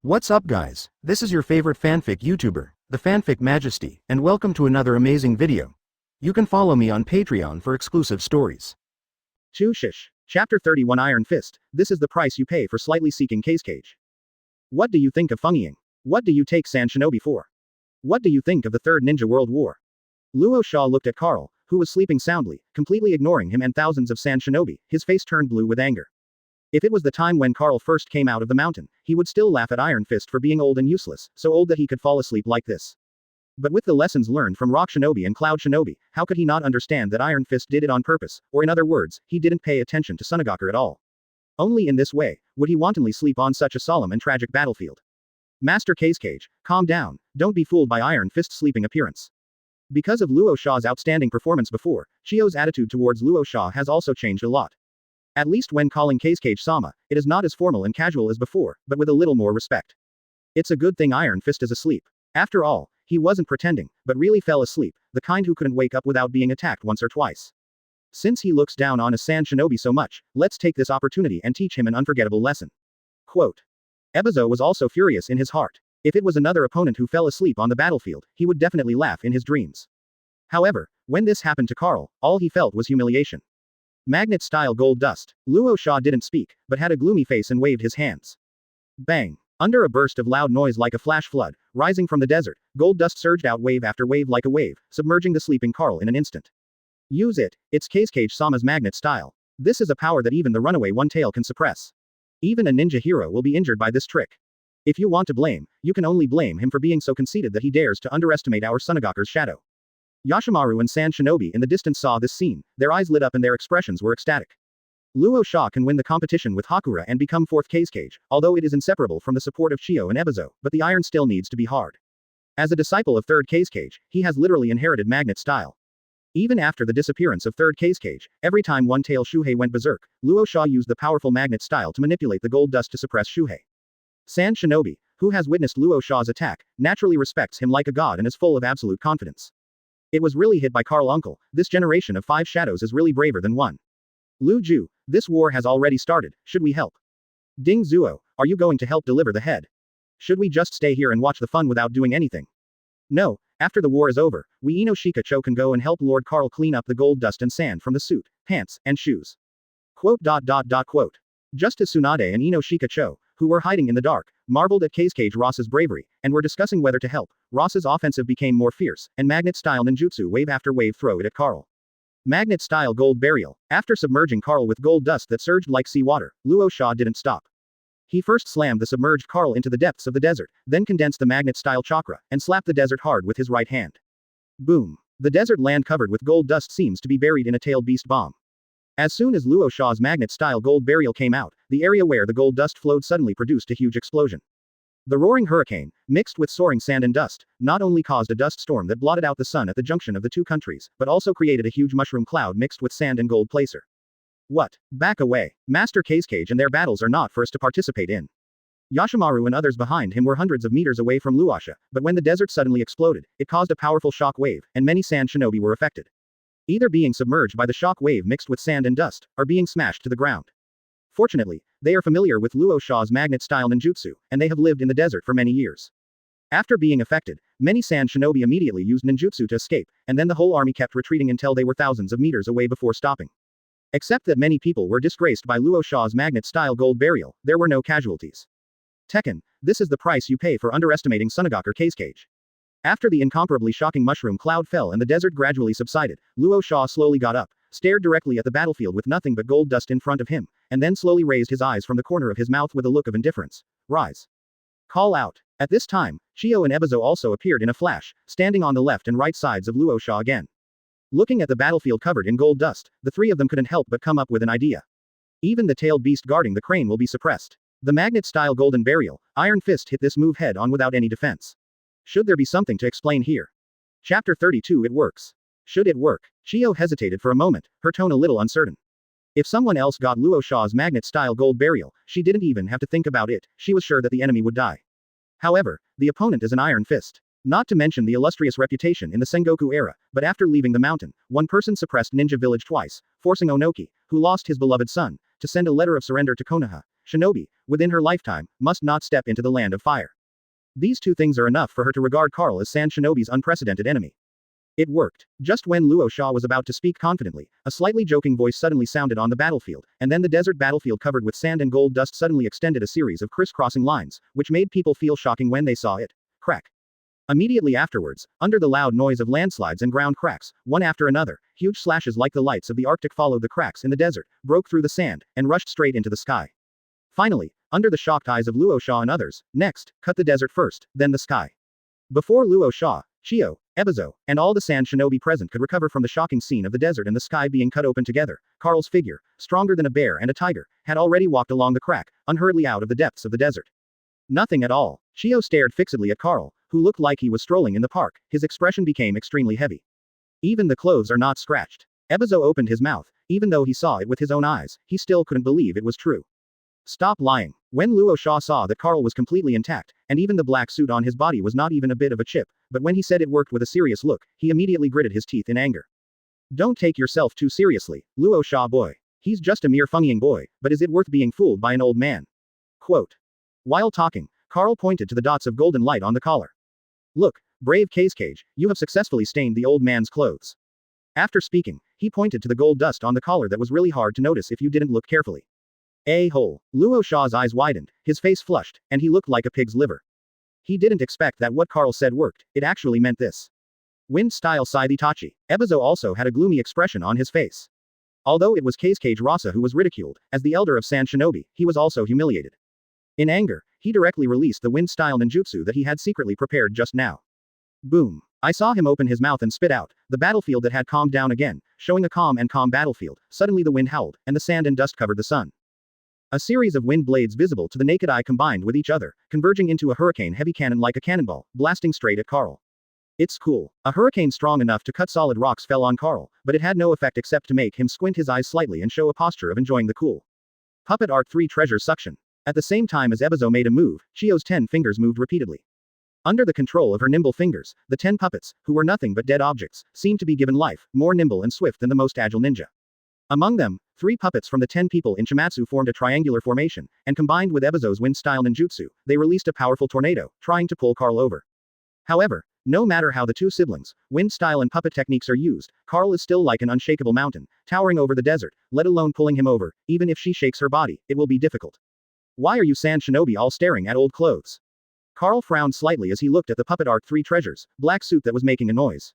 What's up guys, this is your favorite fanfic YouTuber, the Fanfic Majesty, and welcome to another amazing video. You can follow me on Patreon for exclusive stories. Shish. Chapter 31 Iron Fist, this is the price you pay for slightly seeking Cage. What do you think of Funging? What do you take San Shinobi for? What do you think of the Third Ninja World War? Luo Sha looked at Carl, who was sleeping soundly, completely ignoring him and thousands of San Shinobi, his face turned blue with anger. If it was the time when Carl first came out of the mountain, he would still laugh at Iron Fist for being old and useless, so old that he could fall asleep like this. But with the lessons learned from Rock Shinobi and Cloud Shinobi, how could he not understand that Iron Fist did it on purpose, or in other words, he didn't pay attention to Sunagaku at all. Only in this way, would he wantonly sleep on such a solemn and tragic battlefield. Master Cage, calm down, don't be fooled by Iron Fist's sleeping appearance. Because of Luo Sha's outstanding performance before, Chio's attitude towards Luo Sha has also changed a lot. At least when calling Cage-sama, it is not as formal and casual as before, but with a little more respect. It's a good thing Iron Fist is asleep. After all, he wasn't pretending, but really fell asleep, the kind who couldn't wake up without being attacked once or twice. Since he looks down on a San Shinobi so much, let's take this opportunity and teach him an unforgettable lesson. Quote. Ebizo was also furious in his heart. If it was another opponent who fell asleep on the battlefield, he would definitely laugh in his dreams. However, when this happened to Carl, all he felt was humiliation. Magnet-style gold dust. Luo Sha didn't speak, but had a gloomy face and waved his hands. Bang! Under a burst of loud noise like a flash flood, rising from the desert, gold dust surged out wave after wave like a wave, submerging the sleeping Carl in an instant. Use it, it's Cage-sama's magnet style. This is a power that even the runaway one-tail can suppress. Even a ninja hero will be injured by this trick. If you want to blame, you can only blame him for being so conceited that he dares to underestimate our Sunagaku's shadow. Yashimaru and San Shinobi in the distance saw this scene, their eyes lit up and their expressions were ecstatic. Luo Sha can win the competition with Hakura and become fourth Cage, although it is inseparable from the support of Chio and Ebizo, but the iron still needs to be hard. As a disciple of third Cage, he has literally inherited magnet style. Even after the disappearance of third Cage, every time one-tail Shuhei went berserk, Luo Sha used the powerful magnet style to manipulate the gold dust to suppress Shuhei. San Shinobi, who has witnessed Luo Sha's attack, naturally respects him like a god and is full of absolute confidence. It was really hit by Carl Uncle, this generation of 5 shadows is really braver than one. Lu Ju, this war has already started, should we help? Ding Zuo, are you going to help deliver the head? Should we just stay here and watch the fun without doing anything? No, after the war is over, we Inoshika-cho can go and help Lord Carl clean up the gold dust and sand from the suit, pants, and shoes. Quote. Just as Tsunade and Inoshika-cho, who were hiding in the dark, marveled at Cage Ross's bravery, and were discussing whether to help, Ross's offensive became more fierce, and magnet-style ninjutsu wave after wave throw it at Carl. Magnet-style gold burial. After submerging Carl with gold dust that surged like seawater, Luo Sha didn't stop. He first slammed the submerged Carl into the depths of the desert, then condensed the magnet-style chakra, and slapped the desert hard with his right hand. Boom. The desert land covered with gold dust seems to be buried in a tailed beast bomb. As soon as Luo Sha's magnet-style gold burial came out, the area where the gold dust flowed suddenly produced a huge explosion. The roaring hurricane, mixed with soaring sand and dust, not only caused a dust storm that blotted out the sun at the junction of the two countries, but also created a huge mushroom cloud mixed with sand and gold placer. What? Back away. Master Cage and their battles are not for us to participate in. Yashimaru and others behind him were hundreds of meters away from Luasha, but when the desert suddenly exploded, it caused a powerful shock wave, and many Sand Shinobi were affected. Either being submerged by the shock wave mixed with sand and dust, or being smashed to the ground. Fortunately, they are familiar with Luo Sha's magnet-style ninjutsu, and they have lived in the desert for many years. After being affected, many Sand Shinobi immediately used ninjutsu to escape, and then the whole army kept retreating until they were thousands of meters away before stopping. Except that many people were disgraced by Luo Sha's magnet-style gold burial, there were no casualties. Tekken, this is the price you pay for underestimating Sunagaku Cage. After the incomparably shocking mushroom cloud fell and the desert gradually subsided, Luo Sha slowly got up, stared directly at the battlefield with nothing but gold dust in front of him, and then slowly raised his eyes from the corner of his mouth with a look of indifference. Rise. Call out. At this time, Chio and Ebizo also appeared in a flash, standing on the left and right sides of Luo Sha again. Looking at the battlefield covered in gold dust, the three of them couldn't help but come up with an idea. Even the tailed beast guarding the crane will be suppressed. The magnet-style golden burial, Iron Fist hit this move head on without any defense. Should there be something to explain here? Chapter 32 It works. Should it work? Chio hesitated for a moment, her tone a little uncertain. If someone else got Luo Sha's magnet-style gold burial, she didn't even have to think about it, she was sure that the enemy would die. However, the opponent is an Iron Fist. Not to mention the illustrious reputation in the Sengoku era, but after leaving the mountain, one person suppressed Ninja Village twice, forcing Onoki, who lost his beloved son, to send a letter of surrender to Konoha. shinobi, within her lifetime, must not step into the land of fire. These two things are enough for her to regard Carl as Sand Shinobi's unprecedented enemy. It worked. Just when Luo Sha was about to speak confidently, a slightly joking voice suddenly sounded on the battlefield, and then the desert battlefield covered with sand and gold dust suddenly extended a series of crisscrossing lines, which made people feel shocking when they saw it. Crack. Immediately afterwards, under the loud noise of landslides and ground cracks, one after another, huge slashes like the lights of the Arctic followed the cracks in the desert, broke through the sand, and rushed straight into the sky. Finally, under the shocked eyes of Luo Sha and others, next, cut the desert first, then the sky. Before Luo Sha, Chiyo, Ebizo, and all the sand shinobi present could recover from the shocking scene of the desert and the sky being cut open together, Carl's figure, stronger than a bear and a tiger, had already walked along the crack, unhurriedly out of the depths of the desert. Nothing at all. Chiyo stared fixedly at Carl, who looked like he was strolling in the park. His expression became extremely heavy. Even the clothes are not scratched. Ebizo opened his mouth. Even though he saw it with his own eyes, he still couldn't believe it was true. Stop lying. When Luo Sha saw that Carl was completely intact, and even the black suit on his body was not even a bit of a chip, but when he said it worked with a serious look, he immediately gritted his teeth in anger. Don't take yourself too seriously, Luo Sha boy. He's just a mere Fengiying boy, but is it worth being fooled by an old man? Quote. While talking, Carl pointed to the dots of golden light on the collar. Look, brave Kage, you have successfully stained the old man's clothes. After speaking, he pointed to the gold dust on the collar that was really hard to notice if you didn't look carefully. A-hole. Luo Sha's eyes widened, his face flushed, and he looked like a pig's liver. He didn't expect that what Carl said worked, it actually meant this. Wind-style Scythe Itachi. Ebizo also had a gloomy expression on his face. Although it was Kage Rasa who was ridiculed, as the elder of Sand Shinobi, he was also humiliated. In anger, he directly released the wind-style ninjutsu that he had secretly prepared just now. Boom. I saw him open his mouth and spit out, the battlefield that had calmed down again, showing a calm battlefield. Suddenly the wind howled, and the sand and dust covered the sun. A series of wind blades visible to the naked eye combined with each other, converging into a hurricane-heavy cannon like a cannonball, blasting straight at Carl. It's cool. A hurricane strong enough to cut solid rocks fell on Carl, but it had no effect except to make him squint his eyes slightly and show a posture of enjoying the cool. Puppet Art 3 Treasure Suction. At the same time as Ebizo made a move, Chiyo's 10 fingers moved repeatedly. Under the control of her nimble fingers, the 10 puppets, who were nothing but dead objects, seemed to be given life, more nimble and swift than the most agile ninja. Among them, 3 puppets from the 10 people in Shimatsu formed a triangular formation, and combined with Ebizo's wind-style ninjutsu, they released a powerful tornado, trying to pull Carl over. However, no matter how the two siblings, wind-style and puppet techniques are used, Carl is still like an unshakable mountain, towering over the desert, let alone pulling him over. Even if she shakes her body, it will be difficult. Why are you Sand Shinobi all staring at old clothes? Carl frowned slightly as he looked at the Puppet Art 3 treasures, black suit that was making a noise.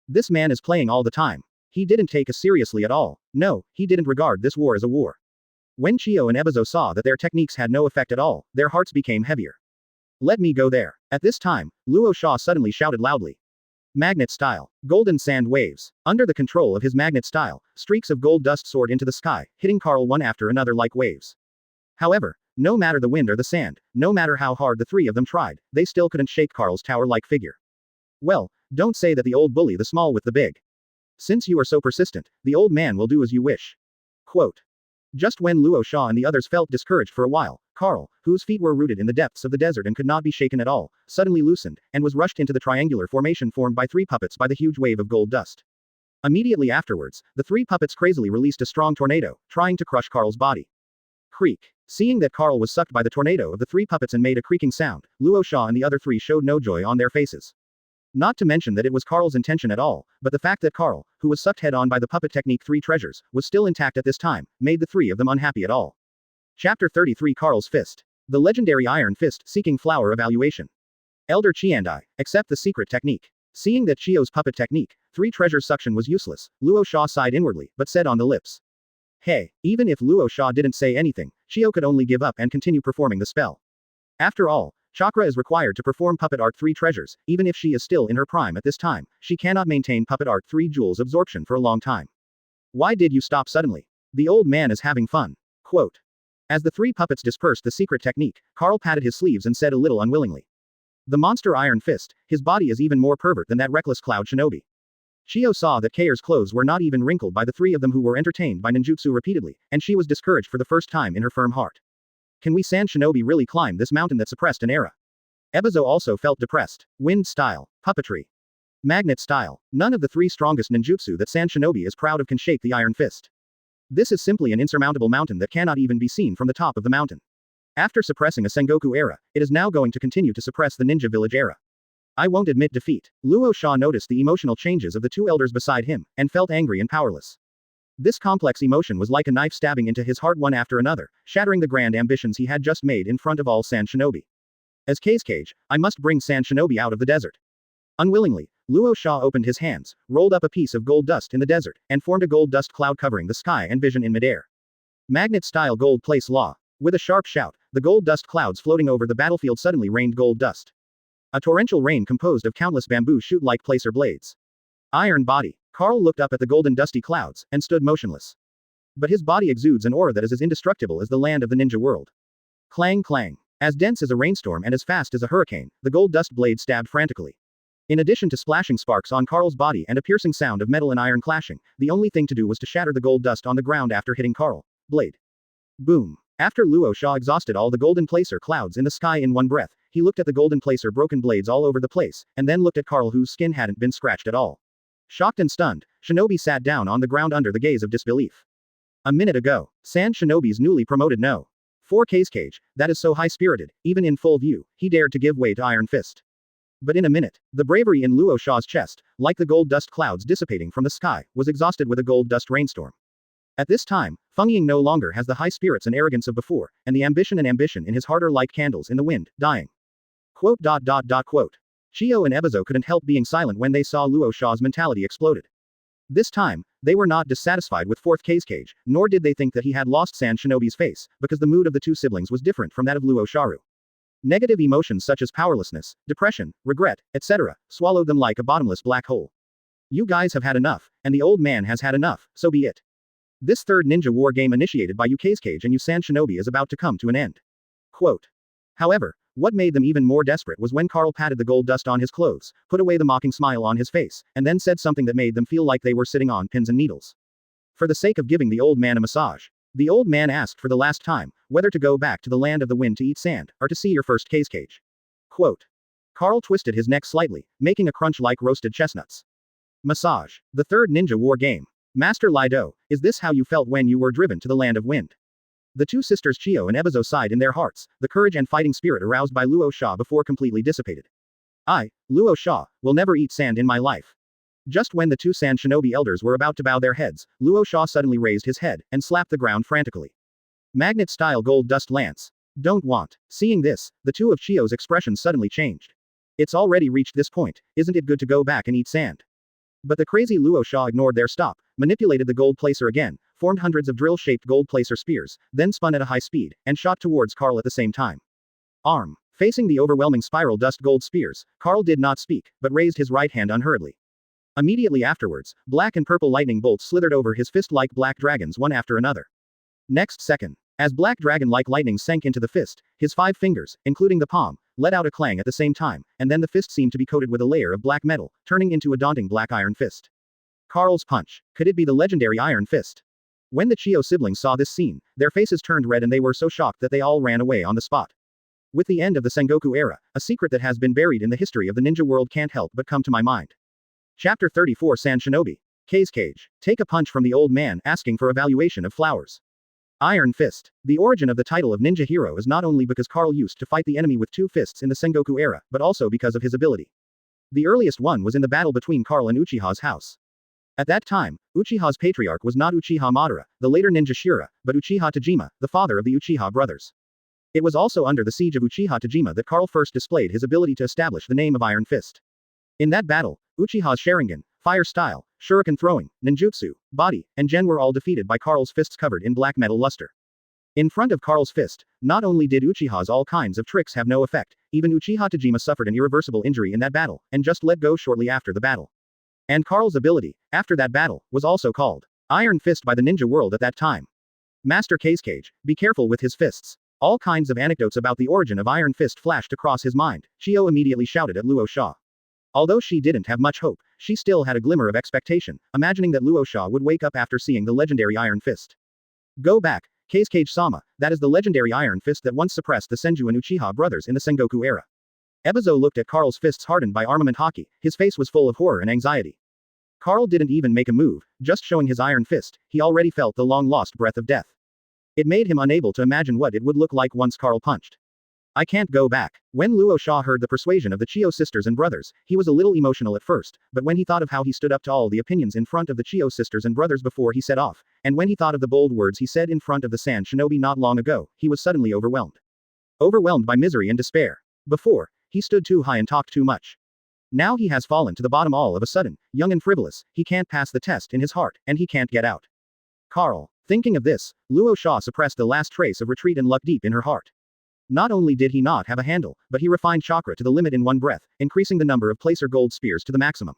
This man is playing all the time. He didn't take us seriously at all. No, he didn't regard this war as a war. When Chiyo and Ebizo saw that their techniques had no effect at all, their hearts became heavier. Let me go there. At this time, Luo Sha suddenly shouted loudly. Magnet style. Golden sand waves. Under the control of his magnet style, streaks of gold dust soared into the sky, hitting Carl one after another like waves. However, no matter the wind or the sand, no matter how hard the 3 of them tried, they still couldn't shake Carl's tower-like figure. Well, don't say that the old bully the small with the big. Since you are so persistent, the old man will do as you wish. Quote. Just when Luo Sha and the others felt discouraged for a while, Carl, whose feet were rooted in the depths of the desert and could not be shaken at all, suddenly loosened, and was rushed into the triangular formation formed by 3 puppets by the huge wave of gold dust. Immediately afterwards, the 3 puppets crazily released a strong tornado, trying to crush Carl's body. Creak. Seeing that Carl was sucked by the tornado of the 3 puppets and made a creaking sound, Luo Sha and the other 3 showed no joy on their faces. Not to mention that it was Carl's intention at all, but the fact that Carl, who was sucked head-on by the puppet technique 3 treasures, was still intact at this time, made the 3 of them unhappy at all. Chapter 33 Carl's Fist. The legendary Iron Fist seeking flower evaluation. Elder Chiandai, accept the secret technique. Seeing that Chiyo's puppet technique, 3 treasures suction was useless, Luo Sha sighed inwardly, but said on the lips. Hey, even if Luo Sha didn't say anything, Chiyo could only give up and continue performing the spell. After all, Chakra is required to perform Puppet Art 3 treasures, even if she is still in her prime at this time, she cannot maintain Puppet Art 3 jewels absorption for a long time. Why did you stop suddenly? The old man is having fun. Quote. As the 3 puppets dispersed the secret technique, Carl patted his sleeves and said a little unwillingly. The monster Iron Fist, his body is even more pervert than that reckless cloud shinobi. Chiyo saw that Kair's clothes were not even wrinkled by the 3 of them who were entertained by ninjutsu repeatedly, and she was discouraged for the first time in her firm heart. Can we Sand Shinobi really climb this mountain that suppressed an era? Ebizo also felt depressed. Wind style. Puppetry. Magnet style. None of the 3 strongest ninjutsu that Sand Shinobi is proud of can shake the Iron Fist. This is simply an insurmountable mountain that cannot even be seen from the top of the mountain. After suppressing a Sengoku era, it is now going to continue to suppress the ninja village era. I won't admit defeat. Luo Sha noticed the emotional changes of the two elders beside him, and felt angry and powerless. This complex emotion was like a knife stabbing into his heart one after another, shattering the grand ambitions he had just made in front of all Sand Shinobi. As Kage, I must bring Sand Shinobi out of the desert. Unwillingly, Luo Sha opened his hands, rolled up a piece of gold dust in the desert, and formed a gold dust cloud covering the sky and vision in midair. Magnet-style gold place law. With a sharp shout, the gold dust clouds floating over the battlefield suddenly rained gold dust. A torrential rain composed of countless bamboo shoot-like placer blades. Iron body. Carl looked up at the golden dusty clouds, and stood motionless. But his body exudes an aura that is as indestructible as the land of the ninja world. Clang clang. As dense as a rainstorm and as fast as a hurricane, the gold dust blade stabbed frantically. In addition to splashing sparks on Carl's body and a piercing sound of metal and iron clashing, the only thing to do was to shatter the gold dust on the ground after hitting Carl. Blade. Boom. After Luo Sha exhausted all the golden placer clouds in the sky in one breath, he looked at the golden placer broken blades all over the place, and then looked at Carl whose skin hadn't been scratched at all. Shocked and stunned, Shinobi sat down on the ground under the gaze of disbelief. A minute ago, Sand Shinobi's newly promoted No. 4 Kage, that is so high-spirited, even in full view, he dared to give way to Iron Fist. But in a minute, the bravery in Luo Sha's chest, like the gold dust clouds dissipating from the sky, was exhausted with a gold dust rainstorm. At this time, Fang no longer has the high spirits and arrogance of before, and the ambition in his heart are like candles in the wind, dying. Quote. Chio and Ebizo couldn't help being silent when they saw Luo Sha's mentality exploded. This time, they were not dissatisfied with 4th Kage, nor did they think that he had lost Sand Shinobi's face, because the mood of the two siblings was different from that of Luo Sharu. Negative emotions such as powerlessness, depression, regret, etc., swallowed them like a bottomless black hole. You guys have had enough, and the old man has had enough, so be it. This third ninja war game initiated by Kage and Sand Shinobi is about to come to an end. Quote. However, what made them even more desperate was when Carl patted the gold dust on his clothes, put away the mocking smile on his face, and then said something that made them feel like they were sitting on pins and needles. For the sake of giving the old man a massage, the old man asked for the last time, whether to go back to the land of the wind to eat sand, or to see your first Kage. Quote. Carl twisted his neck slightly, making a crunch like roasted chestnuts. Massage. The third ninja war game. Master Lido, is this how you felt when you were driven to the land of wind? The two sisters Chio and Ebizo sighed in their hearts, the courage and fighting spirit aroused by Luo Sha before completely dissipated. I, Luo Sha, will never eat sand in my life. Just when the two Sand Shinobi elders were about to bow their heads, Luo Sha suddenly raised his head, and slapped the ground frantically. Magnet-style gold dust lance. Don't want. Seeing this, the two of Chio's expressions suddenly changed. It's already reached this point, isn't it good to go back and eat sand? But the crazy Luo Sha ignored their stop, manipulated the gold placer again, formed hundreds of drill-shaped gold placer spears, then spun at a high speed, and shot towards Carl at the same time. Arm. Facing the overwhelming spiral dust gold spears, Carl did not speak, but raised his right hand unhurriedly. Immediately afterwards, black and purple lightning bolts slithered over his fist like black dragons one after another. Next second, as black dragon-like lightning sank into the fist, his 5 fingers, including the palm, let out a clang at the same time, and then the fist seemed to be coated with a layer of black metal, turning into a daunting black iron fist. Carl's punch. Could it be the legendary Iron Fist? When the Chio siblings saw this scene, their faces turned red and they were so shocked that they all ran away on the spot. With the end of the Sengoku era, a secret that has been buried in the history of the ninja world can't help but come to my mind. Chapter 34 Sand Shinobi. Kage. Take a punch from the old man asking for a valuation of flowers. Iron Fist. The origin of the title of ninja hero is not only because Carl used to fight the enemy with 2 fists in the Sengoku era, but also because of his ability. The earliest one was in the battle between Carl and Uchiha's house. At that time, Uchiha's patriarch was not Uchiha Madara, the later ninja Shira, but Uchiha Tajima, the father of the Uchiha brothers. It was also under the siege of Uchiha Tajima that Carl first displayed his ability to establish the name of Iron Fist. In that battle, Uchiha's Sharingan, fire style, shuriken throwing, ninjutsu, body, and gen were all defeated by Carl's fists covered in black metal luster. In front of Carl's fist, not only did Uchiha's all kinds of tricks have no effect, even Uchiha Tajima suffered an irreversible injury in that battle, and just let go shortly after the battle. And Carl's ability, after that battle, was also called Iron Fist by the ninja world at that time. Master Kage, be careful with his fists. All kinds of anecdotes about the origin of Iron Fist flashed across his mind. Chio immediately shouted at Luo Sha. Although she didn't have much hope, she still had a glimmer of expectation, imagining that Luo Sha would wake up after seeing the legendary Iron Fist. Go back, Kage-sama, that is the legendary Iron Fist that once suppressed the Senju and Uchiha brothers in the Sengoku era. Ebizo looked at Carl's fists hardened by armament hockey, his face was full of horror and anxiety. Carl didn't even make a move, just showing his Iron Fist, he already felt the long-lost breath of death. It made him unable to imagine what it would look like once Carl punched. I can't go back. When Luo Sha heard the persuasion of the Chiyo sisters and brothers, he was a little emotional at first, but when he thought of how he stood up to all the opinions in front of the Chiyo sisters and brothers before he set off, and when he thought of the bold words he said in front of the Sand Shinobi not long ago, he was suddenly overwhelmed. Overwhelmed by misery and despair. Before, he stood too high and talked too much. Now he has fallen to the bottom all of a sudden, young and frivolous, he can't pass the test in his heart, and he can't get out. Carl. Thinking of this, Luo Sha suppressed the last trace of retreat and luck deep in her heart. Not only did he not have a handle, but he refined chakra to the limit in one breath, increasing the number of placer gold spears to the maximum.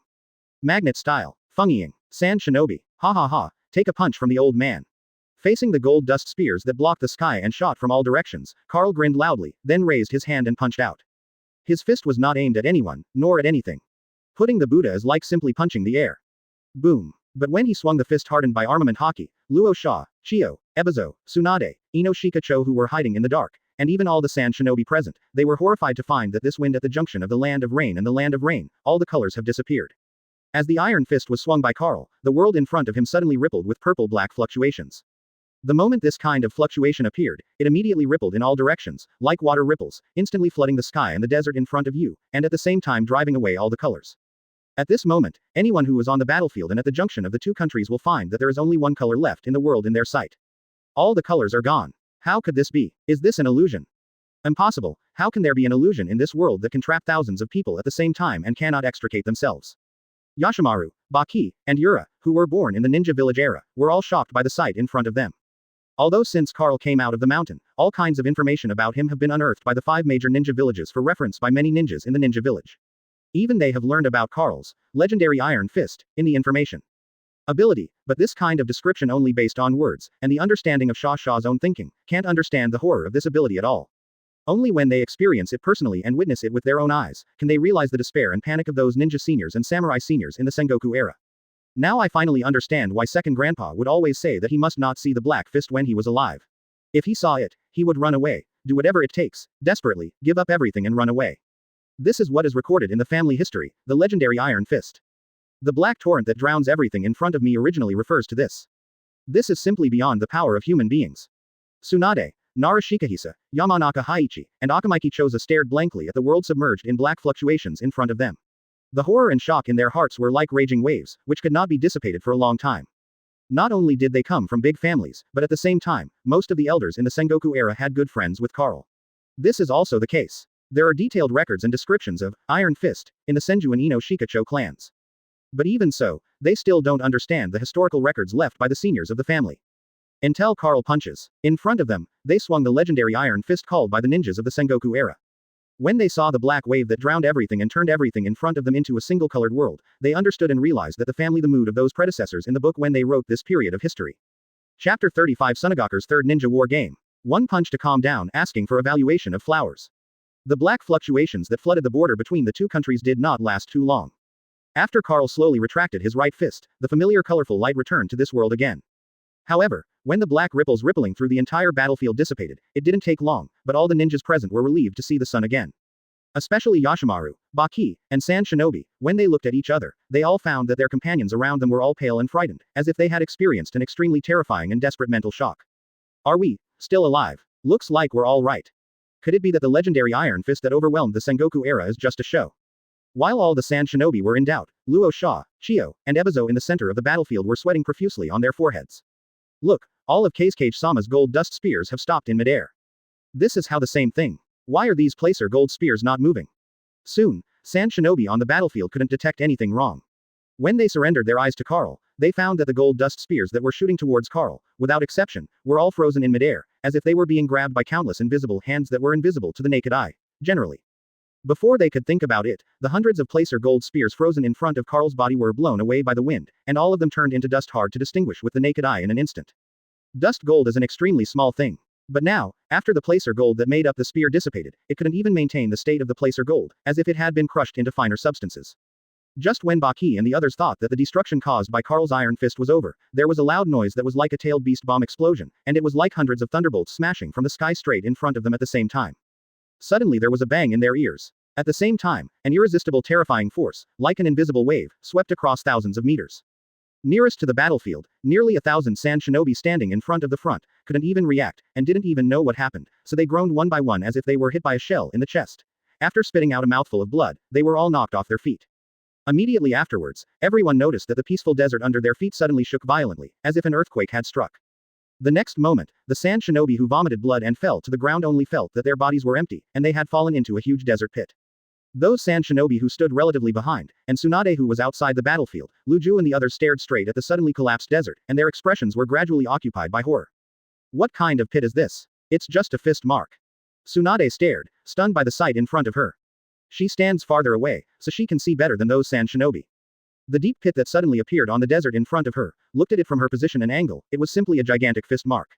Magnet style. Fungiying. Sand Shinobi. Ha ha ha, take a punch from the old man. Facing the gold dust spears that blocked the sky and shot from all directions, Carl grinned loudly, then raised his hand and punched out. His fist was not aimed at anyone, nor at anything. Putting the Buddha is like simply punching the air. Boom. But when he swung the fist hardened by armament hockey, Luo Sha, Chiyo, Ebizo, Tsunade, Ino Shikacho who were hiding in the dark, and even all the Sand Shinobi present, they were horrified to find that this wind at the junction of the Land of Rain and the Land of Rain, all the colors have disappeared. As the iron fist was swung by Carl, the world in front of him suddenly rippled with purple-black fluctuations. The moment this kind of fluctuation appeared, it immediately rippled in all directions, like water ripples, instantly flooding the sky and the desert in front of you, and at the same time driving away all the colors. At this moment, anyone who is on the battlefield and at the junction of the two countries will find that there is only one color left in the world in their sight. All the colors are gone. How could this be? Is this an illusion? Impossible. How can there be an illusion in this world that can trap thousands of people at the same time and cannot extricate themselves? Yashimaru, Baki, and Yura, who were born in the ninja village era, were all shocked by the sight in front of them. Although since Carl came out of the mountain, all kinds of information about him have been unearthed by the 5 major ninja villages for reference by many ninjas in the ninja village. Even they have learned about Carl's legendary Iron Fist in the information ability, but this kind of description only based on words, and the understanding of Shaw's own thinking, can't understand the horror of this ability at all. Only when they experience it personally and witness it with their own eyes, can they realize the despair and panic of those ninja seniors and samurai seniors in the Sengoku era. Now I finally understand why second grandpa would always say that he must not see the black fist when he was alive. If he saw it, he would run away, do whatever it takes, desperately, give up everything and run away. This is what is recorded in the family history, the legendary Iron Fist. The black torrent that drowns everything in front of me originally refers to this. This is simply beyond the power of human beings. Tsunade, Nara Shikahisa, Yamanaka Haichi, and Akamaiki Choza stared blankly at the world submerged in black fluctuations in front of them. The horror and shock in their hearts were like raging waves, which could not be dissipated for a long time. Not only did they come from big families, but at the same time, most of the elders in the Sengoku era had good friends with Carl. This is also the case. There are detailed records and descriptions of Iron Fist in the Senju and Ino Shikacho clans. But even so, they still don't understand the historical records left by the seniors of the family. Until Carl punches. In front of them, they swung the legendary Iron Fist called by the ninjas of the Sengoku era. When they saw the black wave that drowned everything and turned everything in front of them into a single colored world, they understood and realized that the family the mood of those predecessors in the book when they wrote this period of history. Chapter 35 Sunagaku's Third Ninja War Game. One punch to calm down, asking for evaluation of flowers. The black fluctuations that flooded the border between the two countries did not last too long. After Carl slowly retracted his right fist, the familiar colorful light returned to this world again. However, when the black ripples rippling through the entire battlefield dissipated, it didn't take long, but all the ninjas present were relieved to see the sun again. Especially Yashimaru, Baki, and Sand Shinobi, when they looked at each other, they all found that their companions around them were all pale and frightened, as if they had experienced an extremely terrifying and desperate mental shock. Are we still alive? Looks like we're all right. Could it be that the legendary Iron Fist that overwhelmed the Sengoku era is just a show? While all the Sand Shinobi were in doubt, Luo Sha, Chiyo, and Ebizo in the center of the battlefield were sweating profusely on their foreheads. Look, all of Kage-Sama's gold dust spears have stopped in midair. This is how the same thing. Why are these placer gold spears not moving? Soon, Sand Shinobi on the battlefield couldn't detect anything wrong. When they surrendered their eyes to Carl, they found that the gold dust spears that were shooting towards Carl, without exception, were all frozen in midair, as if they were being grabbed by countless invisible hands that were invisible to the naked eye, generally. Before they could think about it, the hundreds of placer gold spears frozen in front of Carl's body were blown away by the wind, and all of them turned into dust hard to distinguish with the naked eye in an instant. Dust gold is an extremely small thing. But now, after the placer gold that made up the spear dissipated, it couldn't even maintain the state of the placer gold, as if it had been crushed into finer substances. Just when Baki and the others thought that the destruction caused by Carl's Iron Fist was over, there was a loud noise that was like a tailed beast bomb explosion, and it was like hundreds of thunderbolts smashing from the sky straight in front of them at the same time. Suddenly there was a bang in their ears. At the same time, an irresistible terrifying force, like an invisible wave, swept across thousands of meters. Nearest to the battlefield, nearly 1,000 sand shinobi standing in front of the front, couldn't even react, and didn't even know what happened, so they groaned one by one as if they were hit by a shell in the chest. After spitting out a mouthful of blood, they were all knocked off their feet. Immediately afterwards, everyone noticed that the peaceful desert under their feet suddenly shook violently, as if an earthquake had struck. The next moment, the sand shinobi who vomited blood and fell to the ground only felt that their bodies were empty, and they had fallen into a huge desert pit. Those sand shinobi who stood relatively behind, and Tsunade who was outside the battlefield, Luju and the others stared straight at the suddenly collapsed desert, and their expressions were gradually occupied by horror. What kind of pit is this? It's just a fist mark. Tsunade stared, stunned by the sight in front of her. She stands farther away, so she can see better than those sand shinobi. The deep pit that suddenly appeared on the desert in front of her, looked at it from her position and angle, it was simply a gigantic fist mark.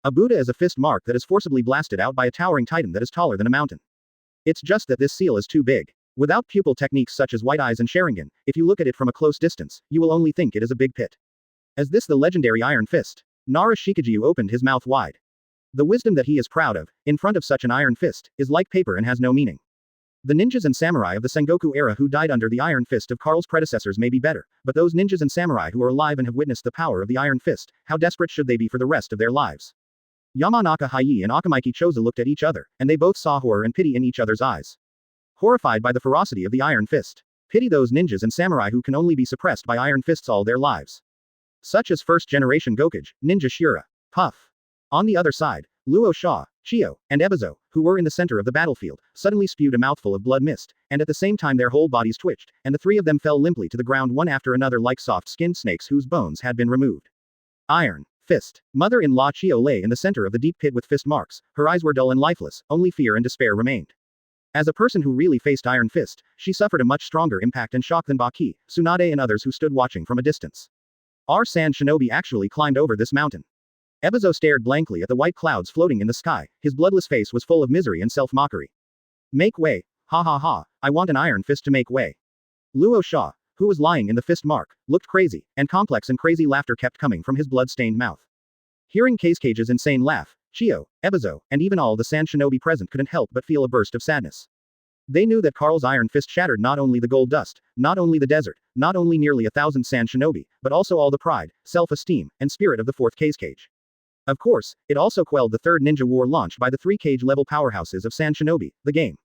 A Buddha is a fist mark that is forcibly blasted out by a towering titan that is taller than a mountain. It's just that this seal is too big. Without pupil techniques such as white eyes and Sharingan, if you look at it from a close distance, you will only think it is a big pit. Is this the legendary Iron Fist? Nara Shikajiju opened his mouth wide. The wisdom that he is proud of, in front of such an iron fist, is like paper and has no meaning. The ninjas and samurai of the Sengoku era who died under the Iron Fist of Karl's predecessors may be better, but those ninjas and samurai who are alive and have witnessed the power of the Iron Fist, how desperate should they be for the rest of their lives? Yamanaka Hayi and Akamaiki Choza looked at each other, and they both saw horror and pity in each other's eyes. Horrified by the ferocity of the Iron Fist. Pity those ninjas and samurai who can only be suppressed by Iron Fists all their lives. Such as first-generation Gokage, Ninja Shira. Puff. On the other side, Luo Sha, Chio, and Ebizo, who were in the center of the battlefield, suddenly spewed a mouthful of blood mist, and at the same time their whole bodies twitched, and the three of them fell limply to the ground one after another like soft-skinned snakes whose bones had been removed. Iron Fist. Mother-in-law Chio lay in the center of the deep pit with fist marks, her eyes were dull and lifeless, only fear and despair remained. As a person who really faced Iron Fist, she suffered a much stronger impact and shock than Baki, Tsunade and others who stood watching from a distance. Our sand shinobi actually climbed over this mountain. Ebizo stared blankly at the white clouds floating in the sky, his bloodless face was full of misery and self-mockery. Make way, ha ha ha, I want an Iron Fist to make way. Luo Sha, who was lying in the fist mark, looked crazy, and complex and crazy laughter kept coming from his blood-stained mouth. Hearing Cage's insane laugh, Chio, Ebizo, and even all the sand shinobi present couldn't help but feel a burst of sadness. They knew that Karl's Iron Fist shattered not only the gold dust, not only the desert, not only nearly 1,000 sand shinobi, but also all the pride, self-esteem, and spirit of the fourth Cage. Of course, it also quelled the third ninja war launched by the three Cage-level powerhouses of Sand Shinobi, the game.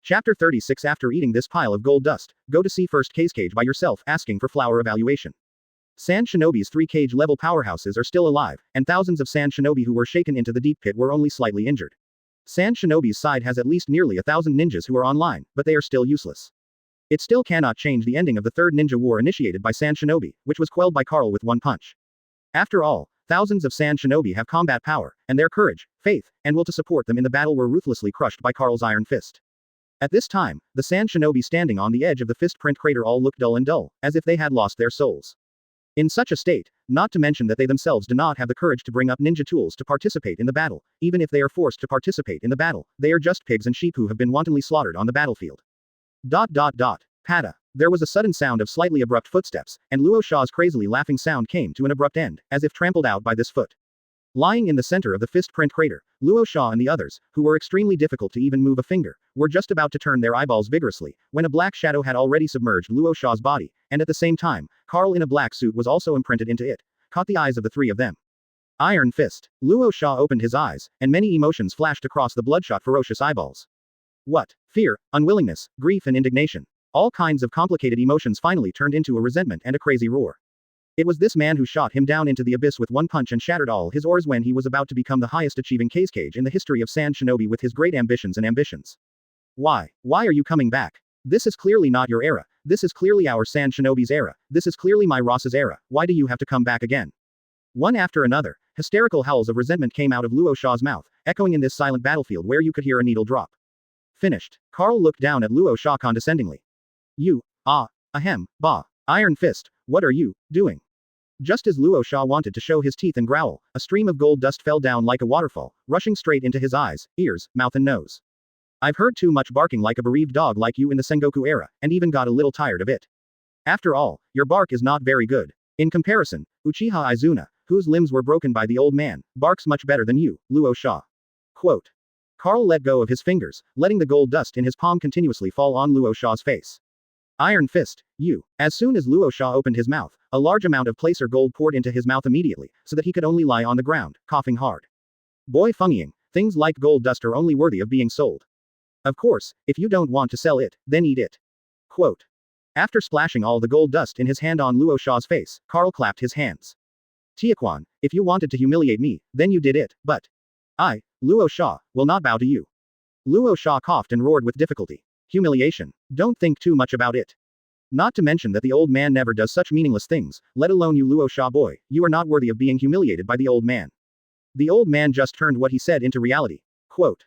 Chapter 36. After eating this pile of gold dust, go to see first Cage by yourself asking for flower evaluation. Sand Shinobi's three Cage-level powerhouses are still alive, and thousands of Sand Shinobi who were shaken into the deep pit were only slightly injured. Sand Shinobi's side has at least nearly 1,000 ninjas who are online, but they are still useless. It still cannot change the ending of the third ninja war initiated by Sand Shinobi, which was quelled by Karl with one punch. After all, thousands of Sand Shinobi have combat power, and their courage, faith, and will to support them in the battle were ruthlessly crushed by Karl's Iron Fist. At this time, the Sand Shinobi standing on the edge of the fist print crater all looked dull and dull, as if they had lost their souls. In such a state, not to mention that they themselves do not have the courage to bring up ninja tools to participate in the battle, even if they are forced to participate in the battle, they are just pigs and sheep who have been wantonly slaughtered on the battlefield. Pata. There was a sudden sound of slightly abrupt footsteps, and Luo Sha's crazily laughing sound came to an abrupt end, as if trampled out by this foot. Lying in the center of the fist print crater, Luo Sha and the others, who were extremely difficult to even move a finger, were just about to turn their eyeballs vigorously, when a black shadow had already submerged Luo Sha's body, and at the same time, Karl in a black suit was also imprinted into it, caught the eyes of the three of them. Iron Fist. Luo Sha opened his eyes, and many emotions flashed across the bloodshot ferocious eyeballs. What? Fear, unwillingness, grief and indignation. All kinds of complicated emotions finally turned into a resentment and a crazy roar. It was this man who shot him down into the abyss with one punch and shattered all his ores when he was about to become the highest achieving Cage in the history of Sand Shinobi with his great ambitions and ambitions. Why? Why are you coming back? This is clearly not your era. This is clearly our Sand Shinobi's era. This is clearly my Ross's era. Why do you have to come back again? One after another, hysterical howls of resentment came out of Luo Sha's mouth, echoing in this silent battlefield where you could hear a needle drop. Finished. Karl looked down at Luo Sha condescendingly. You, bah, Iron Fist, what are you doing? Just as Luo Sha wanted to show his teeth and growl, a stream of gold dust fell down like a waterfall, rushing straight into his eyes, ears, mouth and nose. I've heard too much barking like a bereaved dog like you in the Sengoku era, and even got a little tired of it. After all, your bark is not very good. In comparison, Uchiha Izuna, whose limbs were broken by the old man, barks much better than you, Luo Sha. Quote. Karl let go of his fingers, letting the gold dust in his palm continuously fall on Luo Sha's face. Iron Fist, you. As soon as Luo Sha opened his mouth, a large amount of placer gold poured into his mouth immediately, so that he could only lie on the ground, coughing hard. Boy Feng, things like gold dust are only worthy of being sold. Of course, if you don't want to sell it, then eat it. Quote. After splashing all the gold dust in his hand on Luo Sha's face, Carl clapped his hands. Tiaquan, if you wanted to humiliate me, then you did it, but I, Luo Sha, will not bow to you. Luo Sha coughed and roared with difficulty. Humiliation. Don't think too much about it. Not to mention that the old man never does such meaningless things, let alone you Luo Sha boy, you are not worthy of being humiliated by the old man. The old man just turned what he said into reality. Quote.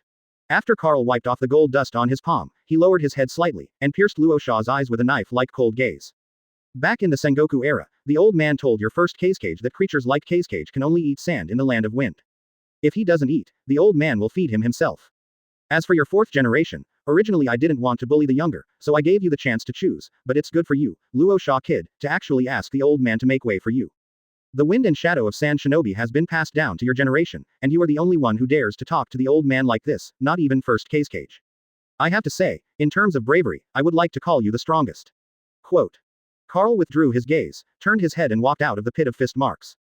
After Carl wiped off the gold dust on his palm, he lowered his head slightly, and pierced Luo Sha's eyes with a knife-like cold gaze. Back in the Sengoku era, the old man told your first Kazekage that creatures like Kazekage can only eat sand in the land of wind. If he doesn't eat, the old man will feed him himself. As for your fourth generation, originally I didn't want to bully the younger, so I gave you the chance to choose, but it's good for you, Luo Sha kid, to actually ask the old man to make way for you. The wind and shadow of Sand Shinobi has been passed down to your generation, and you are the only one who dares to talk to the old man like this, not even first Kazekage. I have to say, in terms of bravery, I would like to call you the strongest. Quote. Carl withdrew his gaze, turned his head and walked out of the pit of fist marks.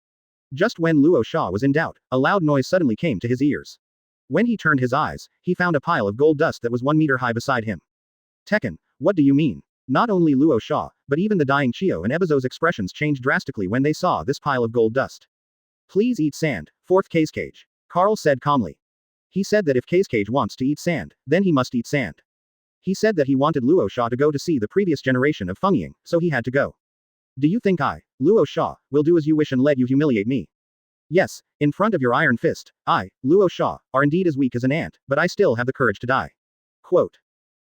Just when Luo Sha was in doubt, a loud noise suddenly came to his ears. When he turned his eyes, he found a pile of gold dust that was 1 meter high beside him. Tekken, what do you mean? Not only Luo Sha, but even the dying Chio and Ebizo's expressions changed drastically when they saw this pile of gold dust. Please eat sand, fourth Kazekage. Carl said calmly. He said that if Kazekage wants to eat sand, then he must eat sand. He said that he wanted Luo Sha to go to see the previous generation of Feng, so he had to go. Do you think I, Luo Sha, will do as you wish and let you humiliate me? Yes, in front of your iron fist, I, Luo Sha, are indeed as weak as an ant, but I still have the courage to die. Quote.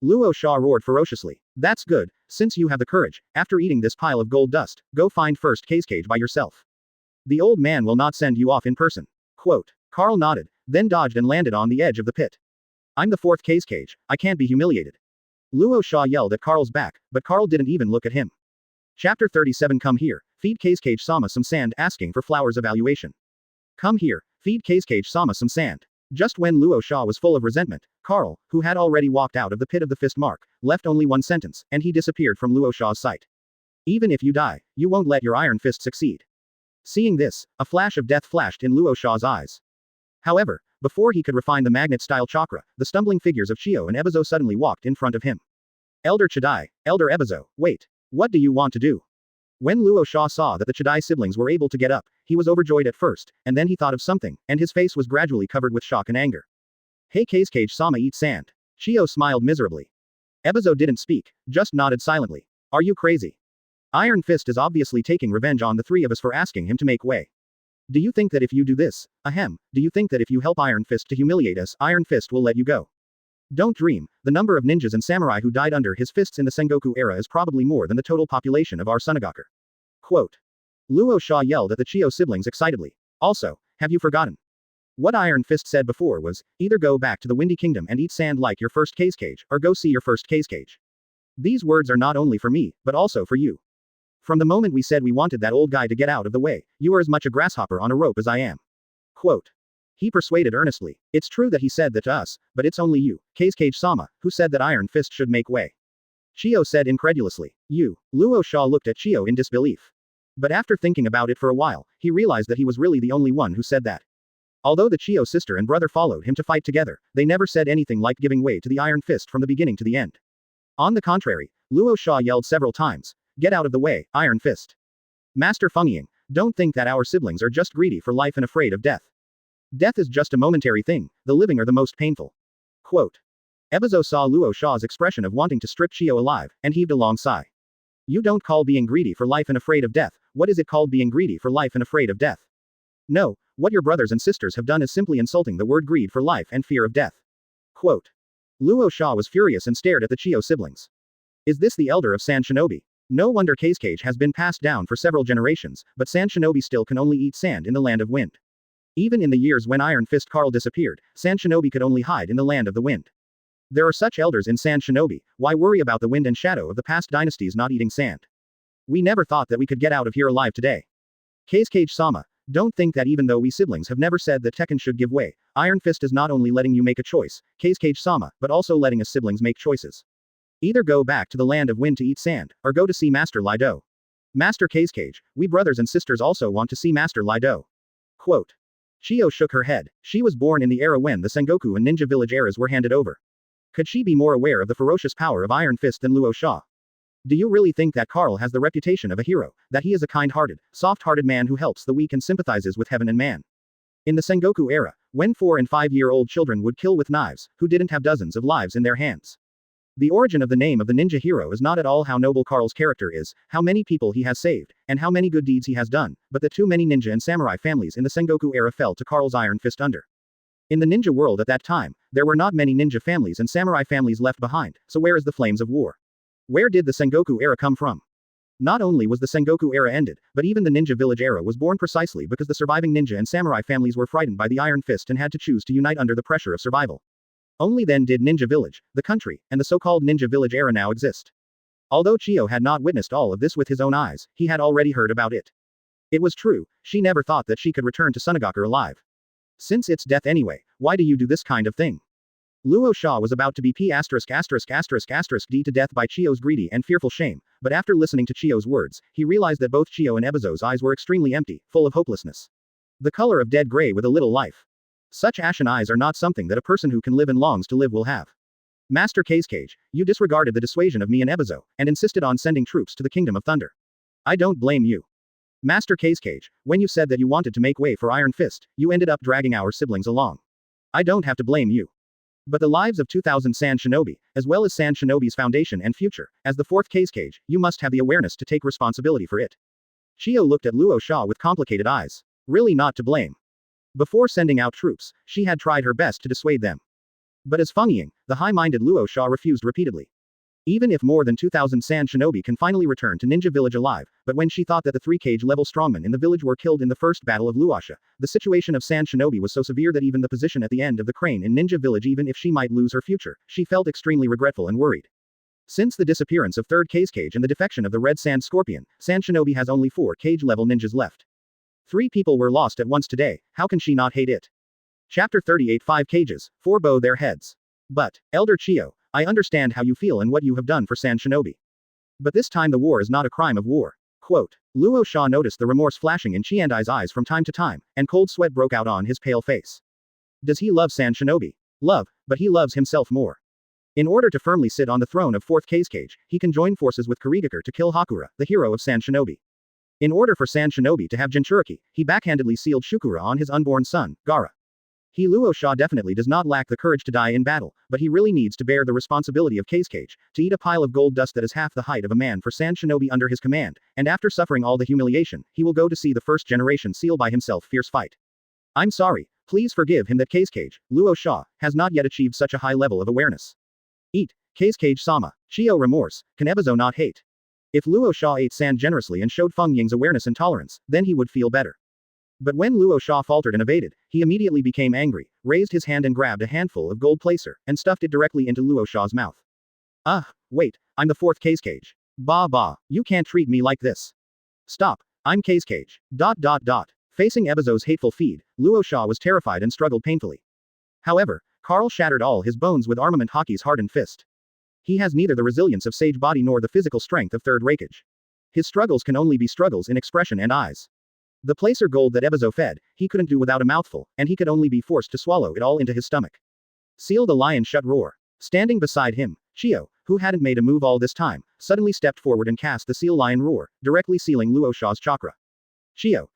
Luo Sha roared ferociously. That's good, since you have the courage, after eating this pile of gold dust, go find first Kazekage by yourself. The old man will not send you off in person. Quote. Carl nodded, then dodged and landed on the edge of the pit. I'm the fourth Kazekage, I can't be humiliated. Luo Sha yelled at Carl's back, but Carl didn't even look at him. Chapter 37 Come here, feed Kazekage Sama some sand asking for flowers evaluation. Come here, feed Kazekage Sama some sand. Just when Luo Sha was full of resentment, Carl, who had already walked out of the pit of the fist mark, left only one sentence, and he disappeared from Luo Sha's sight. Even if you die, you won't let your iron fist succeed. Seeing this, a flash of death flashed in Luo Sha's eyes. However, before he could refine the magnet-style chakra, the stumbling figures of Chio and Ebizo suddenly walked in front of him. Elder Chidai, Elder Ebizo, wait. What do you want to do? When Luo Sha saw that the Chidai siblings were able to get up, he was overjoyed at first, and then he thought of something, and his face was gradually covered with shock and anger. Hey Kazekage Sama eat sand. Chio smiled miserably. Ebizo didn't speak, just nodded silently. Are you crazy? Iron Fist is obviously taking revenge on the three of us for asking him to make way. Do you think that if you do this, do you think that if you help Iron Fist to humiliate us, Iron Fist will let you go? Don't dream, the number of ninjas and samurai who died under his fists in the Sengoku era is probably more than the total population of our Sunagaku. Quote. Luo Sha yelled at the Chio siblings excitedly. Also, have you forgotten? What Iron Fist said before was, either go back to the Windy Kingdom and eat sand like your first Kazekage, or go see your first Kazekage. These words are not only for me, but also for you. From the moment we said we wanted that old guy to get out of the way, you are as much a grasshopper on a rope as I am. Quote. He persuaded earnestly. It's true that he said that to us, but it's only you, Kazekage Sama, who said that Iron Fist should make way. Chio said incredulously. You. Luo Sha looked at Chio in disbelief. But after thinking about it for a while, he realized that he was really the only one who said that. Although the Chio sister and brother followed him to fight together, they never said anything like giving way to the Iron Fist from the beginning to the end. On the contrary, Luo Sha yelled several times, get out of the way, Iron Fist. Master Feng, don't think that our siblings are just greedy for life and afraid of death. Death is just a momentary thing, the living are the most painful. Quote. Ebizo saw Luo Sha's expression of wanting to strip Chio alive, and heaved a long sigh. You don't call being greedy for life and afraid of death, what is it called being greedy for life and afraid of death? No, what your brothers and sisters have done is simply insulting the word greed for life and fear of death. Quote. Luo Sha was furious and stared at the Chio siblings. Is this the elder of Sand Shinobi? No wonder Kazekage has been passed down for several generations, but Sand Shinobi still can only eat sand in the land of wind. Even in the years when Iron Fist Carl disappeared, Sand Shinobi could only hide in the land of the wind. There are such elders in Sand Shinobi, why worry about the wind and shadow of the past dynasties not eating sand? We never thought that we could get out of here alive today. Kazekage Sama, don't think that even though we siblings have never said that Tekken should give way, Iron Fist is not only letting you make a choice, Kazekage Sama, but also letting us siblings make choices. Either go back to the land of wind to eat sand, or go to see Master Lido. Master Kage, we brothers and sisters also want to see Master Lido. Quote. Chiyo shook her head. She was born in the era when the Sengoku and Ninja Village eras were handed over. Could she be more aware of the ferocious power of Iron Fist than Luo Sha? Do you really think that Carl has the reputation of a hero, that he is a kind-hearted, soft-hearted man who helps the weak and sympathizes with heaven and man? In the Sengoku era, when 4- and 5-year-old children would kill with knives, who didn't have dozens of lives in their hands? The origin of the name of the ninja hero is not at all how noble Carl's character is, how many people he has saved, and how many good deeds he has done, but that too many ninja and samurai families in the Sengoku era fell to Carl's iron fist under. In the ninja world at that time, there were not many ninja families and samurai families left behind, so where is the flames of war? Where did the Sengoku era come from? Not only was the Sengoku era ended, but even the ninja village era was born precisely because the surviving ninja and samurai families were frightened by the iron fist and had to choose to unite under the pressure of survival. Only then did Ninja Village, the country, and the so-called Ninja Village era now exist. Although Chiyo had not witnessed all of this with his own eyes, he had already heard about it. It was true, she never thought that she could return to Sunagaku alive. Since it's death anyway, why do you do this kind of thing? Luo Sha was about to be d to death by Chiyo's greedy and fearful shame, but after listening to Chiyo's words, he realized that both Chiyo and Ebizo's eyes were extremely empty, full of hopelessness. The color of dead gray with a little life. Such ashen eyes are not something that a person who can live and longs to live will have. Master Kage, you disregarded the dissuasion of me and Ebizo, and insisted on sending troops to the Kingdom of Thunder. I don't blame you. Master Kage, when you said that you wanted to make way for Iron Fist, you ended up dragging our siblings along. I don't have to blame you. But the lives of 2000 Sand Shinobi, as well as Sand Shinobi's foundation and future, as the fourth Kage, you must have the awareness to take responsibility for it. Chiyo looked at Luo Sha with complicated eyes. Really not to blame. Before sending out troops, she had tried her best to dissuade them. But as Feng Ying, the high-minded Luo Sha refused repeatedly. Even if more than 2,000 Sand Shinobi can finally return to Ninja Village alive, but when she thought that the 3 Kage-level strongmen in the village were killed in the first battle of Luosha, the situation of Sand Shinobi was so severe that even the position at the end of the crane in Ninja Village, even if she might lose her future, she felt extremely regretful and worried. Since the disappearance of 3rd Kage and the defection of the Red Sand Scorpion, Sand Shinobi has only 4 Kage-level ninjas left. 3 people were lost at once today, how can she not hate it? Chapter 38 5 Kages, 4 bow their heads. But, Elder Chiyo, I understand how you feel and what you have done for Sand Shinobi. But this time the war is not a crime of war. Quote. Luo Sha noticed the remorse flashing in Chiandai's eyes from time to time, and cold sweat broke out on his pale face. Does he love Sand Shinobi? Love, but he loves himself more. In order to firmly sit on the throne of 4th Kage, he can join forces with Kurigakure to kill Hakura, the hero of Sand Shinobi. In order for Sand Shinobi to have Jinchuriki, he backhandedly sealed Shukura on his unborn son, Gaara. He Luo Sha definitely does not lack the courage to die in battle, but he really needs to bear the responsibility of Kage, to eat a pile of gold dust that is half the height of a man for Sand Shinobi under his command, and after suffering all the humiliation, he will go to see the first generation seal by himself fierce fight. I'm sorry, please forgive him that Kage, Luo Sha, has not yet achieved such a high level of awareness. Eat, Kage-sama, Chiyo remorse, can Ebizo not hate? If Luo Sha ate sand generously and showed Feng Ying's awareness and tolerance, then he would feel better. But when Luo Sha faltered and evaded, he immediately became angry, raised his hand and grabbed a handful of gold placer, and stuffed it directly into Luo Sha's mouth. Wait, I'm the 4th Kage. Bah, you can't treat me like this. Stop, I'm Kage. Facing Ebizo's hateful feed, Luo Sha was terrified and struggled painfully. However, Carl shattered all his bones with armament Haki's hardened fist. He has neither the resilience of Sage Body nor the physical strength of 3rd Raikage. His struggles can only be struggles in expression and eyes. The placer gold that Ebizo fed, he couldn't do without a mouthful, and he could only be forced to swallow it all into his stomach. Seal the lion shut roar. Standing beside him, Chiyo, who hadn't made a move all this time, suddenly stepped forward and cast the seal lion roar, directly sealing Luo Sha's chakra. Chiyo,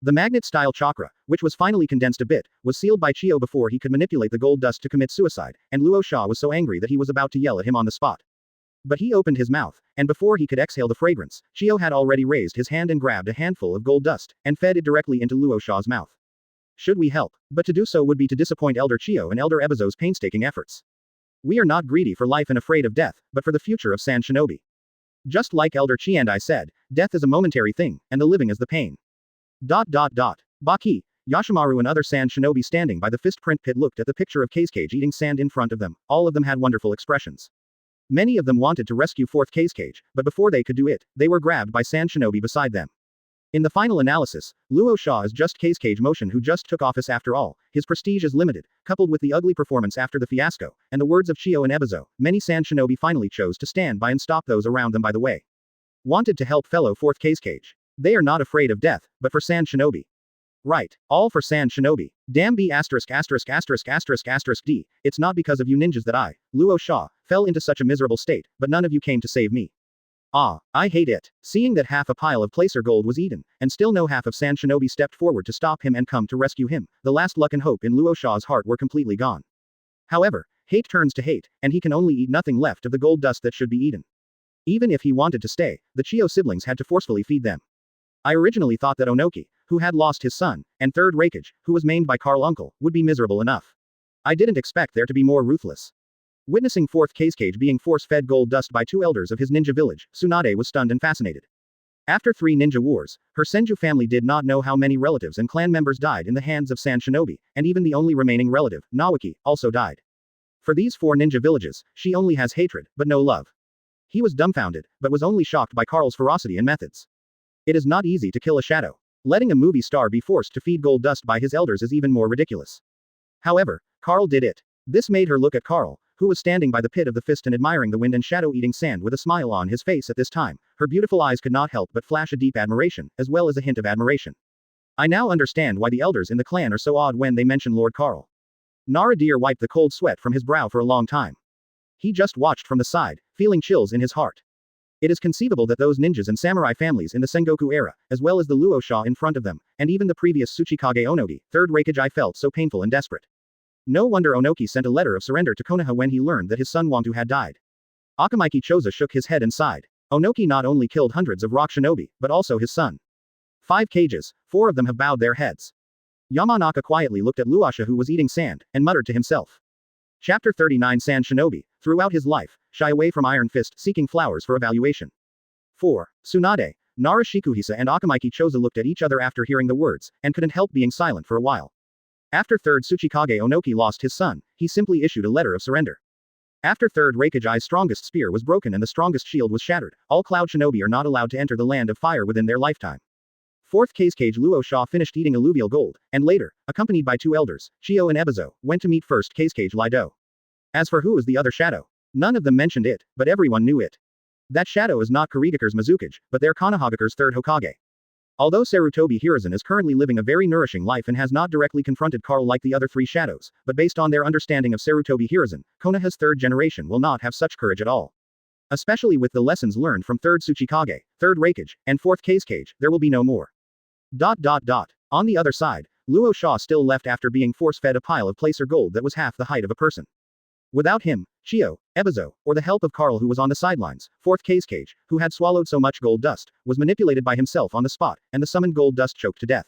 The magnet-style chakra, which was finally condensed a bit, was sealed by Chiyo before he could manipulate the gold dust to commit suicide, and Luo Sha was so angry that he was about to yell at him on the spot. But he opened his mouth, and before he could exhale the fragrance, Chiyo had already raised his hand and grabbed a handful of gold dust, and fed it directly into Luo Sha's mouth. Should we help? But to do so would be to disappoint Elder Chiyo and Elder Ebizo's painstaking efforts. We are not greedy for life and afraid of death, but for the future of Sand Shinobi. Just like Elder Chiandai said, death is a momentary thing, and the living is the pain. Baki, Yashimaru and other Sand Shinobi standing by the fist print pit looked at the picture of Kage eating sand in front of them, all of them had wonderful expressions. Many of them wanted to rescue 4th Kage, but before they could do it, they were grabbed by Sand Shinobi beside them. In the final analysis, Luo Sha is just Cage Motion who just took office after all. His prestige is limited, coupled with the ugly performance after the fiasco, and the words of Chio and Ebizo, many Sand Shinobi finally chose to stand by and stop those around them by the way. Wanted to help fellow 4th Cage. They are not afraid of death, but for Sand Shinobi. Right, all for Sand Shinobi. Damn B asterisk asterisk asterisk asterisk asterisk D, it's not because of you ninjas that I, Luo Sha, fell into such a miserable state, but none of you came to save me. Ah, I hate it. Seeing that half a pile of placer gold was eaten, and still no half of Sand Shinobi stepped forward to stop him and come to rescue him, the last luck and hope in Luo Sha's heart were completely gone. However, hate turns to hate, and he can only eat nothing left of the gold dust that should be eaten. Even if he wanted to stay, the Chio siblings had to forcefully feed them. I originally thought that Onoki, who had lost his son, and third Raikage, who was maimed by Carl Uncle, would be miserable enough. I didn't expect there to be more ruthless. Witnessing 4th Cage being force-fed gold dust by 2 elders of his ninja village, Tsunade was stunned and fascinated. After 3 ninja wars, her Senju family did not know how many relatives and clan members died in the hands of Sand Shinobi, and even the only remaining relative, Nawaki, also died. For these 4 ninja villages, she only has hatred, but no love. He was dumbfounded, but was only shocked by Carl's ferocity and methods. It is not easy to kill a shadow. Letting a movie star be forced to feed gold dust by his elders is even more ridiculous. However, Carl did it. This made her look at Carl, who was standing by the pit of the fist and admiring the wind and shadow-eating sand with a smile on his face at this time. Her beautiful eyes could not help but flash a deep admiration, as well as a hint of admiration. I now understand why the elders in the clan are so odd when they mention Lord Carl. Naradir wiped the cold sweat from his brow for a long time. He just watched from the side, feeling chills in his heart. It is conceivable that those ninjas and samurai families in the Sengoku era, as well as the Luo Sha in front of them, and even the previous Tsuchikage Onogi, third Raikage felt so painful and desperate. No wonder Onoki sent a letter of surrender to Konoha when he learned that his son Wangtu had died. Akamaiki Choza shook his head and sighed. Onoki not only killed hundreds of rock shinobi, but also his son. 5 cages, 4 of them have bowed their heads. Yamanaka quietly looked at Luasha who was eating sand, and muttered to himself. Chapter 39 Sand Shinobi, throughout his life, shy away from Iron Fist seeking flowers for evaluation. 4. Tsunade, Nara Shikuhisa and Akamaiki Choza looked at each other after hearing the words, and couldn't help being silent for a while. After 3rd Tsuchikage Onoki lost his son, he simply issued a letter of surrender. After 3rd Raikage's strongest spear was broken and the strongest shield was shattered, all Cloud Shinobi are not allowed to enter the land of fire within their lifetime. 4th Cage Luo Sha finished eating alluvial gold, and later, accompanied by 2 elders, Chio and Ebizo, went to meet 1st Cage Lido. As for who is the other shadow, none of them mentioned it, but everyone knew it. That shadow is not Kurigakure's Mizukage, but their Konohagakure's 3rd Hokage. Although Sarutobi Hiruzen is currently living a very nourishing life and has not directly confronted Carl like the other 3 shadows, but based on their understanding of Sarutobi Hiruzen, Konoha's 3rd generation will not have such courage at all. Especially with the lessons learned from 3rd Tsuchikage, 3rd Raikage, and 4th Cage, there will be no more. On the other side, Luo Sha still left after being force-fed a pile of placer gold that was half the height of a person. Without him, Chio, Ebizo, or the help of Carl who was on the sidelines, 4th Cage, who had swallowed so much gold dust, was manipulated by himself on the spot, and the summoned gold dust choked to death.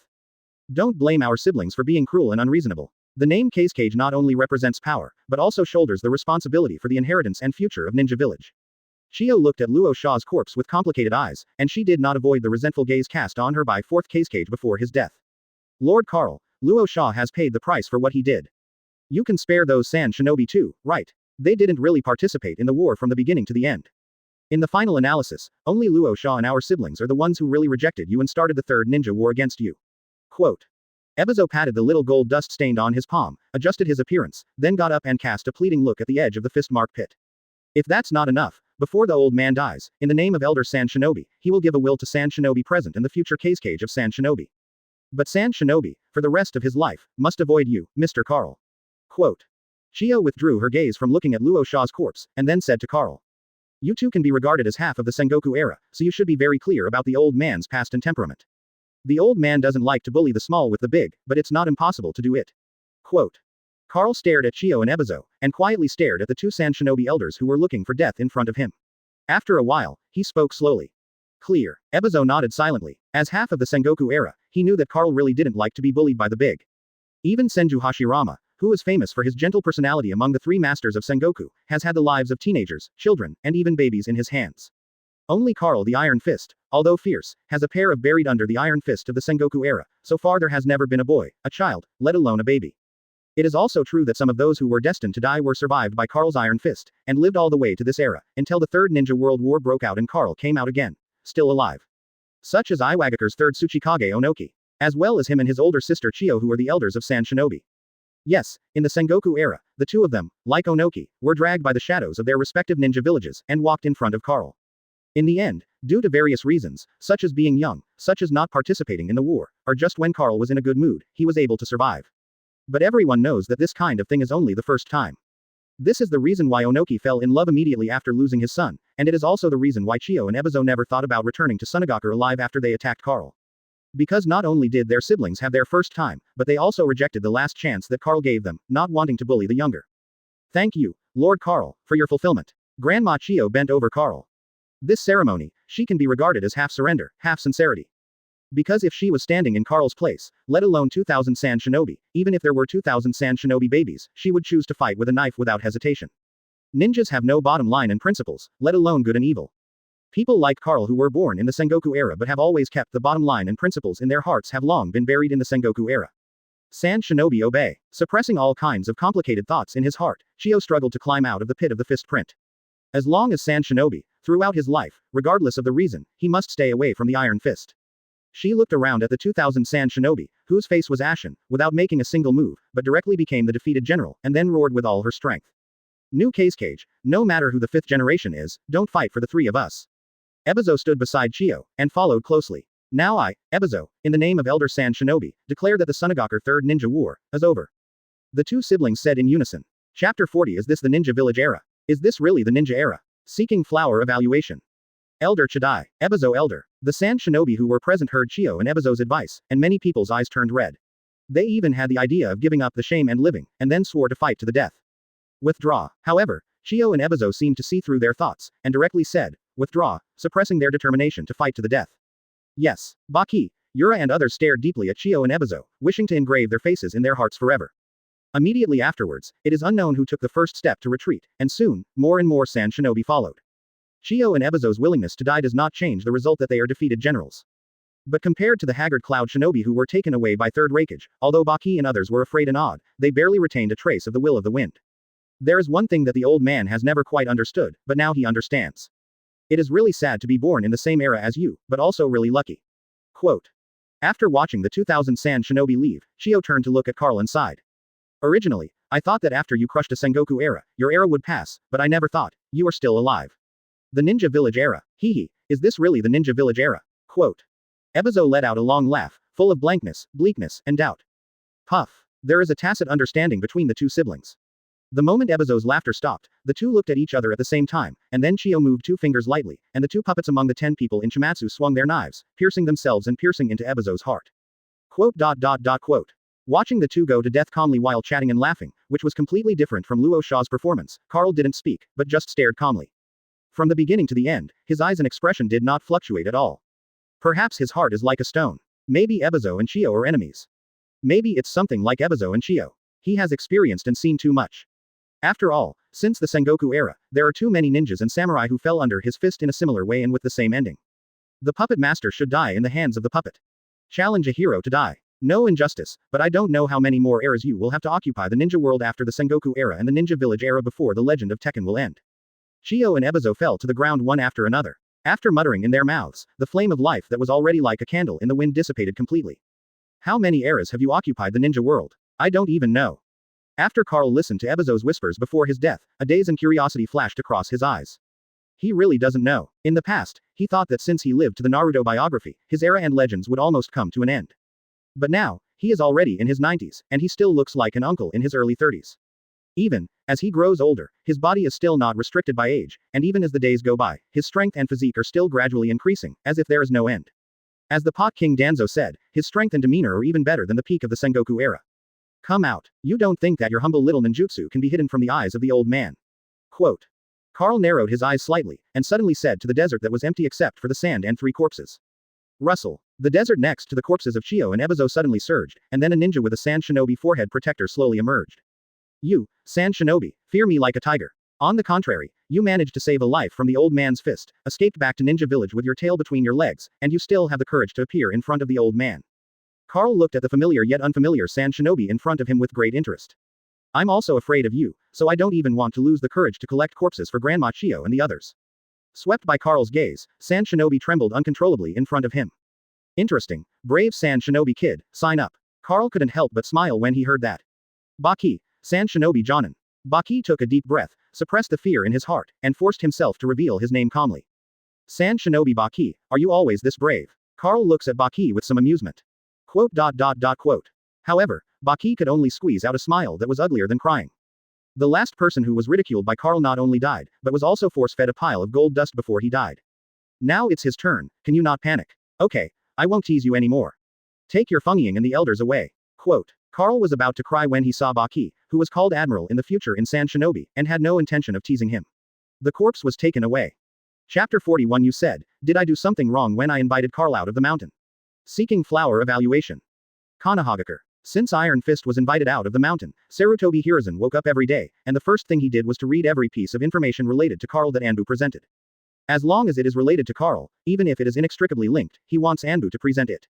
Don't blame our siblings for being cruel and unreasonable. The name Cage not only represents power, but also shoulders the responsibility for the inheritance and future of Ninja Village. Chio looked at Luo Sha's corpse with complicated eyes, and she did not avoid the resentful gaze cast on her by 4th Cage before his death. Lord Carl, Luo Sha has paid the price for what he did. You can spare those Sand Shinobi too, right? They didn't really participate in the war from the beginning to the end. In the final analysis, only Luo Sha and our siblings are the ones who really rejected you and started the 3rd ninja war against you. Quote. Ebizo patted the little gold dust stained on his palm, adjusted his appearance, then got up and cast a pleading look at the edge of the fist-mark pit. If that's not enough, before the old man dies, in the name of Elder Sand Shinobi, he will give a will to Sand Shinobi present and the future Cage of Sand Shinobi. But Sand Shinobi, for the rest of his life, must avoid you, Mr. Carl. Quote. Chio withdrew her gaze from looking at Luo Sha's corpse, and then said to Carl. You two can be regarded as half of the Sengoku era, so you should be very clear about the old man's past and temperament. The old man doesn't like to bully the small with the big, but it's not impossible to do it. Quote. Carl stared at Chio and Ebizo, and quietly stared at the 2 Sand Shinobi elders who were looking for death in front of him. After a while, he spoke slowly. Clear. Ebizo nodded silently. As half of the Sengoku era, he knew that Carl really didn't like to be bullied by the big. Even Senju Hashirama, who is famous for his gentle personality among the 3 masters of Sengoku, has had the lives of teenagers, children, and even babies in his hands. Only Carl the Iron Fist, although fierce, has a pair of buried under the Iron Fist of the Sengoku era. So far there has never been a boy, a child, let alone a baby. It is also true that some of those who were destined to die were survived by Carl's Iron Fist, and lived all the way to this era, until the 3rd Ninja World War broke out and Carl came out again, still alive. such as Iwagakure's third Tsuchikage Onoki, as well as him and his older sister Chiyo, who were the elders of San Shinobi. Yes, in the Sengoku era, the two of them, like Onoki, were dragged by the shadows of their respective ninja villages, and walked in front of Karl. In the end, due to various reasons, such as being young, such as not participating in the war, or just when Karl was in a good mood, he was able to survive. But everyone knows that this kind of thing is only the first time. This is the reason why Onoki fell in love immediately after losing his son, and it is also the reason why Chiyo and Ebizo never thought about returning to Sunagaku alive after they attacked Karl. Because not only did their siblings have their first time, but they also rejected the last chance that Karl gave them, not wanting to bully the younger. Thank you, Lord Karl, for your fulfillment. Grandma Chiyo bent over Karl. This ceremony, she can be regarded as half surrender, half sincerity. Because if she was standing in Karl's place, let alone 2,000 San Shinobi, even if there were 2,000 San Shinobi babies, she would choose to fight with a knife without hesitation. Ninjas have no bottom line and principles, let alone good and evil. People like Karl who were born in the Sengoku era but have always kept the bottom line and principles in their hearts have long been buried in the Sengoku era. San Shinobi obey. Suppressing all kinds of complicated thoughts in his heart, Chiyo struggled to climb out of the pit of the fist print. As long as San Shinobi, throughout his life, regardless of the reason, he must stay away from the Iron Fist. She looked around at the 2,000 San Shinobi, whose face was ashen, without making a single move, but directly became the defeated general, and then roared with all her strength. New Cage, no matter who the fifth generation is, don't fight for the three of us. Ebizo stood beside Chiyo, and followed closely. Now I, Ebizo, in the name of Elder San Shinobi, declare that the Sunagaku Third Ninja War is over. The two siblings said in unison. Chapter 40. Is this the Ninja Village era? Is this really the Ninja era? Seeking flower evaluation. Elder Chidai, Ebizo Elder. The San Shinobi who were present heard Chiyo and Ebizo's advice, and many people's eyes turned red. They even had the idea of giving up the shame and living, and then swore to fight to the death. Withdraw. However, Chiyo and Ebizo seemed to see through their thoughts, and directly said, withdraw, suppressing their determination to fight to the death. Yes, Baki, Yura and others stared deeply at Chiyo and Ebizo, wishing to engrave their faces in their hearts forever. Immediately afterwards, it is unknown who took the first step to retreat, and soon, more and more San Shinobi followed. Chiyo and Ebizo's willingness to die does not change the result that they are defeated generals. But compared to the haggard cloud shinobi who were taken away by Third Raikage, although Baki and others were afraid and awed, they barely retained a trace of the will of the wind. There is one thing that the old man has never quite understood, but now he understands. It is really sad to be born in the same era as you, but also really lucky. Quote. After watching the 2,000 San Shinobi leave, Chiyo turned to look at Karl and sighed. Originally, I thought that after you crushed a Sengoku era, your era would pass, but I never thought, you are still alive. The Ninja Village era. Hee, is this really the Ninja Village era? Quote. Ebizo let out a long laugh, full of blankness, bleakness, and doubt. Puff. There is a tacit understanding between the two siblings. The moment Ebizo's laughter stopped, the two looked at each other at the same time, and then Chiyo moved two fingers lightly, and the two puppets among the 10 people in Shimatsu swung their knives, piercing themselves and piercing into Ebizo's heart. Quote. Quote. Watching the two go to death calmly while chatting and laughing, which was completely different from Luo Sha's performance, Karl didn't speak, but just stared calmly. From the beginning to the end, his eyes and expression did not fluctuate at all. Perhaps his heart is like a stone. Maybe Ebizo and Chiyo are enemies. Maybe it's something like Ebizo and Chiyo. He has experienced and seen too much. After all, since the Sengoku era, there are too many ninjas and samurai who fell under his fist in a similar way and with the same ending. The puppet master should die in the hands of the puppet. Challenge a hero to die. No injustice, but I don't know how many more eras you will have to occupy the ninja world after the Sengoku era and the Ninja Village era before the legend of Tekken will end. Chiyo and Ebizo fell to the ground one after another. After muttering in their mouths, the flame of life that was already like a candle in the wind dissipated completely. How many eras have you occupied the ninja world? I don't even know. After Karl listened to Ebizo's whispers before his death, a daze and curiosity flashed across his eyes. He really doesn't know. In the past, he thought that since he lived to the Naruto biography, his era and legends would almost come to an end. But now, he is already in his 90s, and he still looks like an uncle in his early 30s. Even, as he grows older, his body is still not restricted by age, and even as the days go by, his strength and physique are still gradually increasing, as if there is no end. As the Pot King Danzo said, his strength and demeanor are even better than the peak of the Sengoku era. Come out. You don't think that your humble little ninjutsu can be hidden from the eyes of the old man. Quote. Karl narrowed his eyes slightly, and suddenly said to the desert that was empty except for the sand and 3 corpses. Rustle. The desert next to the corpses of Chiyo and Ebizo suddenly surged, and then a ninja with a San Shinobi forehead protector slowly emerged. You, San Shinobi, fear me like a tiger. On the contrary, you managed to save a life from the old man's fist, escaped back to Ninja Village with your tail between your legs, and you still have the courage to appear in front of the old man. Karl looked at the familiar yet unfamiliar San Shinobi in front of him with great interest. I'm also afraid of you, so I don't even want to lose the courage to collect corpses for Grandma Chiyo and the others. Swept by Carl's gaze, Sand Shinobi trembled uncontrollably in front of him. Interesting, brave Sand Shinobi kid, sign up. Carl couldn't help but smile when he heard that. Baki, Sand Shinobi Jonin. Baki took a deep breath, suppressed the fear in his heart, and forced himself to reveal his name calmly. Sand Shinobi Baki, are you always this brave? Carl looks at Baki with some amusement. Quote. However, Baki could only squeeze out a smile that was uglier than crying. The last person who was ridiculed by Carl not only died, but was also force-fed a pile of gold dust before he died. Now it's his turn, can you not panic? Okay, I won't tease you anymore. Take your Feng and the elders away. Quote. Carl was about to cry when he saw Baki, who was called Admiral in the future in Sand Shinobi, and had no intention of teasing him. The corpse was taken away. Chapter 41. You said, did I do something wrong when I invited Carl out of the mountain? Seeking flower evaluation. Konoha. Since Iron Fist was invited out of the mountain, Sarutobi Hiruzen woke up every day, and the first thing he did was to read every piece of information related to Carl that Anbu presented. As long as it is related to Carl, even if it is inextricably linked, he wants Anbu to present it.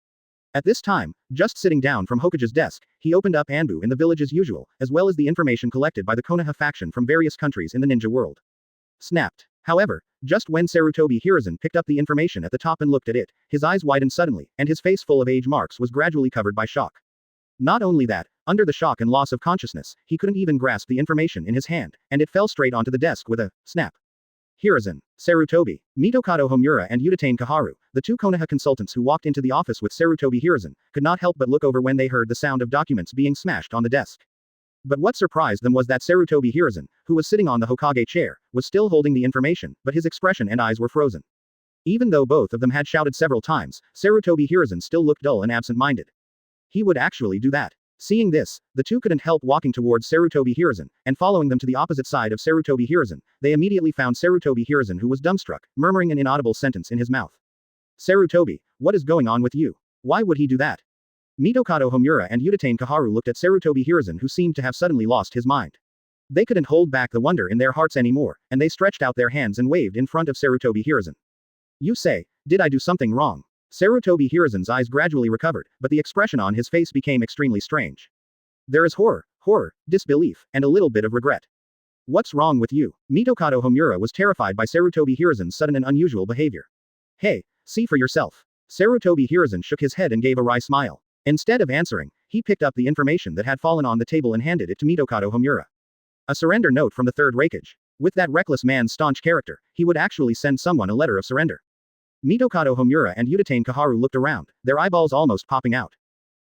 At this time, just sitting down from Hokage's desk, he opened up Anbu in the village as usual, as well as the information collected by the Konoha faction from various countries in the ninja world. Snapped. However, just when Sarutobi Hiruzen picked up the information at the top and looked at it, his eyes widened suddenly, and his face full of age marks was gradually covered by shock. Not only that, under the shock and loss of consciousness, he couldn't even grasp the information in his hand, and it fell straight onto the desk with a snap. Hiruzen, Sarutobi, Mitokado Homura and Uchiha Kaharu, the two Konoha consultants who walked into the office with Sarutobi Hiruzen, could not help but look over when they heard the sound of documents being smashed on the desk. But what surprised them was that Sarutobi Hiruzen, who was sitting on the Hokage chair, was still holding the information, but his expression and eyes were frozen. Even though both of them had shouted several times, Sarutobi Hiruzen still looked dull and absent-minded. He would actually do that. Seeing this, the two couldn't help walking towards Sarutobi Hiruzen, and following them to the opposite side of Sarutobi Hiruzen, they immediately found Sarutobi Hiruzen who was dumbstruck, murmuring an inaudible sentence in his mouth. Sarutobi, what is going on with you? Why would he do that? Mitokado Homura and Uchiha Kaharu looked at Sarutobi Hiruzen who seemed to have suddenly lost his mind. They couldn't hold back the wonder in their hearts anymore, and they stretched out their hands and waved in front of Sarutobi Hiruzen. You say, did I do something wrong? Sarutobi Hiruzen's eyes gradually recovered, but the expression on his face became extremely strange. There is horror, disbelief, and a little bit of regret. What's wrong with you? Mitokado Homura was terrified by Sarutobi Hiruzen's sudden and unusual behavior. Hey, see for yourself. Sarutobi Hiruzen shook his head and gave a wry smile. Instead of answering, he picked up the information that had fallen on the table and handed it to Mitokado Homura. A surrender note from the third Raikage. With that reckless man's staunch character, he would actually send someone a letter of surrender. Mitokado Homura and Uchiha Kaharu looked around, their eyeballs almost popping out.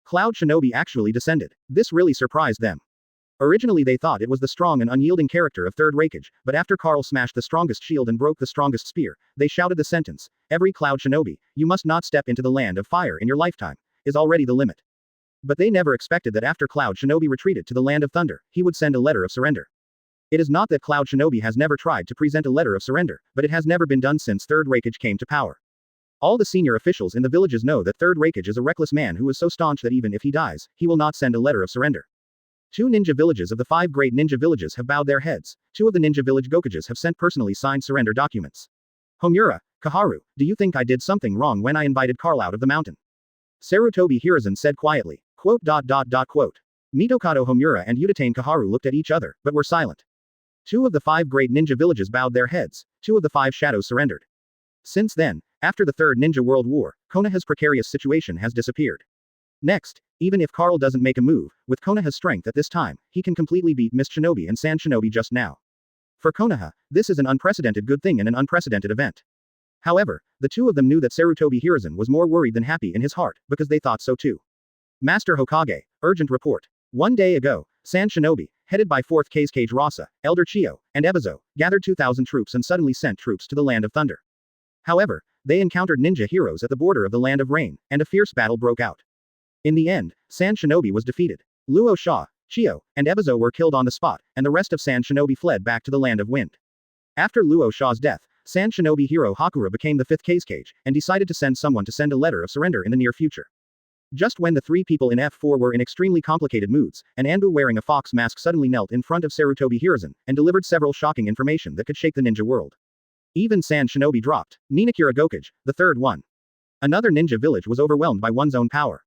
Cloud Shinobi actually descended. This really surprised them. Originally they thought it was the strong and unyielding character of Third Raikage, but after Carl smashed the strongest shield and broke the strongest spear, they shouted the sentence, every Cloud Shinobi, you must not step into the land of fire in your lifetime, is already the limit. But they never expected that after Cloud Shinobi retreated to the land of thunder, he would send a letter of surrender. It is not that Cloud Shinobi has never tried to present a letter of surrender, but it has never been done since Third Raikage came to power. All the senior officials in the villages know that Third Raikage is a reckless man who is so staunch that even if he dies, he will not send a letter of surrender. 2 ninja villages of the 5 great ninja villages have bowed their heads. 2 of the ninja village Gokages have sent personally signed surrender documents. Homura, Kaharu, do you think I did something wrong when I invited Carl out of the mountain? Sarutobi Hiruzen said quietly. Mitokado Homura and Uchiha Kaharu looked at each other, but were silent. 2 of the 5 great ninja villages bowed their heads. 2 of the 5 shadows surrendered. Since then, after the Third Ninja World War, Konoha's precarious situation has disappeared. Next, even if Carl doesn't make a move, with Konoha's strength at this time, he can completely beat Mist Shinobi and Sand Shinobi just now. For Konoha, this is an unprecedented good thing and an unprecedented event. However, the 2 of them knew that Sarutobi Hiruzen was more worried than happy in his heart, because they thought so too. Master Hokage, urgent report. 1 day ago, Sand Shinobi, headed by 4th Kage Rasa, Elder Chiyo, and Ebizo, gathered 2,000 troops and suddenly sent troops to the Land of Thunder. However, they encountered ninja heroes at the border of the Land of Rain, and a fierce battle broke out. In the end, Sand Shinobi was defeated. Luo Sha, Chiyo, and Ebizo were killed on the spot, and the rest of Sand Shinobi fled back to the Land of Wind. After Luo Sha's death, Sand Shinobi hero Hakura became the 5th Kage, and decided to send someone to send a letter of surrender in the near future. Just when the 3 people in F4 were in extremely complicated moods, an Anbu wearing a fox mask suddenly knelt in front of Sarutobi Hiruzen, and delivered several shocking information that could shake the ninja world. Even Sand Shinobi dropped. Ninakira Gokage, the 3rd one. Another ninja village was overwhelmed by one's own power.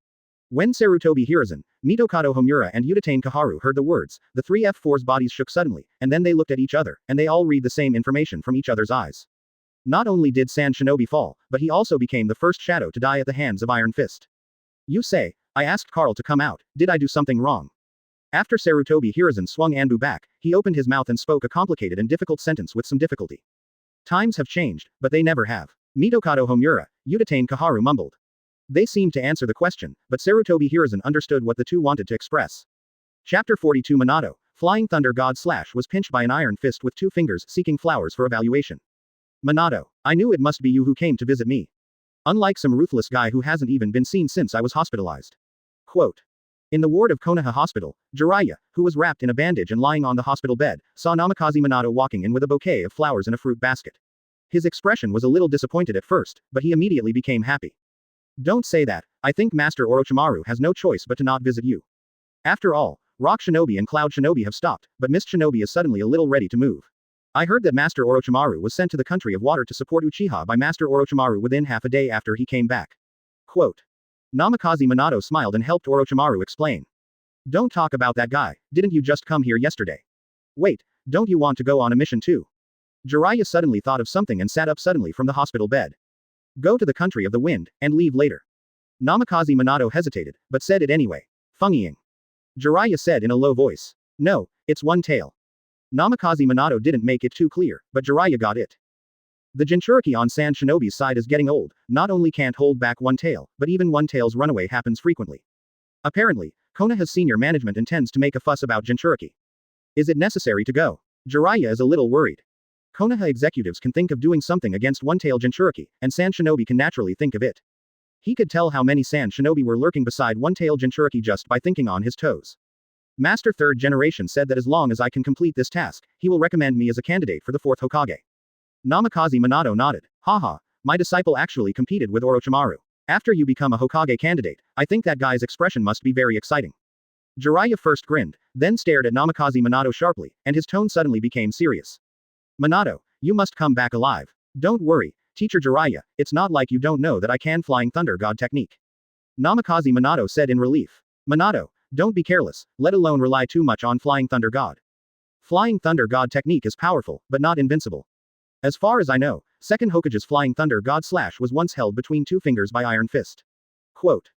When Sarutobi Hiruzen, Mitokado Homura and Uchiha Kaharu heard the words, the 3 F4's bodies shook suddenly, and then they looked at each other, and they all read the same information from each other's eyes. Not only did Sand Shinobi fall, but he also became the first shadow to die at the hands of Iron Fist. You say, I asked Carl to come out, did I do something wrong? After Sarutobi Hiruzen swung Anbu back, he opened his mouth and spoke a complicated and difficult sentence with some difficulty. Times have changed, but they never have. Mitokado Homura, Udatane Kaharu mumbled. They seemed to answer the question, but Sarutobi Hiruzen understood what the two wanted to express. Chapter 42 Minato, Flying Thunder God Slash was pinched by an iron fist with 2 fingers seeking flowers for evaluation. Minato, I knew it must be you who came to visit me. Unlike some ruthless guy who hasn't even been seen since I was hospitalized. Quote. In the ward of Konoha Hospital, Jiraiya, who was wrapped in a bandage and lying on the hospital bed, saw Namikaze Minato walking in with a bouquet of flowers and a fruit basket. His expression was a little disappointed at first, but he immediately became happy. Don't say that, I think Master Orochimaru has no choice but to not visit you. After all, Rock Shinobi and Cloud Shinobi have stopped, but Mist Shinobi is suddenly a little ready to move. I heard that Master Orochimaru was sent to the country of water to support Uchiha by Master Orochimaru within half a day after he came back. Quote. Namikaze Minato smiled and helped Orochimaru explain. Don't talk about that guy, didn't you just come here yesterday? Wait, don't you want to go on a mission too? Jiraiya suddenly thought of something and sat up suddenly from the hospital bed. Go to the country of the wind, and leave later. Namikaze Minato hesitated, but said it anyway. Funging. Jiraiya said in a low voice. No, it's one tail. Namikaze Minato didn't make it too clear, but Jiraiya got it. The Jinchuriki on Sand Shinobi's side is getting old, not only can't hold back one tail, but even one tail's runaway happens frequently. Apparently, Konoha's senior management intends to make a fuss about Jinchuriki. Is it necessary to go? Jiraiya is a little worried. Konoha executives can think of doing something against one-tail Jinchuriki, and Sand Shinobi can naturally think of it. He could tell how many Sand Shinobi were lurking beside one-tail Jinchuriki just by thinking on his toes. Master Third Generation said that as long as I can complete this task, he will recommend me as a candidate for the 4th Hokage. Namikaze Minato nodded. Haha, my disciple actually competed with Orochimaru. After you become a Hokage candidate, I think that guy's expression must be very exciting. Jiraiya first grinned, then stared at Namikaze Minato sharply, and his tone suddenly became serious. Minato, you must come back alive. Don't worry, Teacher Jiraiya, it's not like you don't know that I can Flying Thunder God technique. Namikaze Minato said in relief. Minato, don't be careless, let alone rely too much on Flying Thunder God. Flying Thunder God technique is powerful, but not invincible. As far as I know, second Hokage's Flying Thunder God Slash was once held between 2 fingers by Iron Fist. Quote.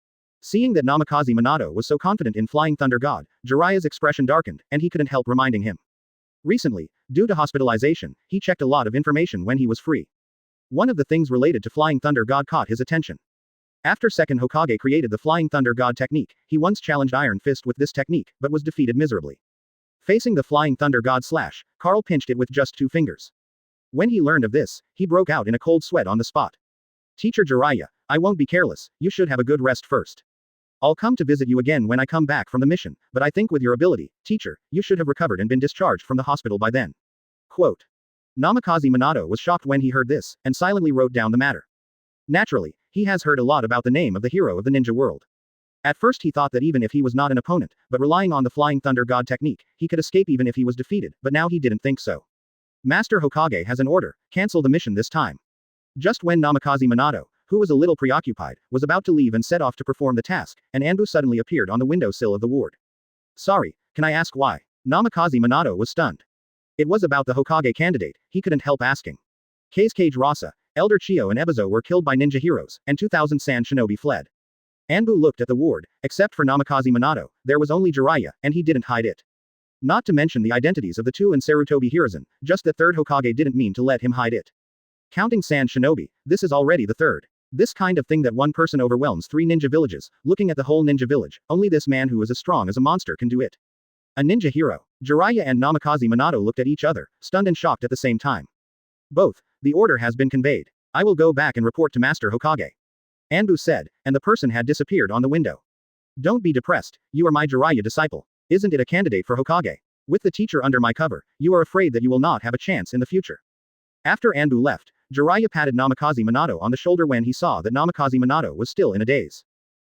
Seeing that Namikaze Minato was so confident in Flying Thunder God, Jiraiya's expression darkened, and he couldn't help reminding him. Recently, due to hospitalization, he checked a lot of information when he was free. One of the things related to Flying Thunder God caught his attention. After second Hokage created the Flying Thunder God technique, he once challenged Iron Fist with this technique, but was defeated miserably. Facing the Flying Thunder God Slash, Carl pinched it with just 2 fingers. When he learned of this, he broke out in a cold sweat on the spot. Teacher Jiraiya, I won't be careless, you should have a good rest first. I'll come to visit you again when I come back from the mission, but I think with your ability, teacher, you should have recovered and been discharged from the hospital by then. Quote. Namikaze Minato was shocked when he heard this, and silently wrote down the matter. Naturally, he has heard a lot about the name of the hero of the ninja world. At first he thought that even if he was not an opponent, but relying on the Flying Thunder God technique, he could escape even if he was defeated, but now he didn't think so. Master Hokage has an order, cancel the mission this time. Just when Namikaze Minato, who was a little preoccupied, was about to leave and set off to perform the task, an Anbu suddenly appeared on the windowsill of the ward. Sorry, can I ask why? Namikaze Minato was stunned. It was about the Hokage candidate, he couldn't help asking. Kage Rasa, Elder Chio and Ebizo were killed by ninja heroes, and 2,000 Sand Shinobi fled. Anbu looked at the ward, except for Namikaze Minato, there was only Jiraiya, and he didn't hide it. Not to mention the identities of the 2 and Sarutobi Hiruzen, just that third Hokage didn't mean to let him hide it. Counting Sand Shinobi, this is already the 3rd. This kind of thing that one person overwhelms 3 ninja villages, looking at the whole ninja village, only this man who is as strong as a monster can do it. A ninja hero. Jiraiya and Namikaze Minato looked at each other, stunned and shocked at the same time. Both, the order has been conveyed. I will go back and report to Master Hokage. Anbu said, and the person had disappeared on the window. Don't be depressed, you are my Jiraiya disciple. Isn't it a candidate for Hokage? With the teacher under my cover, you are afraid that you will not have a chance in the future. After Anbu left, Jiraiya patted Namikaze Minato on the shoulder when he saw that Namikaze Minato was still in a daze.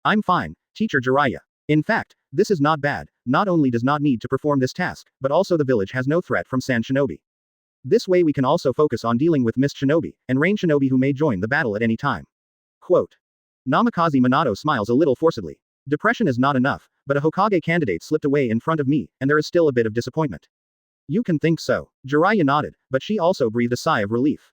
I'm fine, Teacher Jiraiya. In fact, this is not bad, not only does not need to perform this task, but also the village has no threat from Sand Shinobi. This way we can also focus on dealing with Mist Shinobi, and Rain Shinobi who may join the battle at any time. Quote. Namikaze Minato smiles a little forcibly. Depression is not enough, but a Hokage candidate slipped away in front of me, and there is still a bit of disappointment. You can think so. Jiraiya nodded, but she also breathed a sigh of relief.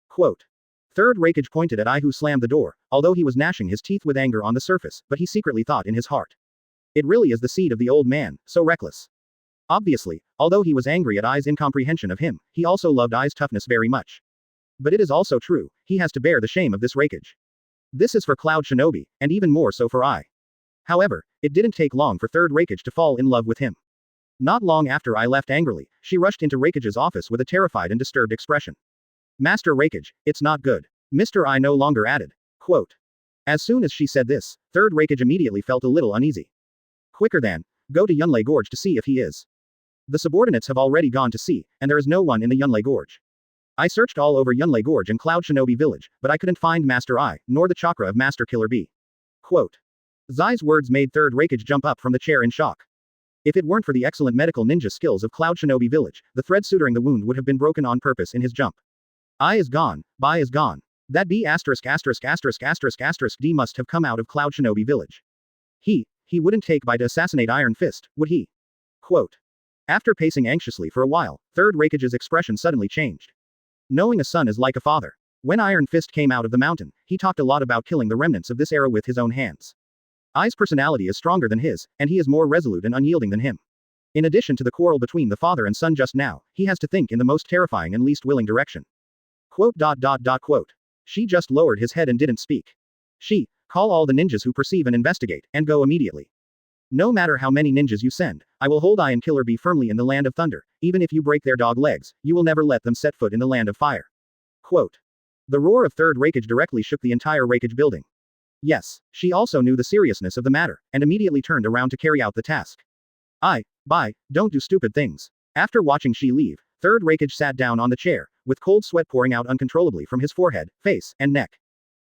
Quote. Third Raikage pointed at I, who slammed the door, although he was gnashing his teeth with anger on the surface, but he secretly thought in his heart. It really is the seed of the old man, so reckless. Obviously, although he was angry at I's incomprehension of him, he also loved I's toughness very much. But it is also true, he has to bear the shame of this Raikage. This is for Cloud Shinobi, and even more so for I. However, it didn't take long for Third Raikage to fall in love with him. Not long after I left angrily, she rushed into Raikage's office with a terrified and disturbed expression. Master Raikage, it's not good. Mr. I no longer added. Quote. As soon as she said this, Third Raikage immediately felt a little uneasy. Quicker than, go to Yunlei Gorge to see if he is. The subordinates have already gone to see, and there is no one in the Yunlei Gorge. I searched all over Yunlei Gorge and Cloud Shinobi Village, but I couldn't find Master I, nor the chakra of Master Killer B. Quote. Zai's words made Third Raikage jump up from the chair in shock. If it weren't for the excellent medical ninja skills of Cloud Shinobi Village, the thread suturing the wound would have been broken on purpose in his jump. I is gone, Bai is gone. That B asterisk asterisk asterisk asterisk asterisk D must have come out of Cloud Shinobi Village. He wouldn't take Bai to assassinate Iron Fist, would he? Quote. After pacing anxiously for a while, Third Raikage's expression suddenly changed. Knowing a son is like a father. When Iron Fist came out of the mountain, he talked a lot about killing the remnants of this era with his own hands. I's personality is stronger than his, and he is more resolute and unyielding than him. In addition to the quarrel between the father and son just now, he has to think in the most terrifying and least willing direction. Quote. She just lowered his head and didn't speak. Call all the ninjas who perceive and investigate, and go immediately. No matter how many ninjas you send, I will hold I and Killer Bee firmly in the land of thunder, even if you break their dog legs, you will never let them set foot in the land of fire. Quote. The roar of third Raikage directly shook the entire Raikage building. Yes, she also knew the seriousness of the matter, and immediately turned around to carry out the task. Don't do stupid things. After watching she leave, third Raikage sat down on the chair, with cold sweat pouring out uncontrollably from his forehead, face, and neck.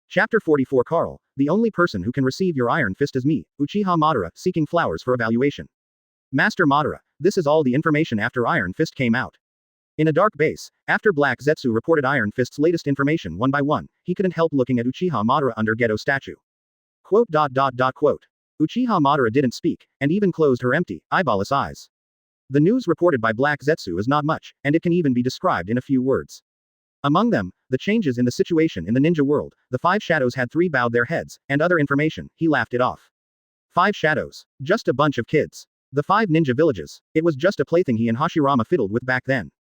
Chapter 44 Carl, the only person who can receive your iron fist is me, Uchiha Madara, seeking flowers for evaluation. Master Madara, this is all the information after Iron Fist came out. In a dark base, after Black Zetsu reported Iron Fist's latest information one by one, he couldn't help looking at Uchiha Madara under ghetto statue. Quote. Uchiha Madara didn't speak, and even closed her empty, eyeballess eyes. The news reported by Black Zetsu is not much, and it can even be described in a few words. Among them, the changes in the situation in the ninja world, the 5 shadows had 3 bowed their heads, and other information, he laughed it off. 5 shadows. Just a bunch of kids. The 5 ninja villages. It was just a plaything he and Hashirama fiddled with back then.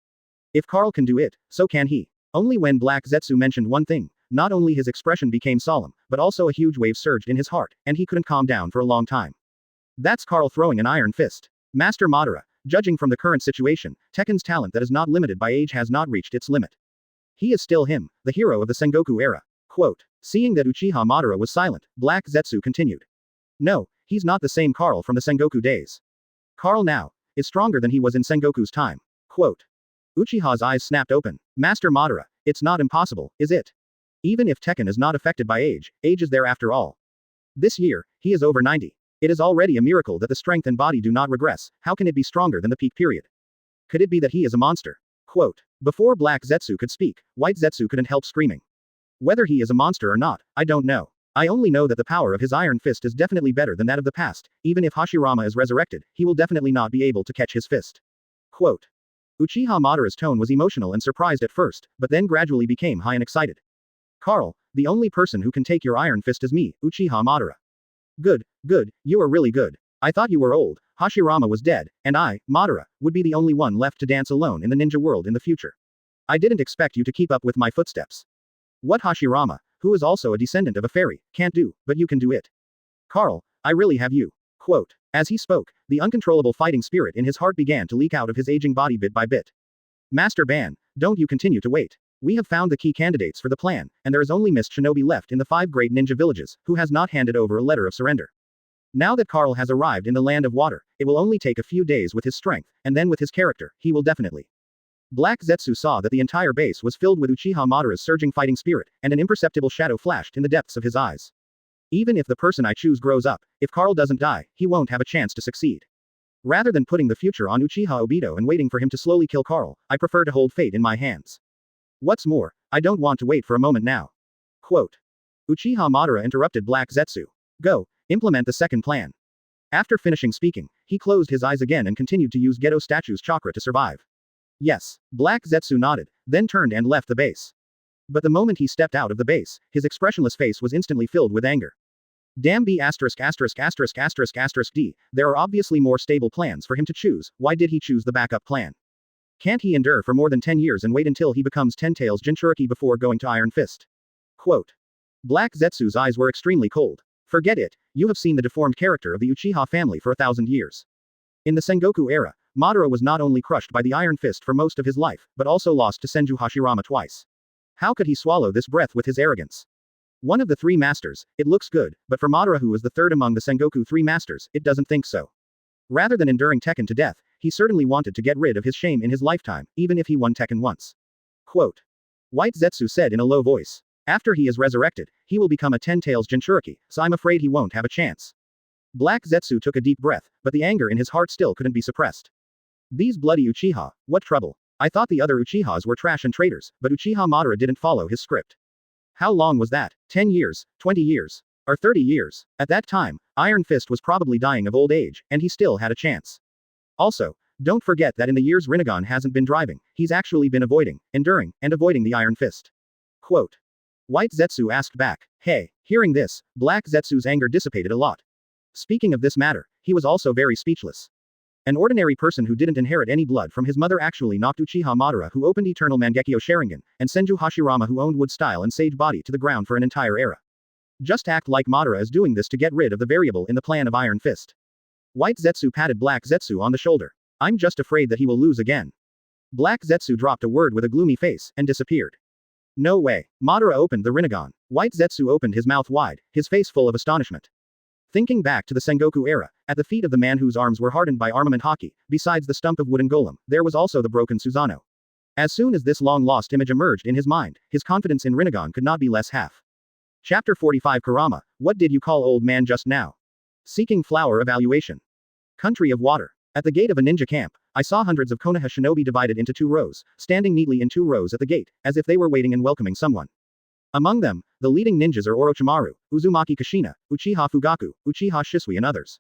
If Carl can do it, so can he. Only when Black Zetsu mentioned one thing, not only his expression became solemn, but also a huge wave surged in his heart, and he couldn't calm down for a long time. That's Carl throwing an iron fist. Master Madara, judging from the current situation, Tekken's talent that is not limited by age has not reached its limit. He is still him, the hero of the Sengoku era. Quote. Seeing that Uchiha Madara was silent, Black Zetsu continued. No, he's not the same Carl from the Sengoku days. Carl now is stronger than he was in Sengoku's time. Quote. Uchiha's eyes snapped open. Master Madara, it's not impossible, is it? Even if Tekken is not affected by age, age is there after all. This year, he is over 90. It is already a miracle that the strength and body do not regress. How can it be stronger than the peak period? Could it be that he is a monster? Quote. Before Black Zetsu could speak, White Zetsu couldn't help screaming. Whether he is a monster or not, I don't know. I only know that the power of his iron fist is definitely better than that of the past. Even if Hashirama is resurrected, he will definitely not be able to catch his fist. Quote. Uchiha Madara's tone was emotional and surprised at first, but then gradually became high and excited. Carl, the only person who can take your iron fist is me, Uchiha Madara. Good, you are really good. I thought you were old, Hashirama was dead, and I, Madara, would be the only one left to dance alone in the ninja world in the future. I didn't expect you to keep up with my footsteps. What Hashirama, who is also a descendant of a fairy, can't do, but you can do it. Carl, I really have you. Quote. As he spoke, the uncontrollable fighting spirit in his heart began to leak out of his aging body bit by bit. Master Ban, don't you continue to wait. We have found the key candidates for the plan, and there is only Mist Shinobi left in the 5 great ninja villages, who has not handed over a letter of surrender. Now that Carl has arrived in the land of water, it will only take a few days with his strength, and then with his character, he will definitely. Black Zetsu saw that the entire base was filled with Uchiha Madara's surging fighting spirit, and an imperceptible shadow flashed in the depths of his eyes. Even if the person I choose grows up, if Carl doesn't die, he won't have a chance to succeed. Rather than putting the future on Uchiha Obito and waiting for him to slowly kill Carl, I prefer to hold fate in my hands. What's more, I don't want to wait for a moment now. Quote. Uchiha Madara interrupted Black Zetsu. Go, implement the second plan. After finishing speaking, he closed his eyes again and continued to use Geto Statue's chakra to survive. Yes, Black Zetsu nodded, then turned and left the base. But the moment he stepped out of the base, his expressionless face was instantly filled with anger. Damn B****************** D, there are obviously more stable plans for him to choose, why did he choose the backup plan? Can't he endure for more than 10 years and wait until he becomes 10 Tails Jinchuriki before going to Iron Fist? Quote. Black Zetsu's eyes were extremely cold. Forget it, you have seen the deformed character of the Uchiha family for 1,000 years. In the Sengoku era, Madara was not only crushed by the Iron Fist for most of his life, but also lost to Senju Hashirama twice. How could he swallow this breath with his arrogance? One of the 3 masters, it looks good, but for Madara who is the third among the Sengoku 3 masters, it doesn't think so. Rather than enduring Tekken to death, he certainly wanted to get rid of his shame in his lifetime, even if he won Tekken once. Quote. White Zetsu said in a low voice. After he is resurrected, he will become a 10 Tails Jinchuriki, so I'm afraid he won't have a chance. Black Zetsu took a deep breath, but the anger in his heart still couldn't be suppressed. These bloody Uchiha, what trouble. I thought the other Uchihas were trash and traitors, but Uchiha Madara didn't follow his script. How long was that? 10 years, 20 years, or 30 years? At that time, Iron Fist was probably dying of old age, and he still had a chance. Also, don't forget that in the years Rinnegan hasn't been driving, he's actually been enduring, and avoiding the Iron Fist. Quote. White Zetsu asked back. Hey, hearing this, Black Zetsu's anger dissipated a lot. Speaking of this matter, he was also very speechless. An ordinary person who didn't inherit any blood from his mother actually knocked Uchiha Madara, who opened Eternal Mangekyo Sharingan, and Senju Hashirama, who owned Wood Style and Sage Body, to the ground for an entire era. Just act like Madara is doing this to get rid of the variable in the plan of Iron Fist. White Zetsu patted Black Zetsu on the shoulder. I'm just afraid that he will lose again. Black Zetsu dropped a word with a gloomy face, and disappeared. No way. Madara opened the Rinnegan. White Zetsu opened his mouth wide, his face full of astonishment. Thinking back to the Sengoku era, at the feet of the man whose arms were hardened by armament hockey, besides the stump of wooden golem, there was also the broken Susanoo. As soon as this long-lost image emerged in his mind, his confidence in Rinnegan could not be less half. Chapter 45 Kurama, what did you call old man just now? Seeking flower evaluation. Country of water. At the gate of a ninja camp, I saw hundreds of Konoha shinobi divided into 2 rows, standing neatly in 2 rows at the gate, as if they were waiting and welcoming someone. Among them, the leading ninjas are Orochimaru, Uzumaki Kushina, Uchiha Fugaku, Uchiha Shisui and others.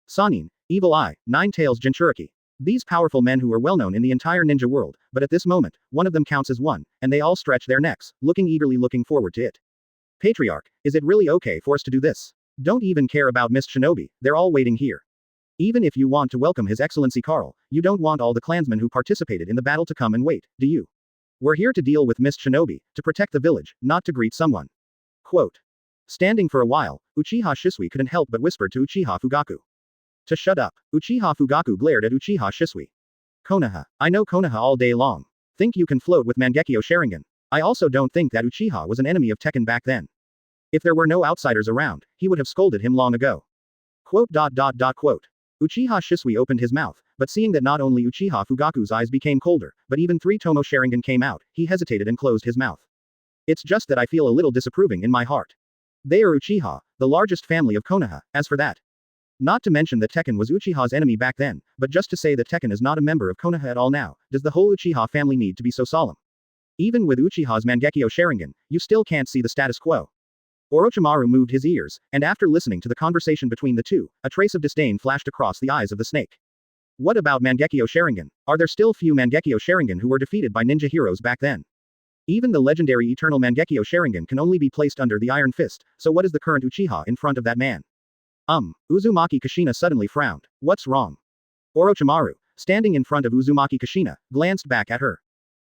Sannin, Evil Eye, Nine Tails Jinchuriki. These powerful men who are well known in the entire ninja world, but at this moment, one of them counts as one, and they all stretch their necks, eagerly looking forward to it. Patriarch, is it really okay for us to do this? Don't even care about Miss Shinobi, they're all waiting here. Even if you want to welcome His Excellency Carl, you don't want all the clansmen who participated in the battle to come and wait, do you? We're here to deal with Miss Shinobi, to protect the village, not to greet someone. Quote. Standing for a while, Uchiha Shisui couldn't help but whisper to Uchiha Fugaku. To shut up. Uchiha Fugaku glared at Uchiha Shisui. Konoha. I know Konoha all day long. Think you can float with Mangekyo Sharingan. I also don't think that Uchiha was an enemy of Tekken back then. If there were no outsiders around, he would have scolded him long ago. Quote. Uchiha Shisui opened his mouth, but seeing that not only Uchiha Fugaku's eyes became colder, but even 3 Tomo Sharingan came out, he hesitated and closed his mouth. It's just that I feel a little disapproving in my heart. They are Uchiha, the largest family of Konoha, as for that. Not to mention that Tekken was Uchiha's enemy back then, but just to say that Tekken is not a member of Konoha at all now, does the whole Uchiha family need to be so solemn? Even with Uchiha's Mangekyo Sharingan, you still can't see the status quo. Orochimaru moved his ears, and after listening to the conversation between the two, a trace of disdain flashed across the eyes of the snake. What about Mangekyo Sharingan? Are there still few Mangekyo Sharingan who were defeated by ninja heroes back then? Even the legendary Eternal Mangekyo Sharingan can only be placed under the Iron Fist, so what is the current Uchiha in front of that man? Uzumaki Kushina suddenly frowned. What's wrong? Orochimaru, standing in front of Uzumaki Kushina, glanced back at her.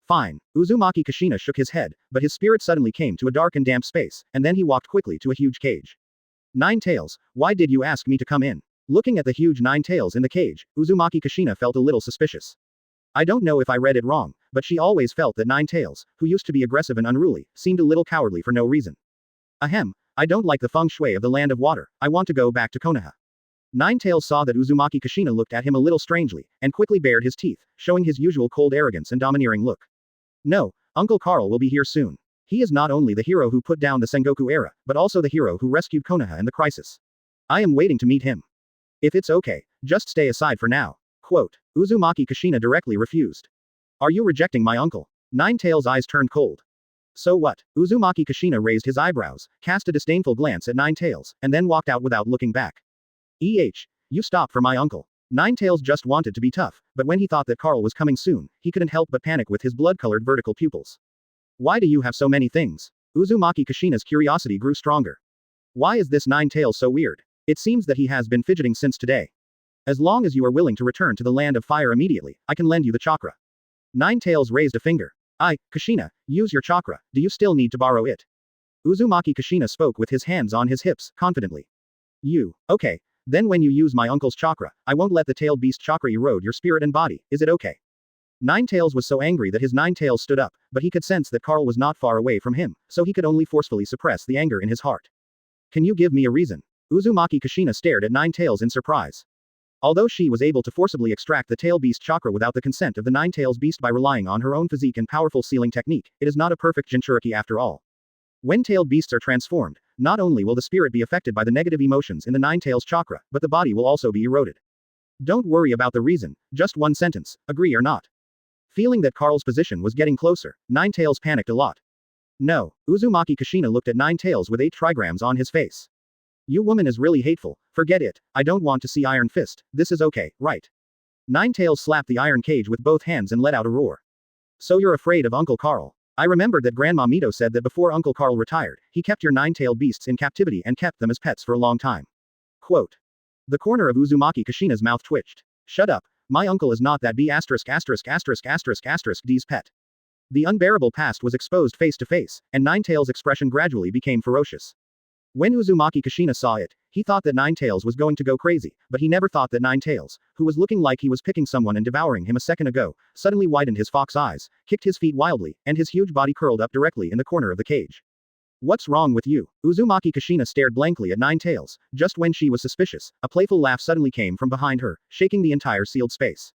Fine. Uzumaki Kushina shook his head, but his spirit suddenly came to a dark and damp space, and then he walked quickly to a huge cage. Nine Tails, why did you ask me to come in? Looking at the huge 9 tails in the cage, Uzumaki Kushina felt a little suspicious. I don't know if I read it wrong, but she always felt that 9 Tails, who used to be aggressive and unruly, seemed a little cowardly for no reason. Ahem, I don't like the feng shui of the land of water, I want to go back to Konoha. 9 Tails saw that Uzumaki Kushina looked at him a little strangely, and quickly bared his teeth, showing his usual cold arrogance and domineering look. No, Uncle Carl will be here soon. He is not only the hero who put down the Sengoku era, but also the hero who rescued Konoha in the crisis. I am waiting to meet him. If it's okay, just stay aside for now. Quote. Uzumaki Kushina directly refused. Are you rejecting my uncle? 9 Tails' eyes turned cold. So what? Uzumaki Kushina raised his eyebrows, cast a disdainful glance at 9 Tails, and then walked out without looking back. You stop for my uncle. 9 Tails just wanted to be tough, but when he thought that Carl was coming soon, he couldn't help but panic with his blood-colored vertical pupils. Why do you have so many things? Uzumaki Kushina's curiosity grew stronger. Why is this 9 Tails so weird? It seems that he has been fidgeting since today. As long as you are willing to return to the land of fire immediately, I can lend you the chakra. 9 Tails raised a finger. Kushina, use your chakra, do you still need to borrow it? Uzumaki Kushina spoke with his hands on his hips, confidently. Okay. Then when you use my uncle's chakra, I won't let the tailed beast chakra erode your spirit and body, is it okay? 9 Tails was so angry that his 9 tails stood up, but he could sense that Carl was not far away from him, so he could only forcefully suppress the anger in his heart. Can you give me a reason? Uzumaki Kushina stared at 9 Tails in surprise. Although she was able to forcibly extract the tail beast chakra without the consent of the 9 Tails beast by relying on her own physique and powerful sealing technique, it is not a perfect Jinchuriki after all. When tailed beasts are transformed, not only will the spirit be affected by the negative emotions in the 9 Tails chakra, but the body will also be eroded. Don't worry about the reason, just one sentence, agree or not. Feeling that Carl's position was getting closer, 9 Tails panicked a lot. No, Uzumaki Kushina looked at 9 Tails with 8 trigrams on his face. You woman is really hateful, forget it, I don't want to see Iron Fist, this is okay, right? 9 Tails slapped the iron cage with both hands and let out a roar. So you're afraid of Uncle Carl? I remembered that Grandma Mito said that before Uncle Carl retired, he kept your 9-tailed beasts in captivity and kept them as pets for a long time. Quote. The corner of Uzumaki Kushina's mouth twitched. Shut up, my uncle is not that B asterisk asterisk asterisk asterisk asterisk D's pet. The unbearable past was exposed face to face, and Ninetales' expression gradually became ferocious. When Uzumaki Kushina saw it, he thought that Ninetales was going to go crazy, but he never thought that Ninetales, who was looking like he was picking someone and devouring him a second ago, suddenly widened his fox eyes, kicked his feet wildly, and his huge body curled up directly in the corner of the cage. What's wrong with you? Uzumaki Kushina stared blankly at Ninetales. Just when she was suspicious, a playful laugh suddenly came from behind her, shaking the entire sealed space.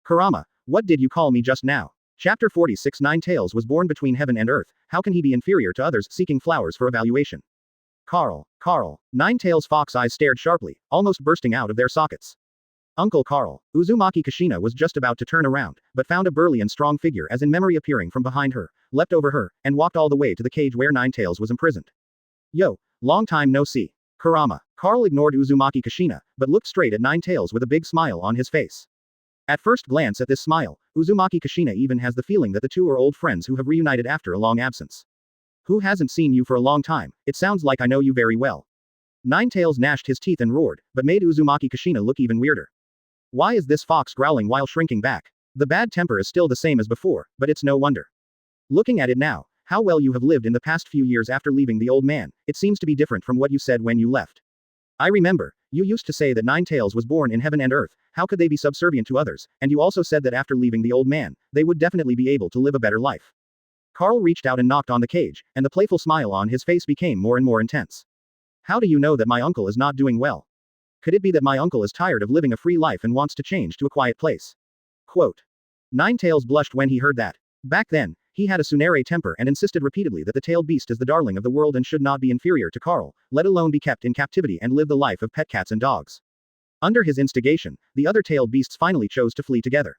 Kurama, what did you call me just now? Chapter 46 Ninetales was born between heaven and earth, how can he be inferior to others seeking flowers for evaluation? Carl. Ninetales' fox eyes stared sharply, almost bursting out of their sockets. Uncle Carl. Uzumaki Kushina was just about to turn around, but found a burly and strong figure as in memory appearing from behind her, leapt over her, and walked all the way to the cage where Ninetales was imprisoned. Yo, long time no see. Kurama. Carl ignored Uzumaki Kushina, but looked straight at Ninetales with a big smile on his face. At first glance at this smile, Uzumaki Kushina even has the feeling that the two are old friends who have reunited after a long absence. Who hasn't seen you for a long time? It sounds like I know you very well. Ninetales gnashed his teeth and roared, but made Uzumaki Kushina look even weirder. Why is this fox growling while shrinking back? The bad temper is still the same as before, but it's no wonder. Looking at it now, how well you have lived in the past few years after leaving the old man, it seems to be different from what you said when you left. I remember, you used to say that Ninetales was born in heaven and earth, how could they be subservient to others, and you also said that after leaving the old man, they would definitely be able to live a better life. Carl reached out and knocked on the cage, and the playful smile on his face became more and more intense. How do you know that my uncle is not doing well? Could it be that my uncle is tired of living a free life and wants to change to a quiet place? Quote. Ninetales blushed when he heard that. Back then, he had a tsundere temper and insisted repeatedly that the tailed beast is the darling of the world and should not be inferior to Carl, let alone be kept in captivity and live the life of pet cats and dogs. Under his instigation, the other tailed beasts finally chose to flee together.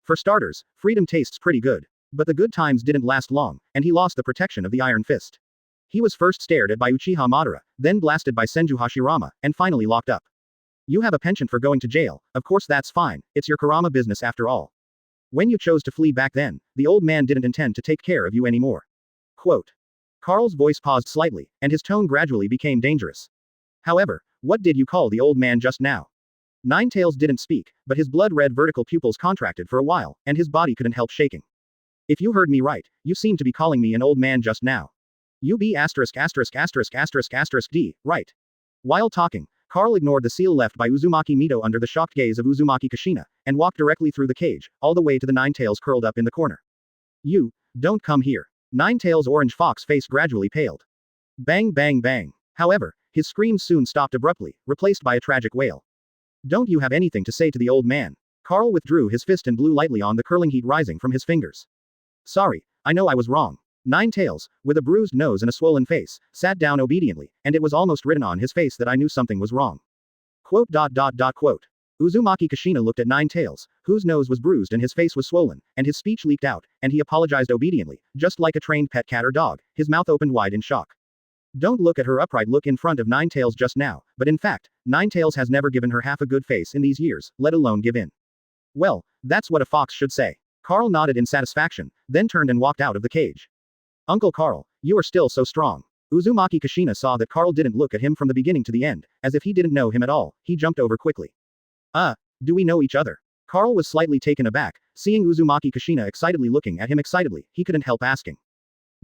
For starters, freedom tastes pretty good. But the good times didn't last long, and he lost the protection of the Iron Fist. He was first stared at by Uchiha Madara, then blasted by Senju Hashirama, and finally locked up. You have a penchant for going to jail, of course that's fine, it's your Kurama business after all. When you chose to flee back then, the old man didn't intend to take care of you anymore. Quote. Carl's voice paused slightly, and his tone gradually became dangerous. However, what did you call the old man just now? Ninetales didn't speak, but his blood-red vertical pupils contracted for a while, and his body couldn't help shaking. If you heard me right, you seem to be calling me an old man just now. You be asterisk asterisk asterisk asterisk asterisk D, right? While talking, Carl ignored the seal left by Uzumaki Mito under the shocked gaze of Uzumaki Kushina, and walked directly through the cage, all the way to the Ninetales curled up in the corner. You, don't come here. Ninetales' orange fox face gradually paled. Bang bang bang. However, his screams soon stopped abruptly, replaced by a tragic wail. Don't you have anything to say to the old man? Carl withdrew his fist and blew lightly on the curling heat rising from his fingers. Sorry, I know I was wrong. Ninetales, with a bruised nose and a swollen face, sat down obediently, and it was almost written on his face that I knew something was wrong. Quote. Uzumaki Kushina looked at Ninetales, whose nose was bruised and his face was swollen, and his speech leaked out, and he apologized obediently, just like a trained pet cat or dog, his mouth opened wide in shock. Don't look at her upright look in front of Ninetales just now, but in fact, Ninetales has never given her half a good face in these years, let alone give in. Well, that's what a fox should say. Carl nodded in satisfaction, then turned and walked out of the cage. Uncle Carl, you are still so strong. Uzumaki Kushina saw that Carl didn't look at him from the beginning to the end, as if he didn't know him at all, he jumped over quickly. Do we know each other? Carl was slightly taken aback, seeing Uzumaki Kushina excitedly looking at him excitedly, he couldn't help asking.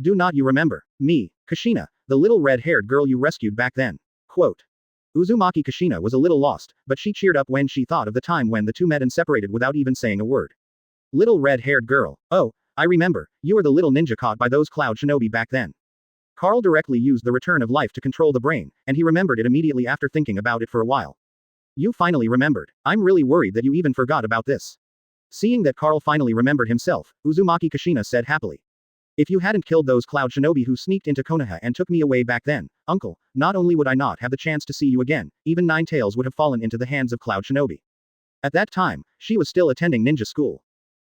Do not you remember me, Kushina, the little red-haired girl you rescued back then? Quote. Uzumaki Kushina was a little lost, but she cheered up when she thought of the time when the two met and separated without even saying a word. Little red-haired girl. Oh, I remember, you were the little ninja caught by those cloud shinobi back then. Carl directly used the return of life to control the brain, and he remembered it immediately after thinking about it for a while. You finally remembered. I'm really worried that you even forgot about this. Seeing that Carl finally remembered himself, Uzumaki Kushina said happily. If you hadn't killed those cloud shinobi who sneaked into Konoha and took me away back then, uncle, not only would I not have the chance to see you again, even Ninetales would have fallen into the hands of cloud shinobi. At that time, she was still attending ninja school.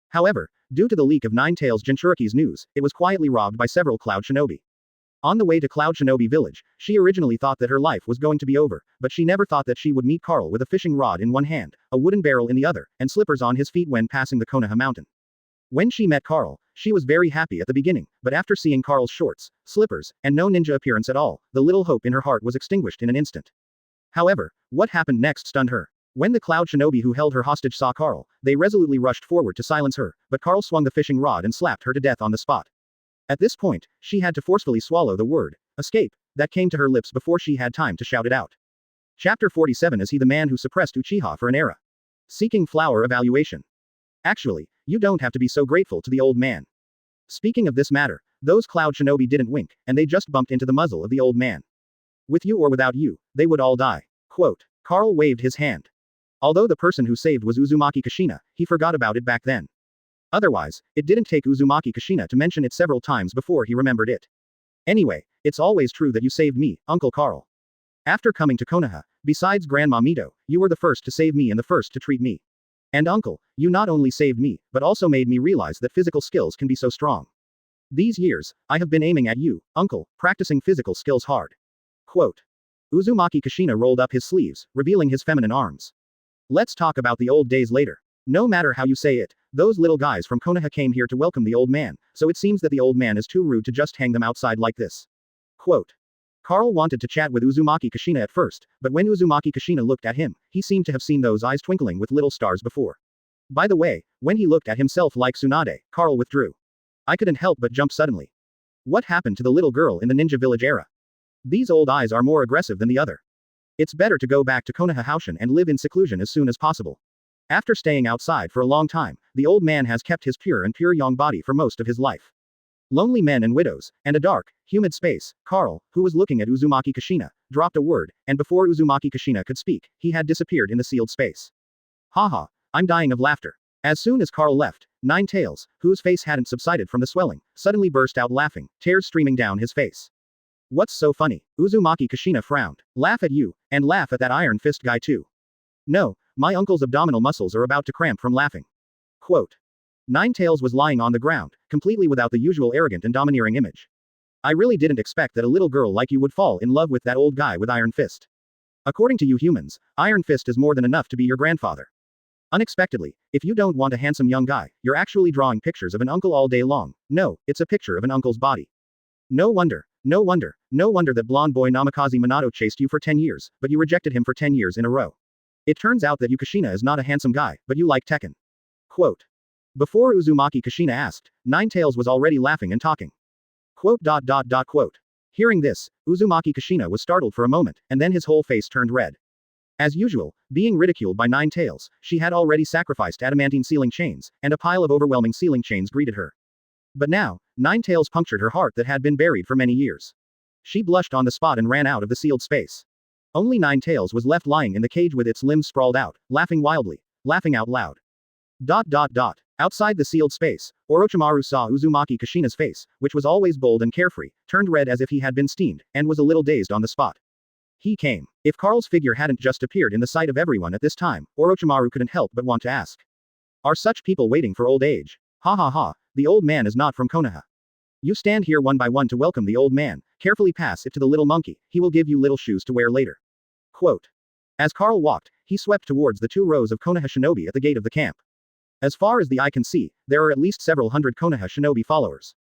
However, due to the leak of Ninetales Jinchuriki's news, it was quietly robbed by several cloud shinobi. On the way to Cloud Shinobi Village, she originally thought that her life was going to be over, but she never thought that she would meet Carl with a fishing rod in one hand, a wooden barrel in the other, and slippers on his feet when passing the Konoha mountain. When she met Carl, she was very happy at the beginning, but after seeing Carl's shorts, slippers, and no ninja appearance at all, the little hope in her heart was extinguished in an instant. However, what happened next stunned her. When the Cloud Shinobi who held her hostage saw Carl, they resolutely rushed forward to silence her, but Carl swung the fishing rod and slapped her to death on the spot. At this point, she had to forcefully swallow the word, escape, that came to her lips before she had time to shout it out. Chapter 47. Is he the man who suppressed Uchiha for an era? Seeking flower evaluation. Actually, you don't have to be so grateful to the old man. Speaking of this matter, those Cloud Shinobi didn't wink, and they just bumped into the muzzle of the old man. With you or without you, they would all die. Quote. Carl waved his hand. Although the person who saved was Uzumaki Kushina, he forgot about it back then. Otherwise, it didn't take Uzumaki Kushina to mention it several times before he remembered it. Anyway, it's always true that you saved me, Uncle Carl. After coming to Konoha, besides Grandma Mito, you were the first to save me and the first to treat me. And uncle, you not only saved me, but also made me realize that physical skills can be so strong. These years, I have been aiming at you, uncle, practicing physical skills hard. Quote. Uzumaki Kushina rolled up his sleeves, revealing his feminine arms. Let's talk about the old days later. No matter how you say it, those little guys from Konoha came here to welcome the old man, so it seems that the old man is too rude to just hang them outside like this. Quote. Carl wanted to chat with Uzumaki Kushina at first, but when Uzumaki Kushina looked at him, he seemed to have seen those eyes twinkling with little stars before. By the way, when he looked at himself like Tsunade, Carl withdrew. I couldn't help but jump suddenly. What happened to the little girl in the ninja village era? These old eyes are more aggressive than the other. It's better to go back to Konoha Houshin and live in seclusion as soon as possible. After staying outside for a long time, the old man has kept his pure and pure young body for most of his life. Lonely men and widows, and a dark, humid space. Carl, who was looking at Uzumaki Kushina, dropped a word, and before Uzumaki Kushina could speak, he had disappeared in the sealed space. Haha, I'm dying of laughter. As soon as Carl left, Nine Tails, whose face hadn't subsided from the swelling, suddenly burst out laughing, tears streaming down his face. What's so funny? Uzumaki Kushina frowned. Laugh at you, and laugh at that Iron Fist guy too. No, my uncle's abdominal muscles are about to cramp from laughing. Quote. Nine Tails was lying on the ground, completely without the usual arrogant and domineering image. I really didn't expect that a little girl like you would fall in love with that old guy with Iron Fist. According to you humans, Iron Fist is more than enough to be your grandfather. Unexpectedly, if you don't want a handsome young guy, you're actually drawing pictures of an uncle all day long. No, it's a picture of an uncle's body. No wonder that blonde boy Namikaze Minato chased you for 10 years, but you rejected him for 10 years in a row. It turns out that you Kushina is not a handsome guy, but you like Tekken. Quote. Before Uzumaki Kushina asked, Nine Tails was already laughing and talking. Quote. Hearing this, Uzumaki Kushina was startled for a moment, and then his whole face turned red. As usual, being ridiculed by Nine Tails, she had already sacrificed adamantine sealing chains, and a pile of overwhelming sealing chains greeted her. But now, Nine Tails punctured her heart that had been buried for many years. She blushed on the spot and ran out of the sealed space. Only Nine Tails was left lying in the cage with its limbs sprawled out, laughing wildly, laughing out loud. Outside the sealed space, Orochimaru saw Uzumaki Kushina's face, which was always bold and carefree, turned red as if he had been steamed, and was a little dazed on the spot. He came. If Carl's figure hadn't just appeared in the sight of everyone at this time, Orochimaru couldn't help but want to ask. Are such people waiting for old age? Ha ha ha, the old man is not from Konoha. You stand here one by one to welcome the old man, carefully pass it to the little monkey, he will give you little shoes to wear later. Quote. As Carl walked, he swept towards the 2 rows of Konoha shinobi at the gate of the camp. As far as the eye can see, there are at least several hundred Konoha shinobi followers.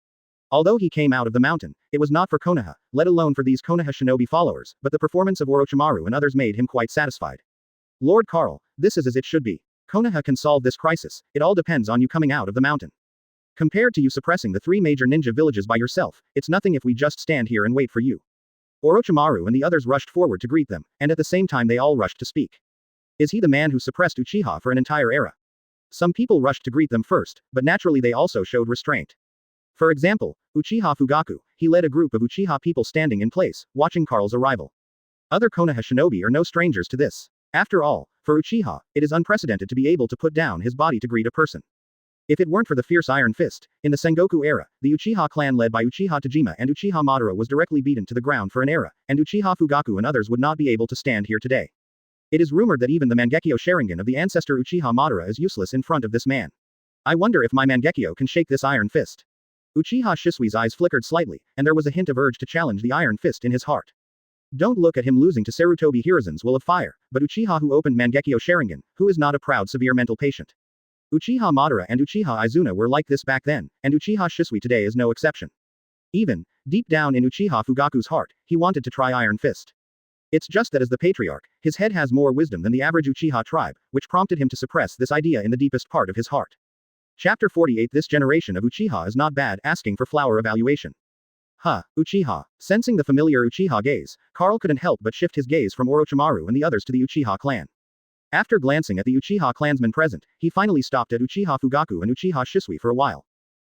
Although he came out of the mountain, it was not for Konoha, let alone for these Konoha shinobi followers, but the performance of Orochimaru and others made him quite satisfied. Lord Carl, this is as it should be. Konoha can solve this crisis, it all depends on you coming out of the mountain. Compared to you suppressing the 3 major ninja villages by yourself, it's nothing if we just stand here and wait for you. Orochimaru and the others rushed forward to greet them, and at the same time they all rushed to speak. Is he the man who suppressed Uchiha for an entire era? Some people rushed to greet them first, but naturally they also showed restraint. For example, Uchiha Fugaku, he led a group of Uchiha people standing in place, watching Carl's arrival. Other Konoha shinobi are no strangers to this. After all, for Uchiha, it is unprecedented to be able to put down his body to greet a person. If it weren't for the fierce Iron Fist, in the Sengoku era, the Uchiha clan led by Uchiha Tajima and Uchiha Madara was directly beaten to the ground for an era, and Uchiha Fugaku and others would not be able to stand here today. It is rumored that even the Mangekyo Sharingan of the ancestor Uchiha Madara is useless in front of this man. I wonder if my Mangekyo can shake this Iron Fist. Uchiha Shisui's eyes flickered slightly, and there was a hint of urge to challenge the Iron Fist in his heart. Don't look at him losing to Sarutobi Hiruzen's will of fire, but Uchiha who opened Mangekyo Sharingan, who is not a proud severe mental patient. Uchiha Madara and Uchiha Izuna were like this back then, and Uchiha Shisui today is no exception. Even, deep down in Uchiha Fugaku's heart, he wanted to try Iron Fist. It's just that as the patriarch, his head has more wisdom than the average Uchiha tribe, which prompted him to suppress this idea in the deepest part of his heart. Chapter 48 This generation of Uchiha is not bad, asking for flower evaluation. Uchiha. Sensing the familiar Uchiha gaze, Karl couldn't help but shift his gaze from Orochimaru and the others to the Uchiha clan. After glancing at the Uchiha clansmen present, he finally stopped at Uchiha Fugaku and Uchiha Shisui for a while.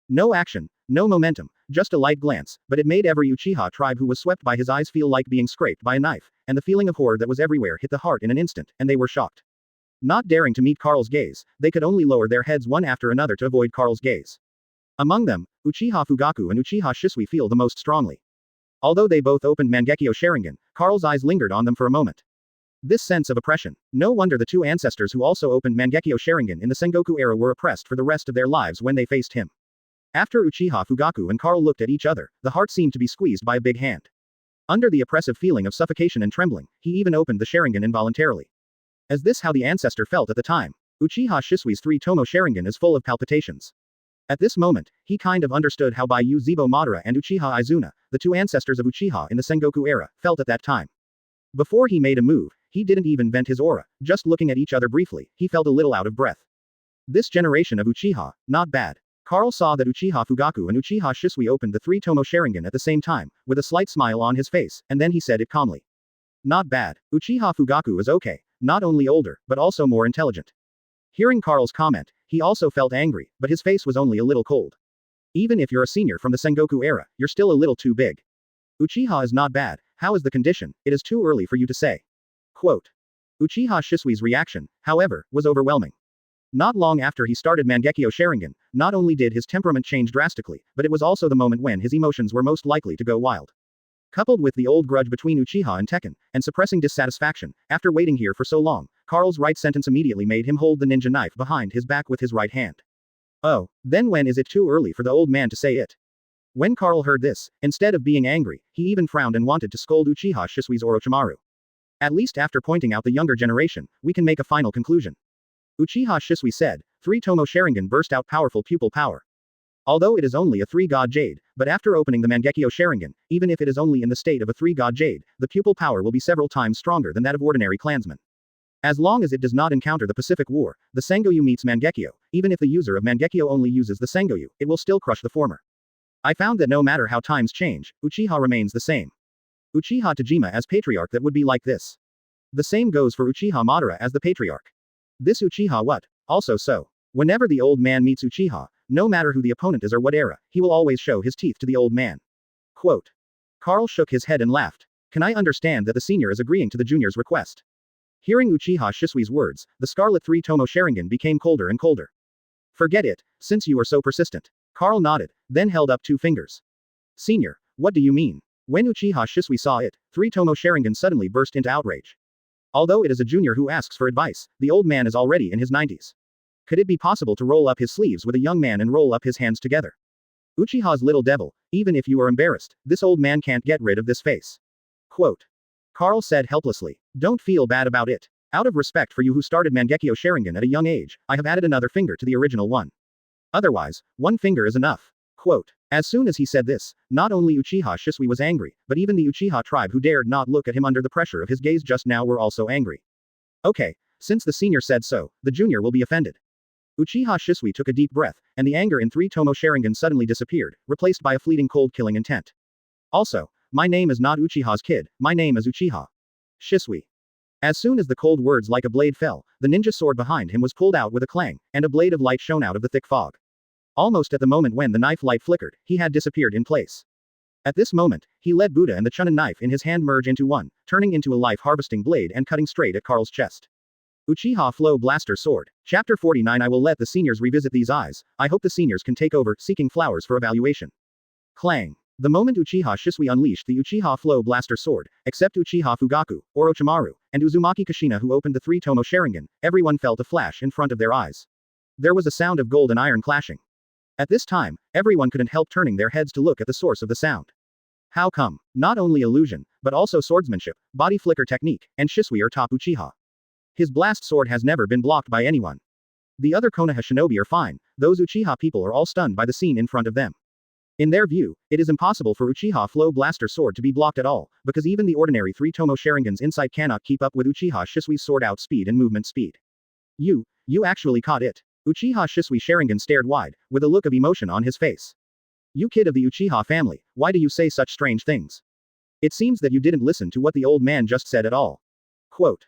No action, no momentum, just a light glance, but it made every Uchiha tribe who was swept by his eyes feel like being scraped by a knife, and the feeling of horror that was everywhere hit the heart in an instant, and they were shocked. Not daring to meet Karl's gaze, they could only lower their heads one after another to avoid Karl's gaze. Among them, Uchiha Fugaku and Uchiha Shisui feel the most strongly. Although they both opened Mangekyo Sharingan, Karl's eyes lingered on them for a moment. This sense of oppression. No wonder the two ancestors who also opened Mangekyo Sharingan in the Sengoku era were oppressed for the rest of their lives when they faced him. After Uchiha Fugaku and Karl looked at each other, the heart seemed to be squeezed by a big hand. Under the oppressive feeling of suffocation and trembling, he even opened the Sharingan involuntarily. Is this how the ancestor felt at the time? Uchiha Shisui's three-tomo Sharingan is full of palpitations. At this moment, he kind of understood how Baiyu Zebo Madara and Uchiha Izuna, the two ancestors of Uchiha in the Sengoku era, felt at that time. Before he made a move, he didn't even vent his aura, just looking at each other briefly, he felt a little out of breath. This generation of Uchiha, not bad. Karl saw that Uchiha Fugaku and Uchiha Shisui opened the three-tomo Sharingan at the same time, with a slight smile on his face, and then he said it calmly. Not bad. Uchiha Fugaku is okay, not only older, but also more intelligent. Hearing Karl's comment, he also felt angry, but his face was only a little cold. Even if you're a senior from the Sengoku era, you're still a little too big. Uchiha is not bad, how is the condition? It is too early for you to say. Quote. Uchiha Shisui's reaction, however, was overwhelming. Not long after he started Mangekyo Sharingan, not only did his temperament change drastically, but it was also the moment when his emotions were most likely to go wild. Coupled with the old grudge between Uchiha and Tekken, and suppressing dissatisfaction, after waiting here for so long, Karl's right sentence immediately made him hold the ninja knife behind his back with his right hand. Oh, then when is it too early for the old man to say it? When Karl heard this, instead of being angry, he even frowned and wanted to scold Uchiha Shisui's Orochimaru. At least after pointing out the younger generation, we can make a final conclusion. Uchiha Shisui said, three-tomo Sharingan burst out powerful pupil power. Although it is only a three-god jade, but after opening the Mangekyo Sharingan, even if it is only in the state of a three-god jade, the pupil power will be several times stronger than that of ordinary clansmen. As long as it does not encounter the Pacific War, the Sengoku meets Mangekyo, even if the user of Mangekyo only uses the Sengoku, it will still crush the former. I found that no matter how times change, Uchiha remains the same. Uchiha Tajima as patriarch that would be like this. The same goes for Uchiha Madara as the patriarch. This Uchiha what? Also so. Whenever the old man meets Uchiha, no matter who the opponent is or what era, he will always show his teeth to the old man. Quote. Karl shook his head and laughed. Can I understand that the senior is agreeing to the junior's request? Hearing Uchiha Shisui's words, the Scarlet Three-Tomo Sharingan became colder and colder. Forget it, since you are so persistent. Karl nodded, then held up two fingers. Senior, what do you mean? When Uchiha Shisui saw it, Three-Tomo Sharingan suddenly burst into outrage. Although it is a junior who asks for advice, the old man is already in his 90s. Could it be possible to roll up his sleeves with a young man and roll up his hands together? Uchiha's little devil, even if you are embarrassed, this old man can't get rid of this face. Quote. Karl said helplessly, don't feel bad about it. Out of respect for you who started Mangekyo Sharingan at a young age, I have added another finger to the original one. Otherwise, one finger is enough. Quote. As soon as he said this, not only Uchiha Shisui was angry, but even the Uchiha tribe who dared not look at him under the pressure of his gaze just now were also angry. Okay, since the senior said so, the junior will be offended. Uchiha Shisui took a deep breath, and the anger in Three-Tomo Sharingan suddenly disappeared, replaced by a fleeting cold-killing intent. Also, my name is not Uchiha's kid, my name is Uchiha Shisui. As soon as the cold words like a blade fell, the ninja sword behind him was pulled out with a clang, and a blade of light shone out of the thick fog. Almost at the moment when the knife light flickered, he had disappeared in place. At this moment, he let Buddha and the Chunin knife in his hand merge into one, turning into a life-harvesting blade and cutting straight at Karl's chest. Uchiha Flow Blaster Sword. Chapter 49 I will let the seniors revisit these eyes, I hope the seniors can take over, seeking flowers for evaluation. Clang. The moment Uchiha Shisui unleashed the Uchiha Flow Blaster Sword, except Uchiha Fugaku, Orochimaru, and Uzumaki Kushina who opened the Three-Tomo Sharingan, everyone felt a flash in front of their eyes. There was a sound of gold and iron clashing. At this time, everyone couldn't help turning their heads to look at the source of the sound. How come? Not only illusion, but also swordsmanship, body flicker technique, and Shisui are top Uchiha. His blast sword has never been blocked by anyone. The other Konoha shinobi are fine, those Uchiha people are all stunned by the scene in front of them. In their view, it is impossible for Uchiha Flow Blaster Sword to be blocked at all, because even the ordinary 3-Tomo Sharingan's insight cannot keep up with Uchiha Shisui's sword out speed and movement speed. You actually caught it. Uchiha Shisui Sharingan stared wide, with a look of emotion on his face. You kid of the Uchiha family, why do you say such strange things? It seems that you didn't listen to what the old man just said at all. Quote.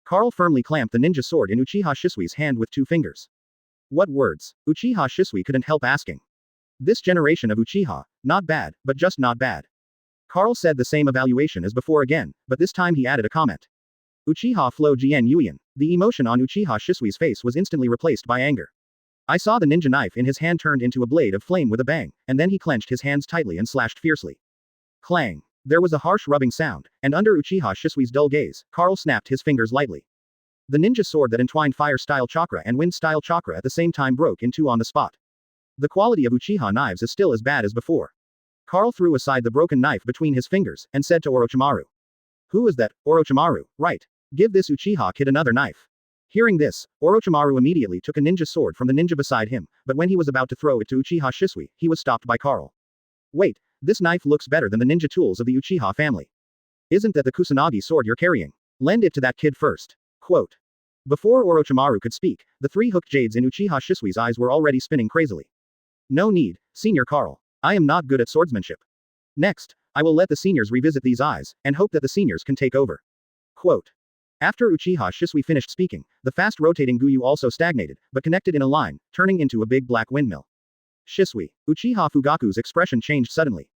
Carl firmly clamped the ninja sword in Uchiha Shisui's hand with 2 fingers. What words? Uchiha Shisui couldn't help asking. This generation of Uchiha, not bad, but just not bad. Carl said the same evaluation as before again, but this time he added a comment. Uchiha Flow Jian Yuyan. The emotion on Uchiha Shisui's face was instantly replaced by anger. I saw the ninja knife in his hand turned into a blade of flame with a bang, and then he clenched his hands tightly and slashed fiercely. Clang. There was a harsh rubbing sound, and under Uchiha Shisui's dull gaze, Carl snapped his fingers lightly. The ninja sword that entwined fire-style chakra and wind-style chakra at the same time broke in 2 on the spot. The quality of Uchiha knives is still as bad as before. Carl threw aside the broken knife between his fingers, and said to Orochimaru. Who is that, Orochimaru? Right. Give this Uchiha kid another knife. Hearing this, Orochimaru immediately took a ninja sword from the ninja beside him, but when he was about to throw it to Uchiha Shisui, he was stopped by Carl. Wait, this knife looks better than the ninja tools of the Uchiha family. Isn't that the Kusanagi sword you're carrying? Lend it to that kid first. Quote. Before Orochimaru could speak, the 3 hooked jades in Uchiha Shisui's eyes were already spinning crazily. No need, Senior Carl. I am not good at swordsmanship. Next, I will let the seniors revisit these eyes, and hope that the seniors can take over. Quote. After Uchiha Shisui finished speaking, the fast-rotating Guyu also stagnated, but connected in a line, turning into a big black windmill. Shisui. Uchiha Fugaku's expression changed suddenly.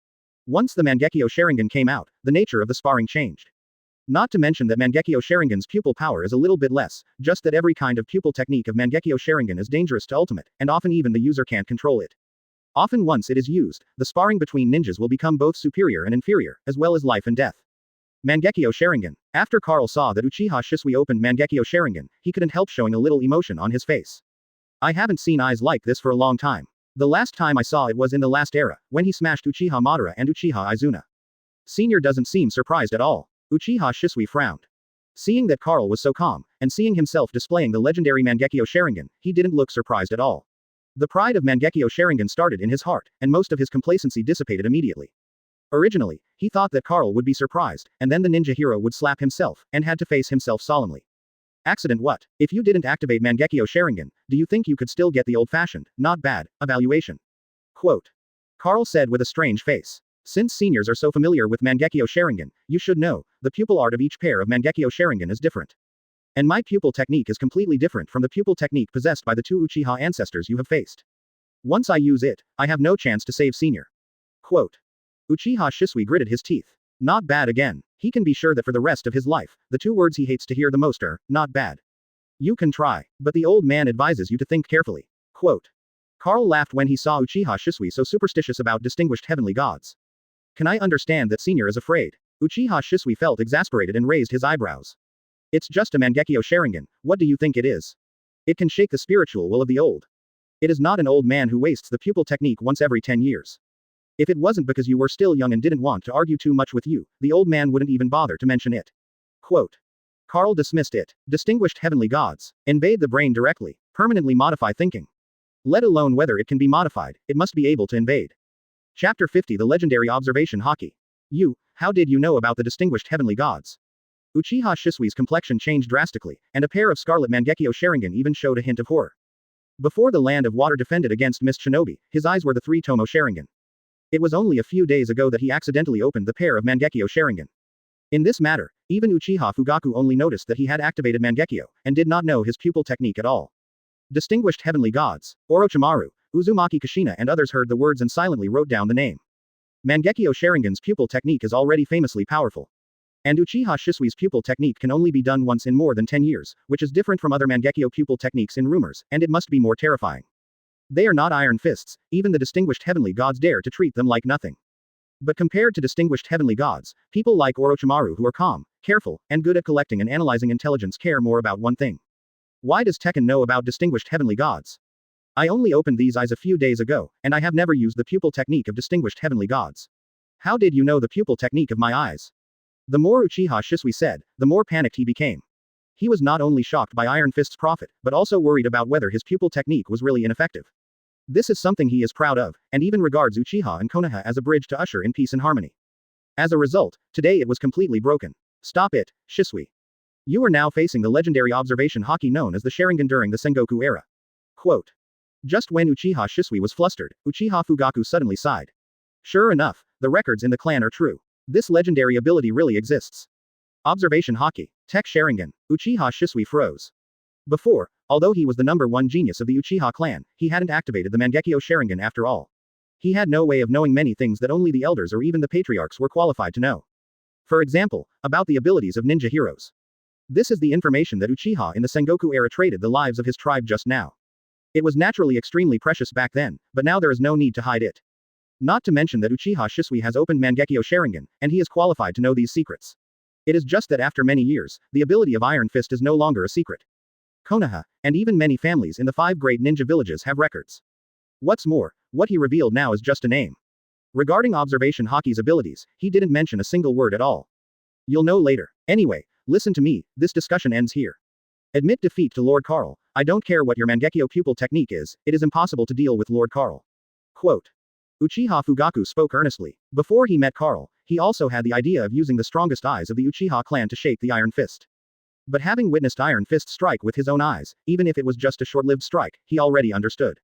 Once the Mangekyo Sharingan came out, the nature of the sparring changed. Not to mention that Mangekyo Sharingan's pupil power is a little bit less, just that every kind of pupil technique of Mangekyo Sharingan is dangerous to ultimate, and often even the user can't control it. Often once it is used, the sparring between ninjas will become both superior and inferior, as well as life and death. Mangekyo Sharingan. After Carl saw that Uchiha Shisui opened Mangekyo Sharingan, he couldn't help showing a little emotion on his face. I haven't seen eyes like this for a long time. The last time I saw it was in the last era, when he smashed Uchiha Madara and Uchiha Izuna. Senior doesn't seem surprised at all. Uchiha Shisui frowned. Seeing that Carl was so calm, and seeing himself displaying the legendary Mangekyo Sharingan, he didn't look surprised at all. The pride of Mangekyo Sharingan started in his heart, and most of his complacency dissipated immediately. Originally, he thought that Carl would be surprised, and then the ninja hero would slap himself, and had to face himself solemnly. Accident what? If you didn't activate Mangekyo Sharingan, do you think you could still get the old-fashioned, not bad, evaluation? Quote. Carl said with a strange face. Since seniors are so familiar with Mangekyo Sharingan, you should know, the pupil art of each pair of Mangekyo Sharingan is different. And my pupil technique is completely different from the pupil technique possessed by the 2 Uchiha ancestors you have faced. Once I use it, I have no chance to save senior. Quote. Uchiha Shisui gritted his teeth. Not bad again. He can be sure that for the rest of his life, the 2 words he hates to hear the most are, not bad. You can try, but the old man advises you to think carefully. Quote. Carl laughed when he saw Uchiha Shisui so superstitious about distinguished heavenly gods. Can I understand that senior is afraid? Uchiha Shisui felt exasperated and raised his eyebrows. It's just a Mangekyo Sharingan, what do you think it is? It can shake the spiritual will of the old. It is not an old man who wastes the pupil technique once every 10 years. If it wasn't because you were still young and didn't want to argue too much with you, the old man wouldn't even bother to mention it. Quote. Carl dismissed it. Distinguished heavenly gods. Invade the brain directly. Permanently modify thinking. Let alone whether it can be modified, it must be able to invade. Chapter 50 The Legendary Observation Haki. How did you know about the distinguished heavenly gods? Uchiha Shisui's complexion changed drastically, and a pair of scarlet Mangekyo Sharingan even showed a hint of horror. Before the land of water defended against Mist Shinobi, his eyes were the 3-Tomo Sharingan. It was only a few days ago that he accidentally opened the pair of Mangekyo Sharingan. In this matter, even Uchiha Fugaku only noticed that he had activated Mangekyo, and did not know his pupil technique at all. Distinguished heavenly gods, Orochimaru, Uzumaki Kushina and others heard the words and silently wrote down the name. Mangekyo Sharingan's pupil technique is already famously powerful. And Uchiha Shisui's pupil technique can only be done once in more than 10 years, which is different from other Mangekyo pupil techniques in rumors, and it must be more terrifying. They are not iron fists, even the distinguished heavenly gods dare to treat them like nothing. But compared to distinguished heavenly gods, people like Orochimaru who are calm, careful, and good at collecting and analyzing intelligence care more about one thing. Why does Tekken know about distinguished heavenly gods? I only opened these eyes a few days ago, and I have never used the pupil technique of distinguished heavenly gods. How did you know the pupil technique of my eyes? The more Uchiha Shisui said, the more panicked he became. He was not only shocked by Iron Fist's profit, but also worried about whether his pupil technique was really ineffective. This is something he is proud of, and even regards Uchiha and Konoha as a bridge to usher in peace and harmony. As a result, today it was completely broken. Stop it, Shisui. You are now facing the legendary observation haki known as the Sharingan during the Sengoku era. Quote. Just when Uchiha Shisui was flustered, Uchiha Fugaku suddenly sighed. Sure enough, the records in the clan are true. This legendary ability really exists. Observation haki. Tech Sharingan. Uchiha Shisui froze. Before, although he was the #1 genius of the Uchiha clan, he hadn't activated the Mangekyo Sharingan after all. He had no way of knowing many things that only the elders or even the patriarchs were qualified to know. For example, about the abilities of ninja heroes. This is the information that Uchiha in the Sengoku era traded the lives of his tribe just now. It was naturally extremely precious back then, but now there is no need to hide it. Not to mention that Uchiha Shisui has opened Mangekyo Sharingan, and he is qualified to know these secrets. It is just that after many years, the ability of Iron Fist is no longer a secret. Konoha, and even many families in the 5 great ninja villages have records. What's more, what he revealed now is just a name. Regarding observation haki's abilities, he didn't mention a single word at all. You'll know later. Anyway, listen to me, this discussion ends here. Admit defeat to Lord Karl. I don't care what your Mangekyo pupil technique is, it is impossible to deal with Lord Karl. Quote. Uchiha Fugaku spoke earnestly. Before he met Karl, he also had the idea of using the strongest eyes of the Uchiha clan to shake the Iron Fist. But having witnessed Iron Fist strike with his own eyes, even if it was just a short-lived strike, he already understood.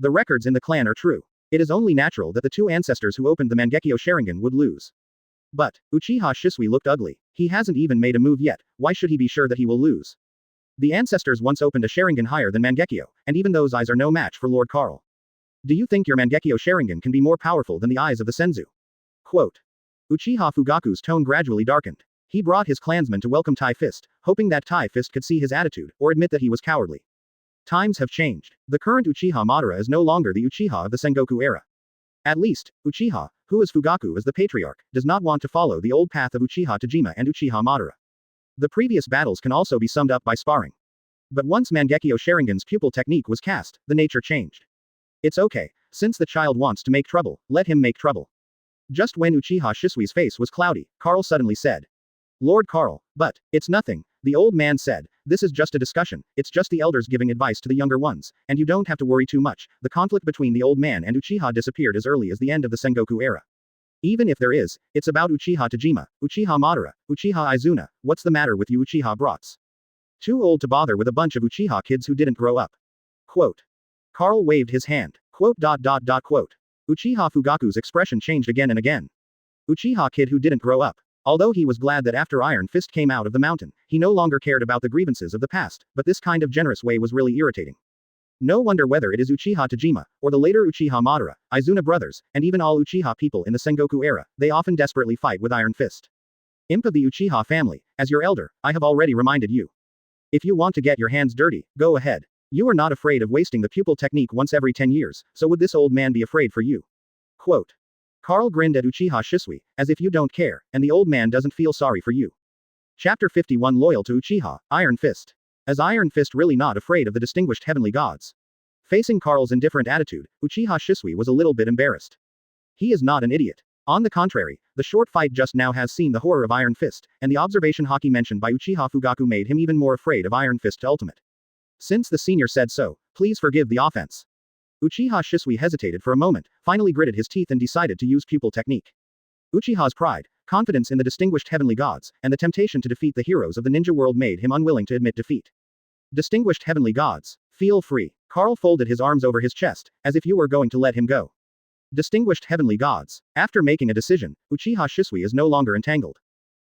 The records in the clan are true. It is only natural that the 2 ancestors who opened the Mangekyo Sharingan would lose. But, Uchiha Shisui looked ugly. He hasn't even made a move yet, why should he be sure that he will lose? The ancestors once opened a Sharingan higher than Mangekyo, and even those eyes are no match for Lord Karl. Do you think your Mangekyo Sharingan can be more powerful than the eyes of the Senzu? Quote. Uchiha Fugaku's tone gradually darkened. He brought his clansmen to welcome Tai Fist, hoping that Tai Fist could see his attitude, or admit that he was cowardly. Times have changed. The current Uchiha Madara is no longer the Uchiha of the Sengoku era. At least, Uchiha, who is Fugaku as the patriarch, does not want to follow the old path of Uchiha Tajima and Uchiha Madara. The previous battles can also be summed up by sparring. But once Mangekyo Sharingan's pupil technique was cast, the nature changed. It's okay, since the child wants to make trouble, let him make trouble. Just when Uchiha Shisui's face was cloudy, Karl suddenly said. Lord Karl, but, it's nothing, the old man said, this is just a discussion, it's just the elders giving advice to the younger ones, and you don't have to worry too much, the conflict between the old man and Uchiha disappeared as early as the end of the Sengoku era. Even if there is, it's about Uchiha Tajima, Uchiha Madara, Uchiha Izuna, what's the matter with you Uchiha brats? Too old to bother with a bunch of Uchiha kids who didn't grow up. Quote. Karl waved his hand. Quote. Quote. Uchiha Fugaku's expression changed again and again. Uchiha kid who didn't grow up. Although he was glad that after Iron Fist came out of the mountain, he no longer cared about the grievances of the past, but this kind of generous way was really irritating. No wonder whether it is Uchiha Tajima, or the later Uchiha Madara, Izuna brothers, and even all Uchiha people in the Sengoku era, they often desperately fight with Iron Fist. Imp of the Uchiha family, as your elder, I have already reminded you. If you want to get your hands dirty, go ahead. You are not afraid of wasting the pupil technique once every 10 years, so would this old man be afraid for you? Quote. Karl grinned at Uchiha Shisui, as if you don't care, and the old man doesn't feel sorry for you. Chapter 51 Loyal to Uchiha, Iron Fist. Is Iron Fist really not afraid of the distinguished heavenly gods? Facing Karl's indifferent attitude, Uchiha Shisui was a little bit embarrassed. He is not an idiot. On the contrary, the short fight just now has seen the horror of Iron Fist, and the observation haki mentioned by Uchiha Fugaku made him even more afraid of Iron Fist Ultimate. Since the senior said so, please forgive the offense. Uchiha Shisui hesitated for a moment, finally gritted his teeth and decided to use pupil technique. Uchiha's pride, confidence in the distinguished heavenly gods, and the temptation to defeat the heroes of the ninja world made him unwilling to admit defeat. Distinguished heavenly gods, feel free. Karl folded his arms over his chest, as if you were going to let him go. Distinguished heavenly gods. After making a decision, Uchiha Shisui is no longer entangled.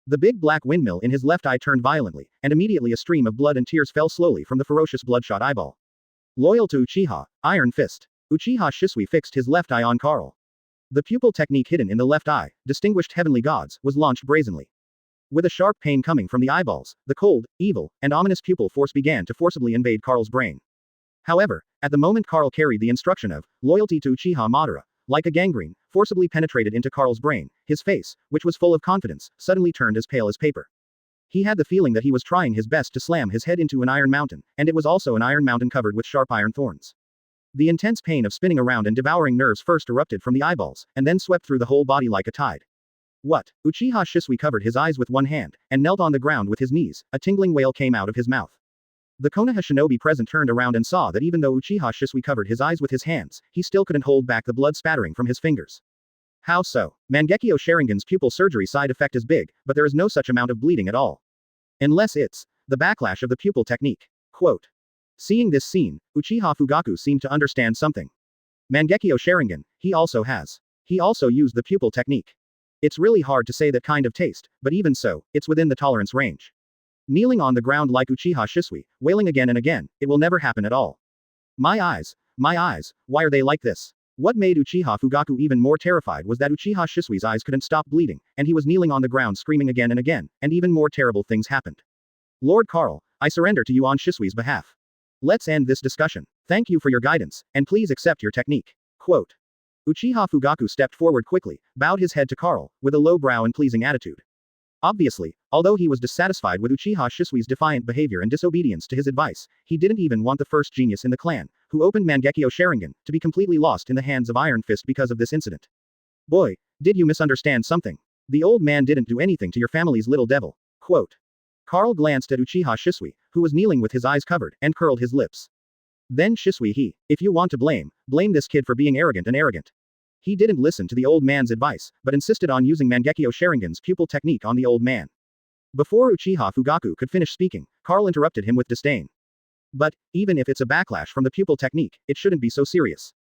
The big black windmill in his left eye turned violently, and immediately a stream of blood and tears fell slowly from the ferocious bloodshot eyeball. Loyal to Uchiha, Iron Fist. Uchiha Shisui fixed his left eye on Karl. The pupil technique hidden in the left eye, distinguished heavenly gods, was launched brazenly. With a sharp pain coming from the eyeballs, the cold, evil, and ominous pupil force began to forcibly invade Karl's brain. However, at the moment Karl carried the instruction of loyalty to Uchiha Madara, like a gangrene, forcibly penetrated into Karl's brain, his face, which was full of confidence, suddenly turned as pale as paper. He had the feeling that he was trying his best to slam his head into an iron mountain, and it was also an iron mountain covered with sharp iron thorns. The intense pain of spinning around and devouring nerves first erupted from the eyeballs, and then swept through the whole body like a tide. What? Uchiha Shisui covered his eyes with one hand, and knelt on the ground with his knees, a tingling wail came out of his mouth. The Konoha shinobi present turned around and saw that even though Uchiha Shisui covered his eyes with his hands, he still couldn't hold back the blood spattering from his fingers. How so? Mangekyo Sharingan's pupil surgery side effect is big, but there is no such amount of bleeding at all. Unless it's the backlash of the pupil technique. Quote. Seeing this scene, Uchiha Fugaku seemed to understand something. Mangekyo Sharingan, he also used the pupil technique. It's really hard to say that kind of taste, but even so, it's within the tolerance range. Kneeling on the ground like Uchiha Shisui, wailing again and again, it will never happen at all. My eyes, why are they like this? What made Uchiha Fugaku even more terrified was that Uchiha Shisui's eyes couldn't stop bleeding, and he was kneeling on the ground screaming again and again, and even more terrible things happened. Lord Karl, I surrender to you on Shisui's behalf. Let's end this discussion. Thank you for your guidance, and please accept your technique. Quote. Uchiha Fugaku stepped forward quickly, bowed his head to Karl, with a low brow and pleasing attitude. Obviously, although he was dissatisfied with Uchiha Shisui's defiant behavior and disobedience to his advice, he didn't even want the first genius in the clan, who opened Mangekyo Sharingan, to be completely lost in the hands of Iron Fist because of this incident. Boy, did you misunderstand something? The old man didn't do anything to your family's little devil. Quote. Karl glanced at Uchiha Shisui, who was kneeling with his eyes covered, and curled his lips. Then Shisui if you want to blame this kid for being arrogant. He didn't listen to the old man's advice, but insisted on using Mangekyo Sharingan's pupil technique on the old man. Before Uchiha Fugaku could finish speaking, Karl interrupted him with disdain. But, even if it's a backlash from the pupil technique, it shouldn't be so serious.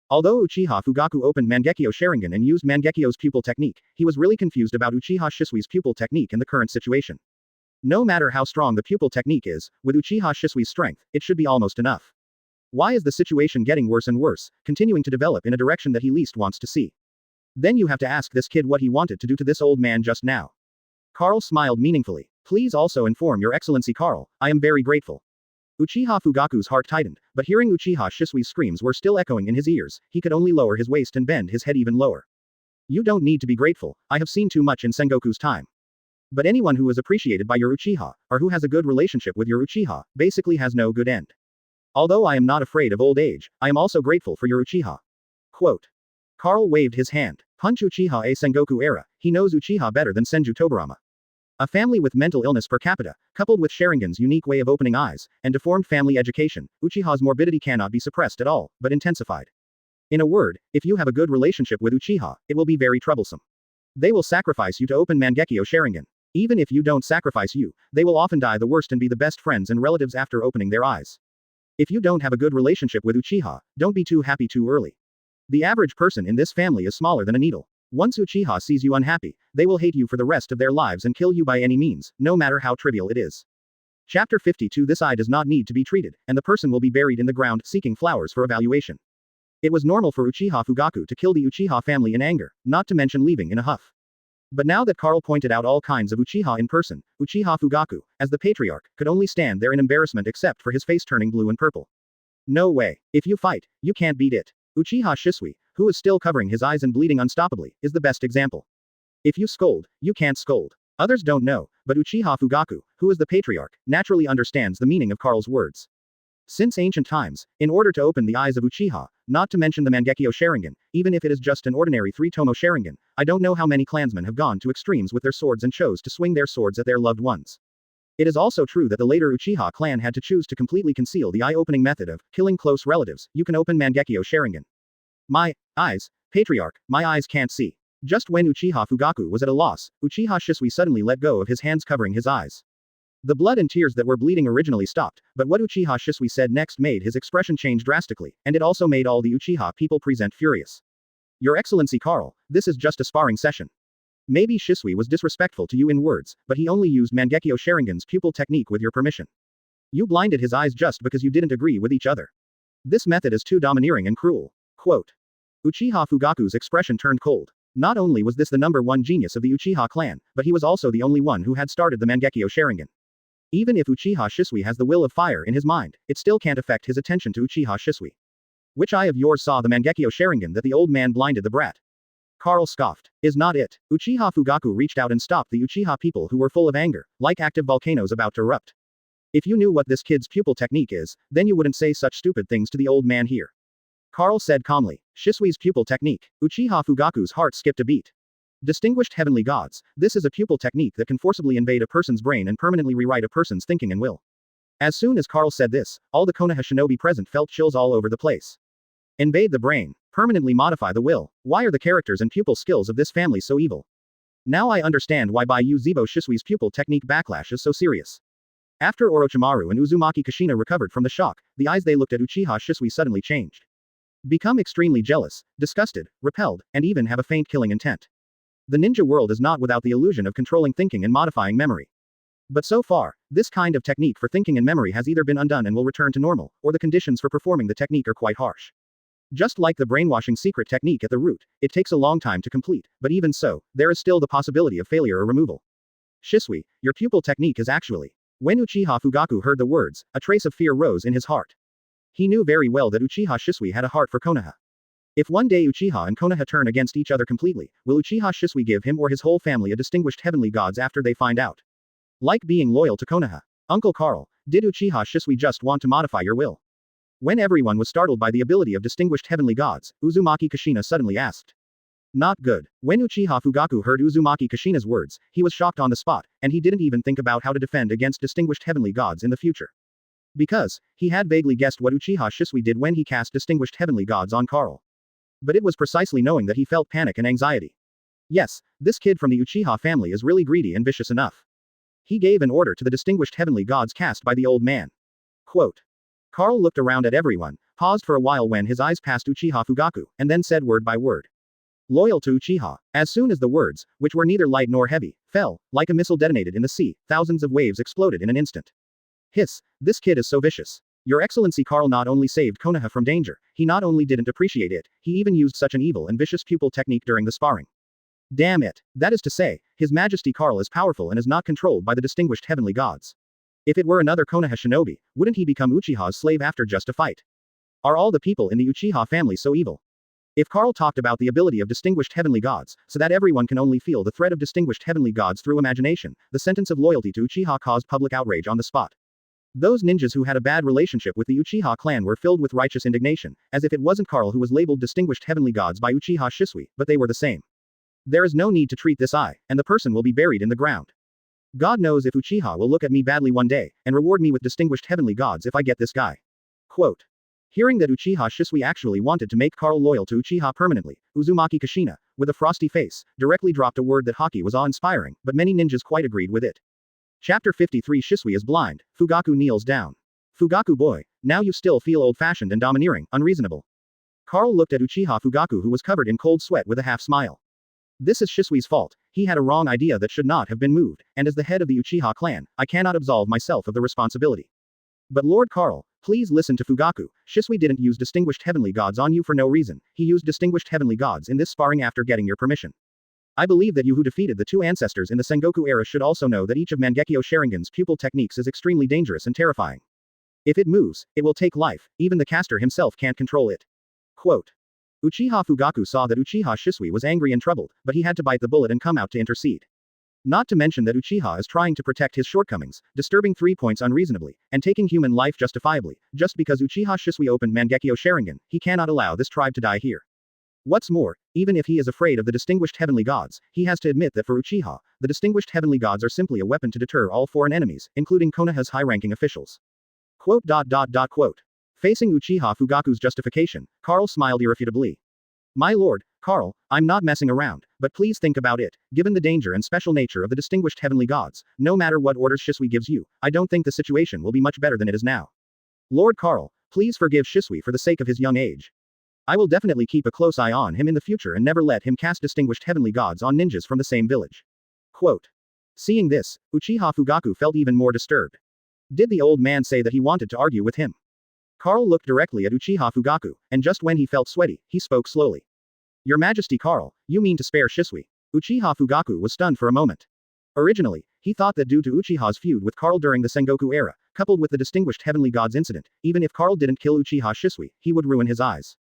Although Uchiha Fugaku opened Mangekyo Sharingan and used Mangekyo's pupil technique, he was really confused about Uchiha Shisui's pupil technique in the current situation. No matter how strong the pupil technique is, with Uchiha Shisui's strength, it should be almost enough. Why is the situation getting worse and worse, continuing to develop in a direction that he least wants to see? Then you have to ask this kid what he wanted to do to this old man just now. Karl smiled meaningfully. Please also inform your excellency Karl, I am very grateful. Uchiha Fugaku's heart tightened, but hearing Uchiha Shisui's screams were still echoing in his ears, he could only lower his waist and bend his head even lower. You don't need to be grateful, I have seen too much in Sengoku's time. But anyone who is appreciated by your Uchiha, or who has a good relationship with your Uchiha, basically has no good end. Although I am not afraid of old age, I am also grateful for your Uchiha. Quote. Karl waved his hand. Punch Uchiha a Sengoku era, he knows Uchiha better than Senju Tobirama. A family with mental illness per capita, coupled with Sharingan's unique way of opening eyes, and deformed family education, Uchiha's morbidity cannot be suppressed at all, but intensified. In a word, if you have a good relationship with Uchiha, it will be very troublesome. They will sacrifice you to open Mangekyo Sharingan. Even if you don't sacrifice you, they will often die the worst and be the best friends and relatives after opening their eyes. If you don't have a good relationship with Uchiha, don't be too happy too early. The average person in this family is smaller than a needle. Once Uchiha sees you unhappy, they will hate you for the rest of their lives and kill you by any means, no matter how trivial it is. Chapter 52. This eye does not need to be treated, and the person will be buried in the ground, seeking flowers for evaluation. It was normal for Uchiha Fugaku to kill the Uchiha family in anger, not to mention leaving in a huff. But now that Karl pointed out all kinds of Uchiha in person, Uchiha Fugaku, as the patriarch, could only stand there in embarrassment except for his face turning blue and purple. No way. If you fight, you can't beat it. Uchiha Shisui, who is still covering his eyes and bleeding unstoppably, is the best example. If you scold, you can't scold. Others don't know, but Uchiha Fugaku, who is the patriarch, naturally understands the meaning of Karl's words. Since ancient times, in order to open the eyes of Uchiha, not to mention the Mangekyo Sharingan, even if it is just an ordinary 3-tomo Sharingan, I don't know how many clansmen have gone to extremes with their swords and chose to swing their swords at their loved ones. It is also true that the later Uchiha clan had to choose to completely conceal the eye-opening method of killing close relatives. You can open Mangekyo Sharingan. My eyes, patriarch, my eyes can't see. Just when Uchiha Fugaku was at a loss, Uchiha Shisui suddenly let go of his hands covering his eyes. The blood and tears that were bleeding originally stopped, but what Uchiha Shisui said next made his expression change drastically, and it also made all the Uchiha people present furious. Your Excellency Karl, this is just a sparring session. Maybe Shisui was disrespectful to you in words, but he only used Mangekyo Sharingan's pupil technique with your permission. You blinded his eyes just because you didn't agree with each other. This method is too domineering and cruel. Quote. Uchiha Fugaku's expression turned cold. Not only was this the #1 genius of the Uchiha clan, but he was also the only one who had started the Mangekyo Sharingan. Even if Uchiha Shisui has the will of fire in his mind, it still can't affect his attention to Uchiha Shisui. Which eye of yours saw the Mangekyo Sharingan that the old man blinded the brat? Karl scoffed. Is not it? Uchiha Fugaku reached out and stopped the Uchiha people who were full of anger, like active volcanoes about to erupt. If you knew what this kid's pupil technique is, then you wouldn't say such stupid things to the old man here. Karl said calmly. Shisui's pupil technique. Uchiha Fugaku's heart skipped a beat. Distinguished heavenly gods, this is a pupil technique that can forcibly invade a person's brain and permanently rewrite a person's thinking and will. As soon as Carl said this, all the Konoha shinobi present felt chills all over the place. Invade the brain. Permanently modify the will. Why are the characters and pupil skills of this family so evil? Now I understand why Bai Zebo Shisui's pupil technique backlash is so serious. After Orochimaru and Uzumaki Kushina recovered from the shock, the eyes they looked at Uchiha Shisui suddenly changed. Become extremely jealous, disgusted, repelled, and even have a faint killing intent. The ninja world is not without the illusion of controlling thinking and modifying memory. But so far, this kind of technique for thinking and memory has either been undone and will return to normal, or the conditions for performing the technique are quite harsh. Just like the brainwashing secret technique at the root, it takes a long time to complete, but even so, there is still the possibility of failure or removal. Shisui, your pupil technique is actually. When Uchiha Fugaku heard the words, a trace of fear rose in his heart. He knew very well that Uchiha Shisui had a heart for Konoha. If one day Uchiha and Konoha turn against each other completely, will Uchiha Shisui give him or his whole family a distinguished heavenly gods after they find out? Like being loyal to Konoha. Uncle Carl, did Uchiha Shisui just want to modify your will? When everyone was startled by the ability of distinguished heavenly gods, Uzumaki Kushina suddenly asked. Not good. When Uchiha Fugaku heard Uzumaki Kushina's words, he was shocked on the spot, and he didn't even think about how to defend against distinguished heavenly gods in the future. Because, he had vaguely guessed what Uchiha Shisui did when he cast distinguished heavenly gods on Carl. But it was precisely knowing that he felt panic and anxiety. Yes, this kid from the Uchiha family is really greedy and vicious enough. He gave an order to the distinguished heavenly gods cast by the old man. Quote. Carl looked around at everyone, paused for a while when his eyes passed Uchiha Fugaku, and then said word by word. Loyal to Uchiha. As soon as the words, which were neither light nor heavy, fell, like a missile detonated in the sea, thousands of waves exploded in an instant. Hiss, this kid is so vicious. Your Excellency Carl not only saved Konoha from danger, he not only didn't appreciate it, he even used such an evil and vicious pupil technique during the sparring. Damn it. That is to say, His Majesty Carl is powerful and is not controlled by the distinguished heavenly gods. If it were another Konoha shinobi, wouldn't he become Uchiha's slave after just a fight? Are all the people in the Uchiha family so evil? If Carl talked about the ability of distinguished heavenly gods, so that everyone can only feel the threat of distinguished heavenly gods through imagination, the sentence of loyalty to Uchiha caused public outrage on the spot. Those ninjas who had a bad relationship with the Uchiha clan were filled with righteous indignation, as if it wasn't Carl who was labeled distinguished heavenly gods by Uchiha Shisui, but they were the same. There is no need to treat this eye, and the person will be buried in the ground. God knows if Uchiha will look at me badly one day, and reward me with distinguished heavenly gods if I get this guy. Quote. Hearing that Uchiha Shisui actually wanted to make Carl loyal to Uchiha permanently, Uzumaki Kushina, with a frosty face, directly dropped a word that Haki was awe-inspiring, but many ninjas quite agreed with it. Chapter 53 Shisui is blind, Fugaku kneels down. Fugaku boy, now you still feel old-fashioned and domineering, unreasonable. Carl looked at Uchiha Fugaku who was covered in cold sweat with a half-smile. This is Shisui's fault, he had a wrong idea that should not have been moved, and as the head of the Uchiha clan, I cannot absolve myself of the responsibility. But Lord Carl, please listen to Fugaku, Shisui didn't use distinguished heavenly gods on you for no reason, he used distinguished heavenly gods in this sparring after getting your permission. I believe that you who defeated the two ancestors in the Sengoku era should also know that each of Mangekyo Sharingan's pupil techniques is extremely dangerous and terrifying. If it moves, it will take life, even the caster himself can't control it. Quote. Uchiha Fugaku saw that Uchiha Shisui was angry and troubled, but he had to bite the bullet and come out to intercede. Not to mention that Uchiha is trying to protect his shortcomings, disturbing 3 points unreasonably, and taking human life justifiably, just because Uchiha Shisui opened Mangekyo Sharingan, he cannot allow this tribe to die here. What's more, even if he is afraid of the distinguished heavenly gods, he has to admit that for Uchiha, the distinguished heavenly gods are simply a weapon to deter all foreign enemies, including Konoha's high-ranking officials. Quote. Facing Uchiha Fugaku's justification, Carl smiled irrefutably. My lord, Carl, I'm not messing around, but please think about it, given the danger and special nature of the distinguished heavenly gods, no matter what orders Shisui gives you, I don't think the situation will be much better than it is now. Lord Carl, please forgive Shisui for the sake of his young age. I will definitely keep a close eye on him in the future and never let him cast distinguished heavenly gods on ninjas from the same village. Quote. Seeing this, Uchiha Fugaku felt even more disturbed. Did the old man say that he wanted to argue with him? Carl looked directly at Uchiha Fugaku, and just when he felt sweaty, he spoke slowly. Your Majesty Carl, you mean to spare Shisui? Uchiha Fugaku was stunned for a moment. Originally, he thought that due to Uchiha's feud with Carl during the Sengoku era, coupled with the distinguished heavenly gods incident, even if Carl didn't kill Uchiha Shisui, he would ruin his eyes.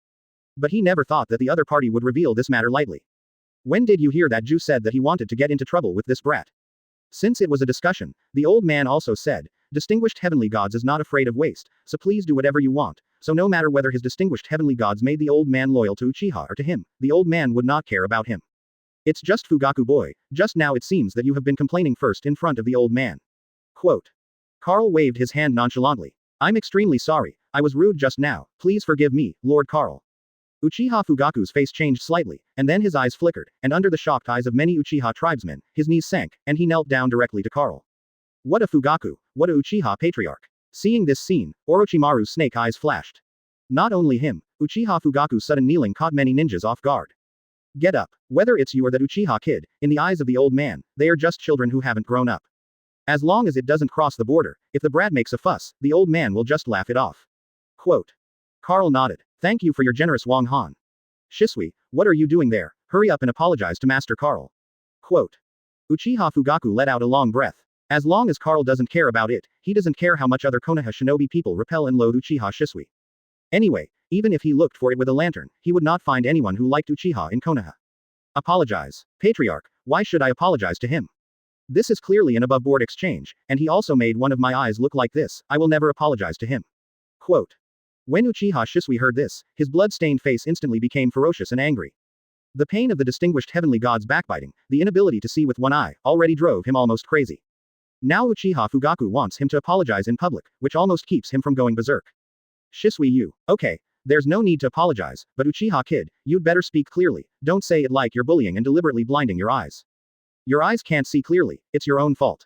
But he never thought that the other party would reveal this matter lightly. When did you hear that Jew said that he wanted to get into trouble with this brat? Since it was a discussion, the old man also said, distinguished heavenly gods is not afraid of waste, so please do whatever you want. So no matter whether his distinguished heavenly gods made the old man loyal to Uchiha or to him, the old man would not care about him. It's just Fugaku boy, just now it seems that you have been complaining first in front of the old man. Quote. Carl waved his hand nonchalantly. I'm extremely sorry, I was rude just now, please forgive me, Lord Carl. Uchiha Fugaku's face changed slightly, and then his eyes flickered, and under the shocked eyes of many Uchiha tribesmen, his knees sank, and he knelt down directly to Carl. What a Fugaku, what a Uchiha patriarch. Seeing this scene, Orochimaru's snake eyes flashed. Not only him, Uchiha Fugaku's sudden kneeling caught many ninjas off guard. Get up, whether it's you or that Uchiha kid, in the eyes of the old man, they are just children who haven't grown up. As long as it doesn't cross the border, if the brat makes a fuss, the old man will just laugh it off. Quote. Carl nodded. Thank you for your generous Wang Han. Shisui, what are you doing there? Hurry up and apologize to Master Carl. Quote. Uchiha Fugaku let out a long breath. As long as Carl doesn't care about it, he doesn't care how much other Konoha shinobi people repel and loathe Uchiha Shisui. Anyway, even if he looked for it with a lantern, he would not find anyone who liked Uchiha in Konoha. Apologize. Patriarch, why should I apologize to him? This is clearly an above-board exchange, and he also made one of my eyes look like this, I will never apologize to him. Quote. When Uchiha Shisui heard this, his blood-stained face instantly became ferocious and angry. The pain of the distinguished heavenly god's backbiting, the inability to see with one eye, already drove him almost crazy. Now Uchiha Fugaku wants him to apologize in public, which almost keeps him from going berserk. Shisui you, okay, there's no need to apologize, but Uchiha kid, you'd better speak clearly, don't say it like you're bullying and deliberately blinding your eyes. Your eyes can't see clearly, it's your own fault.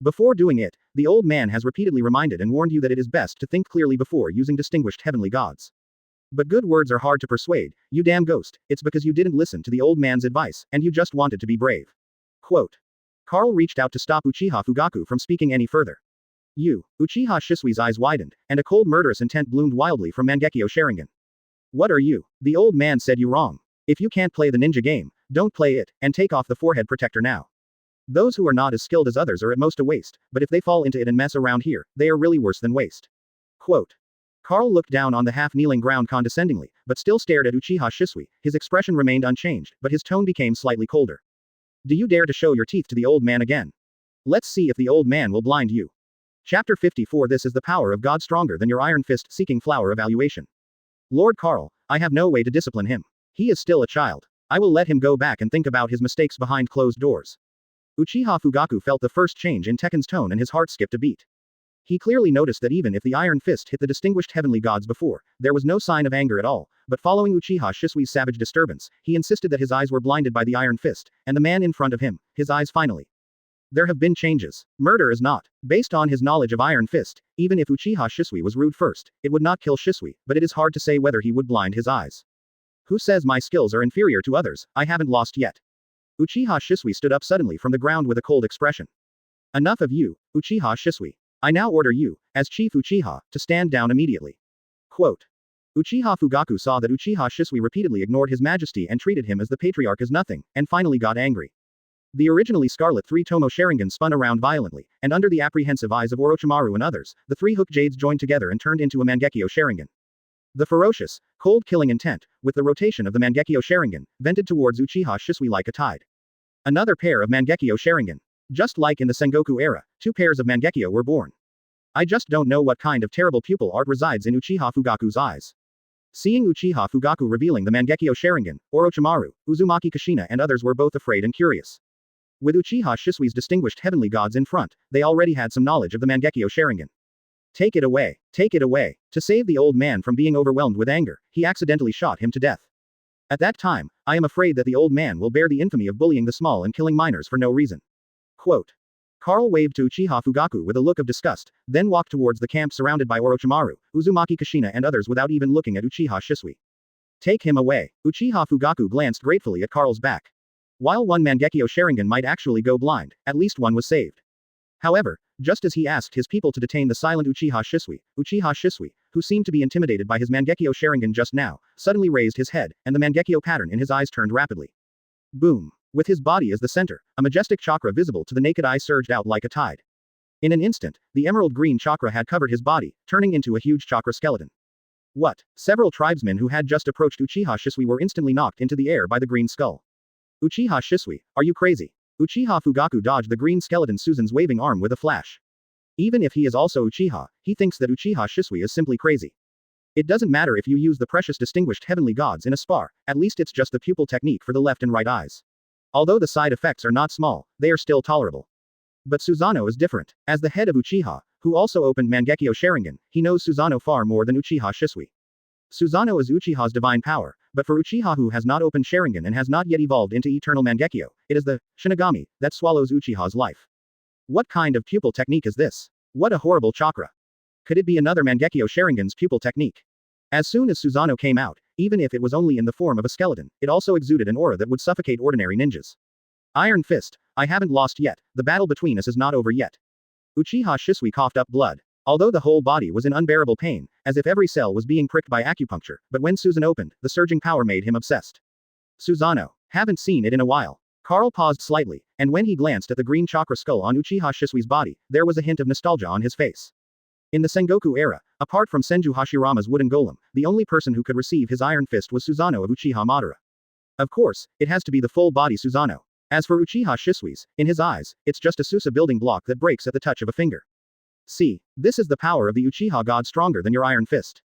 Before doing it, the old man has repeatedly reminded and warned you that it is best to think clearly before using distinguished heavenly gods. But good words are hard to persuade, you damn ghost, it's because you didn't listen to the old man's advice, and you just wanted to be brave. Quote. Carl reached out to stop Uchiha Fugaku from speaking any further. Uchiha Shisui's eyes widened, and a cold murderous intent bloomed wildly from Mangekyo Sharingan. What are you? The old man said you wrong. If you can't play the ninja game, don't play it, and take off the forehead protector now. Those who are not as skilled as others are at most a waste, but if they fall into it and mess around here, they are really worse than waste. Quote. Carl looked down on the half-kneeling ground condescendingly, but still stared at Uchiha Shisui, his expression remained unchanged, but his tone became slightly colder. Do you dare to show your teeth to the old man again? Let's see if the old man will blind you. Chapter 54 This is the power of God stronger than your iron fist seeking flower evaluation. Lord Carl, I have no way to discipline him. He is still a child. I will let him go back and think about his mistakes behind closed doors. Uchiha Fugaku felt the first change in Tekken's tone and his heart skipped a beat. He clearly noticed that even if the iron fist hit the distinguished heavenly gods before, there was no sign of anger at all, but following Uchiha Shisui's savage disturbance, he insisted that his eyes were blinded by the iron fist, and the man in front of him, his eyes finally. There have been changes. Murder is not. Based on his knowledge of iron fist, even if Uchiha Shisui was rude first, it would not kill Shisui, but it is hard to say whether he would blind his eyes. Who says my skills are inferior to others? I haven't lost yet. Uchiha Shisui stood up suddenly from the ground with a cold expression. Enough of you, Uchiha Shisui. I now order you, as Chief Uchiha, to stand down immediately. Quote. Uchiha Fugaku saw that Uchiha Shisui repeatedly ignored his majesty and treated him as the patriarch as nothing, and finally got angry. The originally scarlet three-tomo Sharingan spun around violently, and under the apprehensive eyes of Orochimaru and others, the three hook jades joined together and turned into a Mangekyo Sharingan. The ferocious, cold-killing intent, with the rotation of the Mangekyo Sharingan, vented towards Uchiha Shisui like a tide. Another pair of Mangekyo Sharingan. Just like in the Sengoku era, two pairs of Mangekyo were born. I just don't know what kind of terrible pupil art resides in Uchiha Fugaku's eyes. Seeing Uchiha Fugaku revealing the Mangekyo Sharingan, Orochimaru, Uzumaki Kushina and others were both afraid and curious. With Uchiha Shisui's distinguished heavenly gods in front, they already had some knowledge of the Mangekyo Sharingan. Take it away. Take it away. To save the old man from being overwhelmed with anger, he accidentally shot him to death. At that time, I am afraid that the old man will bear the infamy of bullying the small and killing minors for no reason. Quote. Carl waved to Uchiha Fugaku with a look of disgust, then walked towards the camp surrounded by Orochimaru, Uzumaki Kushina and others without even looking at Uchiha Shisui. Take him away. Uchiha Fugaku glanced gratefully at Carl's back. While one Mangekyo Sharingan might actually go blind, at least one was saved. However, just as he asked his people to detain the silent Uchiha Shisui, who seemed to be intimidated by his Mangekyo Sharingan just now, suddenly raised his head, and the Mangekyo pattern in his eyes turned rapidly. Boom. With his body as the center, a majestic chakra visible to the naked eye surged out like a tide. In an instant, the emerald green chakra had covered his body, turning into a huge chakra skeleton. What? Several tribesmen who had just approached Uchiha Shisui were instantly knocked into the air by the green skull. Uchiha Shisui, are you crazy? Uchiha Fugaku dodged the green skeleton Susan's waving arm with a flash. Even if he is also Uchiha, he thinks that Uchiha Shisui is simply crazy. It doesn't matter if you use the precious distinguished heavenly gods in a spar, at least it's just the pupil technique for the left and right eyes. Although the side effects are not small, they are still tolerable. But Susanoo is different. As the head of Uchiha, who also opened Mangekyo Sharingan, he knows Susanoo far more than Uchiha Shisui. Susanoo is Uchiha's divine power, but for Uchiha who has not opened Sharingan and has not yet evolved into eternal Mangekyo, it is the Shinigami that swallows Uchiha's life. What kind of pupil technique is this? What a horrible chakra. Could it be another Mangekyo Sharingan's pupil technique? As soon as Susanoo came out, even if it was only in the form of a skeleton, it also exuded an aura that would suffocate ordinary ninjas. Iron Fist, I haven't lost yet, the battle between us is not over yet. Uchiha Shisui coughed up blood. Although the whole body was in unbearable pain, as if every cell was being pricked by acupuncture, but when Susan opened, the surging power made him obsessed. Susanoo, haven't seen it in a while. Karl paused slightly, and when he glanced at the green chakra skull on Uchiha Shisui's body, there was a hint of nostalgia on his face. In the Sengoku era, apart from Senju Hashirama's wooden golem, the only person who could receive his iron fist was Susanoo of Uchiha Madara. Of course, it has to be the full-body Susanoo. As for Uchiha Shisui's, in his eyes, it's just a Susa building block that breaks at the touch of a finger. See, this is the power of the Uchiha god stronger than your iron fist.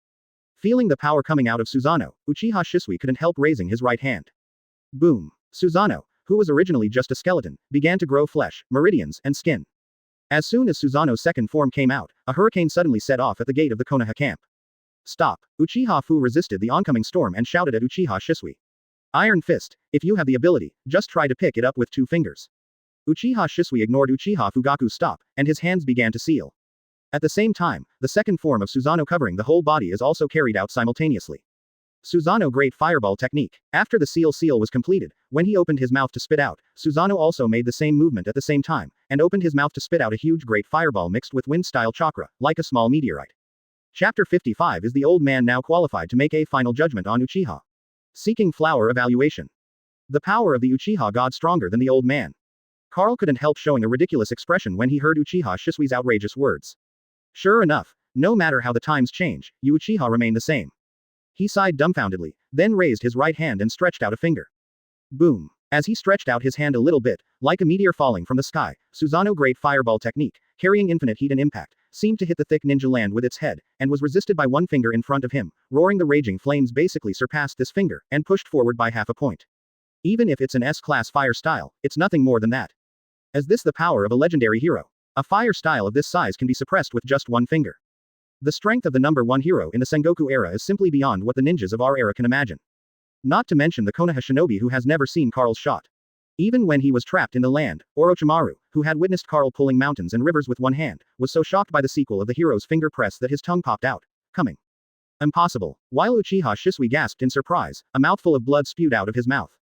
Feeling the power coming out of Susanoo, Uchiha Shisui couldn't help raising his right hand. Boom. Susanoo, who was originally just a skeleton, began to grow flesh, meridians, and skin. As soon as Susanoo's second form came out, a hurricane suddenly set off at the gate of the Konoha camp. Stop. Uchiha Fu resisted the oncoming storm and shouted at Uchiha Shisui. Iron Fist, if you have the ability, just try to pick it up with 2 fingers. Uchiha Shisui ignored Uchiha Fugaku's stop, and his hands began to seal. At the same time, the second form of Susanoo covering the whole body is also carried out simultaneously. Susanoo Great Fireball Technique. After the seal was completed, when he opened his mouth to spit out, Susanoo also made the same movement at the same time, and opened his mouth to spit out a huge Great Fireball mixed with wind-style chakra, like a small meteorite. Chapter 55 is the old man now qualified to make a final judgment on Uchiha. Seeking flower evaluation. The power of the Uchiha god stronger than the old man. Karl couldn't help showing a ridiculous expression when he heard Uchiha Shisui's outrageous words. Sure enough, no matter how the times change, you Uchiha remain the same. He sighed dumbfoundedly, then raised his right hand and stretched out a finger. Boom. As he stretched out his hand a little bit, like a meteor falling from the sky, Susanoo Great Fireball Technique, carrying infinite heat and impact, seemed to hit the thick ninja land with its head, and was resisted by one finger in front of him. Roaring the raging flames basically surpassed this finger, and pushed forward by half a point. Even if it's an S-class fire style, it's nothing more than that. Is this the power of a legendary hero? A fire style of this size can be suppressed with just one finger. The strength of the number 1 hero in the Sengoku era is simply beyond what the ninjas of our era can imagine. Not to mention the Konoha shinobi who has never seen Karl's shot. Even when he was trapped in the land, Orochimaru, who had witnessed Karl pulling mountains and rivers with one hand, was so shocked by the sequel of the hero's finger press that his tongue popped out. Coming. Impossible. While Uchiha Shisui gasped in surprise, a mouthful of blood spewed out of his mouth.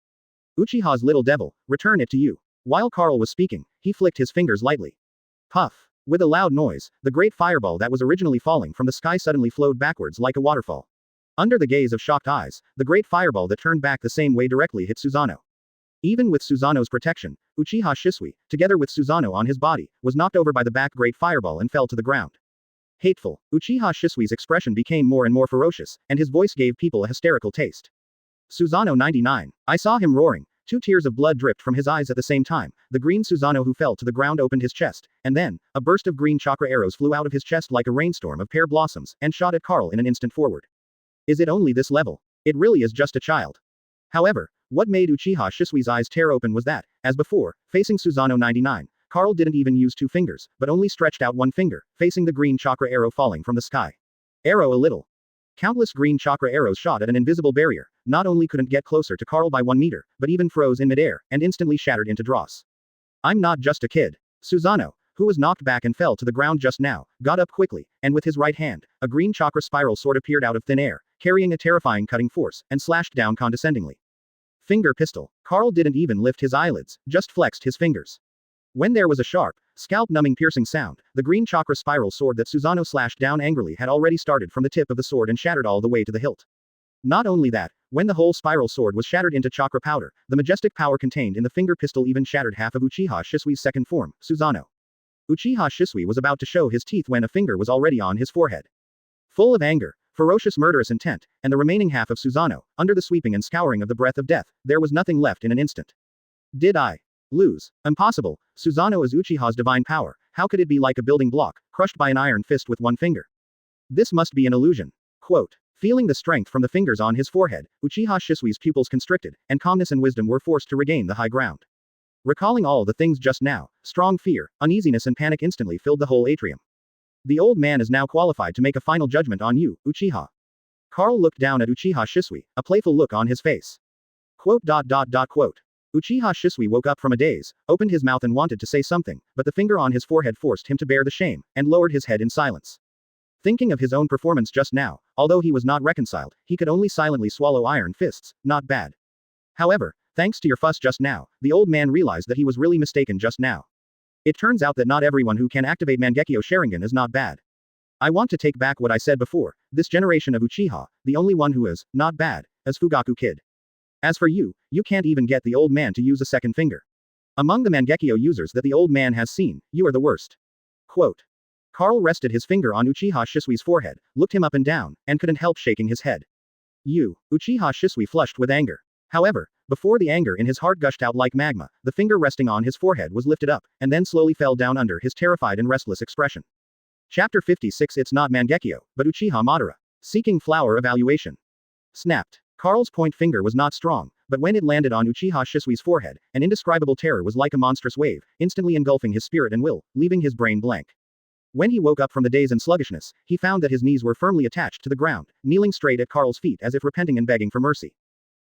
Uchiha's little devil, return it to you. While Karl was speaking, he flicked his fingers lightly. Puff. With a loud noise, the great fireball that was originally falling from the sky suddenly flowed backwards like a waterfall. Under the gaze of shocked eyes, the great fireball that turned back the same way directly hit Susanoo. Even with Susanoo's protection, Uchiha Shisui, together with Susanoo on his body, was knocked over by the back great fireball and fell to the ground. Hateful. Uchiha Shisui's expression became more and more ferocious, and his voice gave people a hysterical taste. Susanoo 99. I saw him roaring. 2 tears of blood dripped from his eyes at the same time. The green Susanoo who fell to the ground opened his chest, and then, a burst of green chakra arrows flew out of his chest like a rainstorm of pear blossoms, and shot at Karl in an instant forward. Is it only this level? It really is just a child. However, what made Uchiha Shisui's eyes tear open was that, as before, facing Susanoo 99, Karl didn't even use 2 fingers, but only stretched out 1 finger, facing the green chakra arrow falling from the sky. Arrow a little. Countless green chakra arrows shot at an invisible barrier, not only couldn't get closer to Karl by 1 meter, but even froze in midair, and instantly shattered into dross. I'm not just a kid. Susanoo, who was knocked back and fell to the ground just now, got up quickly, and with his right hand, a green chakra spiral sword appeared out of thin air, carrying a terrifying cutting force, and slashed down condescendingly. Finger pistol. Karl didn't even lift his eyelids, just flexed his fingers. When there was a sharp, scalp-numbing piercing sound, the green chakra spiral sword that Susanoo slashed down angrily had already started from the tip of the sword and shattered all the way to the hilt. Not only that, when the whole spiral sword was shattered into chakra powder, the majestic power contained in the finger pistol even shattered half of Uchiha Shisui's second form, Susanoo. Uchiha Shisui was about to show his teeth when a finger was already on his forehead. Full of anger, ferocious murderous intent, and the remaining half of Susanoo, under the sweeping and scouring of the breath of death, there was nothing left in an instant. Did I lose? Impossible. Susanoo is Uchiha's divine power. How could it be like a building block, crushed by an iron fist with 1 finger? This must be an illusion. Quote. Feeling the strength from the fingers on his forehead, Uchiha Shisui's pupils constricted, and calmness and wisdom were forced to regain the high ground. Recalling all the things just now, strong fear, uneasiness and panic instantly filled the whole atrium. The old man is now qualified to make a final judgment on you, Uchiha. Carl looked down at Uchiha Shisui, a playful look on his face. Quote. Uchiha Shisui woke up from a daze, opened his mouth and wanted to say something, but the finger on his forehead forced him to bear the shame, and lowered his head in silence. Thinking of his own performance just now, although he was not reconciled, he could only silently swallow iron fists. Not bad. However, thanks to your fuss just now, the old man realized that he was really mistaken just now. It turns out that not everyone who can activate Mangekyo Sharingan is not bad. I want to take back what I said before, this generation of Uchiha, the only one who is not bad, is Fugaku Kid. As for you, you can't even get the old man to use a second finger. Among the Mangekyo users that the old man has seen, you are the worst. Quote. Carl rested his finger on Uchiha Shisui's forehead, looked him up and down, and couldn't help shaking his head. You, Uchiha Shisui flushed with anger. However, before the anger in his heart gushed out like magma, the finger resting on his forehead was lifted up, and then slowly fell down under his terrified and restless expression. Chapter 56. It's not Mangekyo, but Uchiha Madara. Seeking flower evaluation. Snapped. Carl's point finger was not strong, but when it landed on Uchiha Shisui's forehead, an indescribable terror was like a monstrous wave, instantly engulfing his spirit and will, leaving his brain blank. When he woke up from the daze and sluggishness, he found that his knees were firmly attached to the ground, kneeling straight at Carl's feet as if repenting and begging for mercy.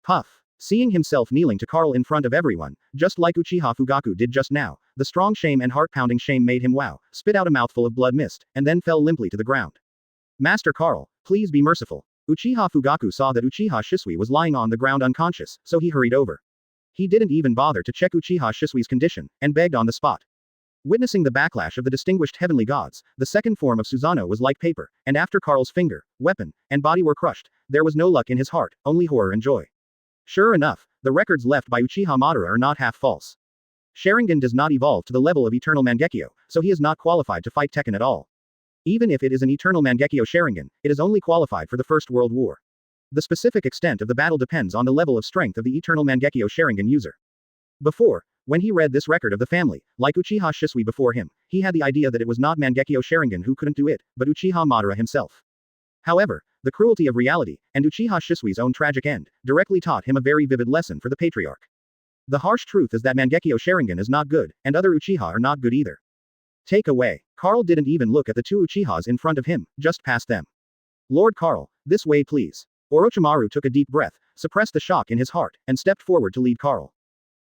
Puff. Seeing himself kneeling to Carl in front of everyone, just like Uchiha Fugaku did just now, the strong shame and heart-pounding shame made him wow, spit out a mouthful of blood mist, and then fell limply to the ground. Master Carl, please be merciful. Uchiha Fugaku saw that Uchiha Shisui was lying on the ground unconscious, so he hurried over. He didn't even bother to check Uchiha Shisui's condition, and begged on the spot. Witnessing the backlash of the distinguished heavenly gods, the second form of Susanoo was like paper, and after Carl's finger, weapon, and body were crushed, there was no luck in his heart, only horror and joy. Sure enough, the records left by Uchiha Madara are not half false. Sharingan does not evolve to the level of eternal Mangekyo, so he is not qualified to fight Tekken at all. Even if it is an eternal Mangekyo Sharingan, it is only qualified for the First World War. The specific extent of the battle depends on the level of strength of the eternal Mangekyo Sharingan user. Before, when he read this record of the family, like Uchiha Shisui before him, he had the idea that it was not Mangekyo Sharingan who couldn't do it, but Uchiha Madara himself. However, the cruelty of reality, and Uchiha Shisui's own tragic end, directly taught him a very vivid lesson for the patriarch. The harsh truth is that Mangekyo Sharingan is not good, and other Uchiha are not good either. Take away. Carl didn't even look at the two Uchihas in front of him, just past them. Lord Carl, this way please. Orochimaru took a deep breath, suppressed the shock in his heart, and stepped forward to lead Carl.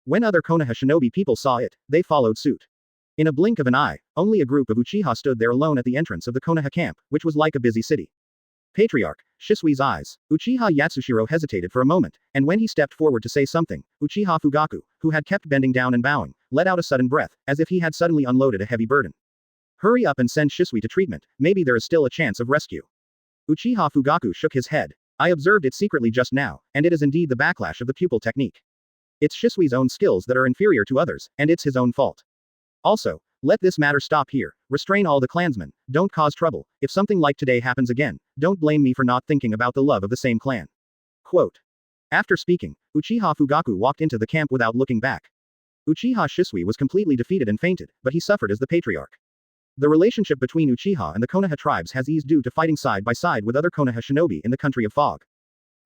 When other Konoha shinobi people saw it, they followed suit. In a blink of an eye, only a group of Uchiha stood there alone at the entrance of the Konoha camp, which was like a busy city. Patriarch, Shisui's eyes. Uchiha Yatsushiro hesitated for a moment, and when he stepped forward to say something, Uchiha Fugaku, who had kept bending down and bowing, let out a sudden breath, as if he had suddenly unloaded a heavy burden. Hurry up and send Shisui to treatment, maybe there is still a chance of rescue. Uchiha Fugaku shook his head. I observed it secretly just now, and it is indeed the backlash of the pupil technique. It's Shisui's own skills that are inferior to others, and it's his own fault. Also, let this matter stop here, restrain all the clansmen, don't cause trouble, if something like today happens again, don't blame me for not thinking about the love of the same clan. Quote. After speaking, Uchiha Fugaku walked into the camp without looking back. Uchiha Shisui was completely defeated and fainted, but he suffered as the patriarch. The relationship between Uchiha and the Konoha tribes has eased due to fighting side by side with other Konoha shinobi in the country of fog.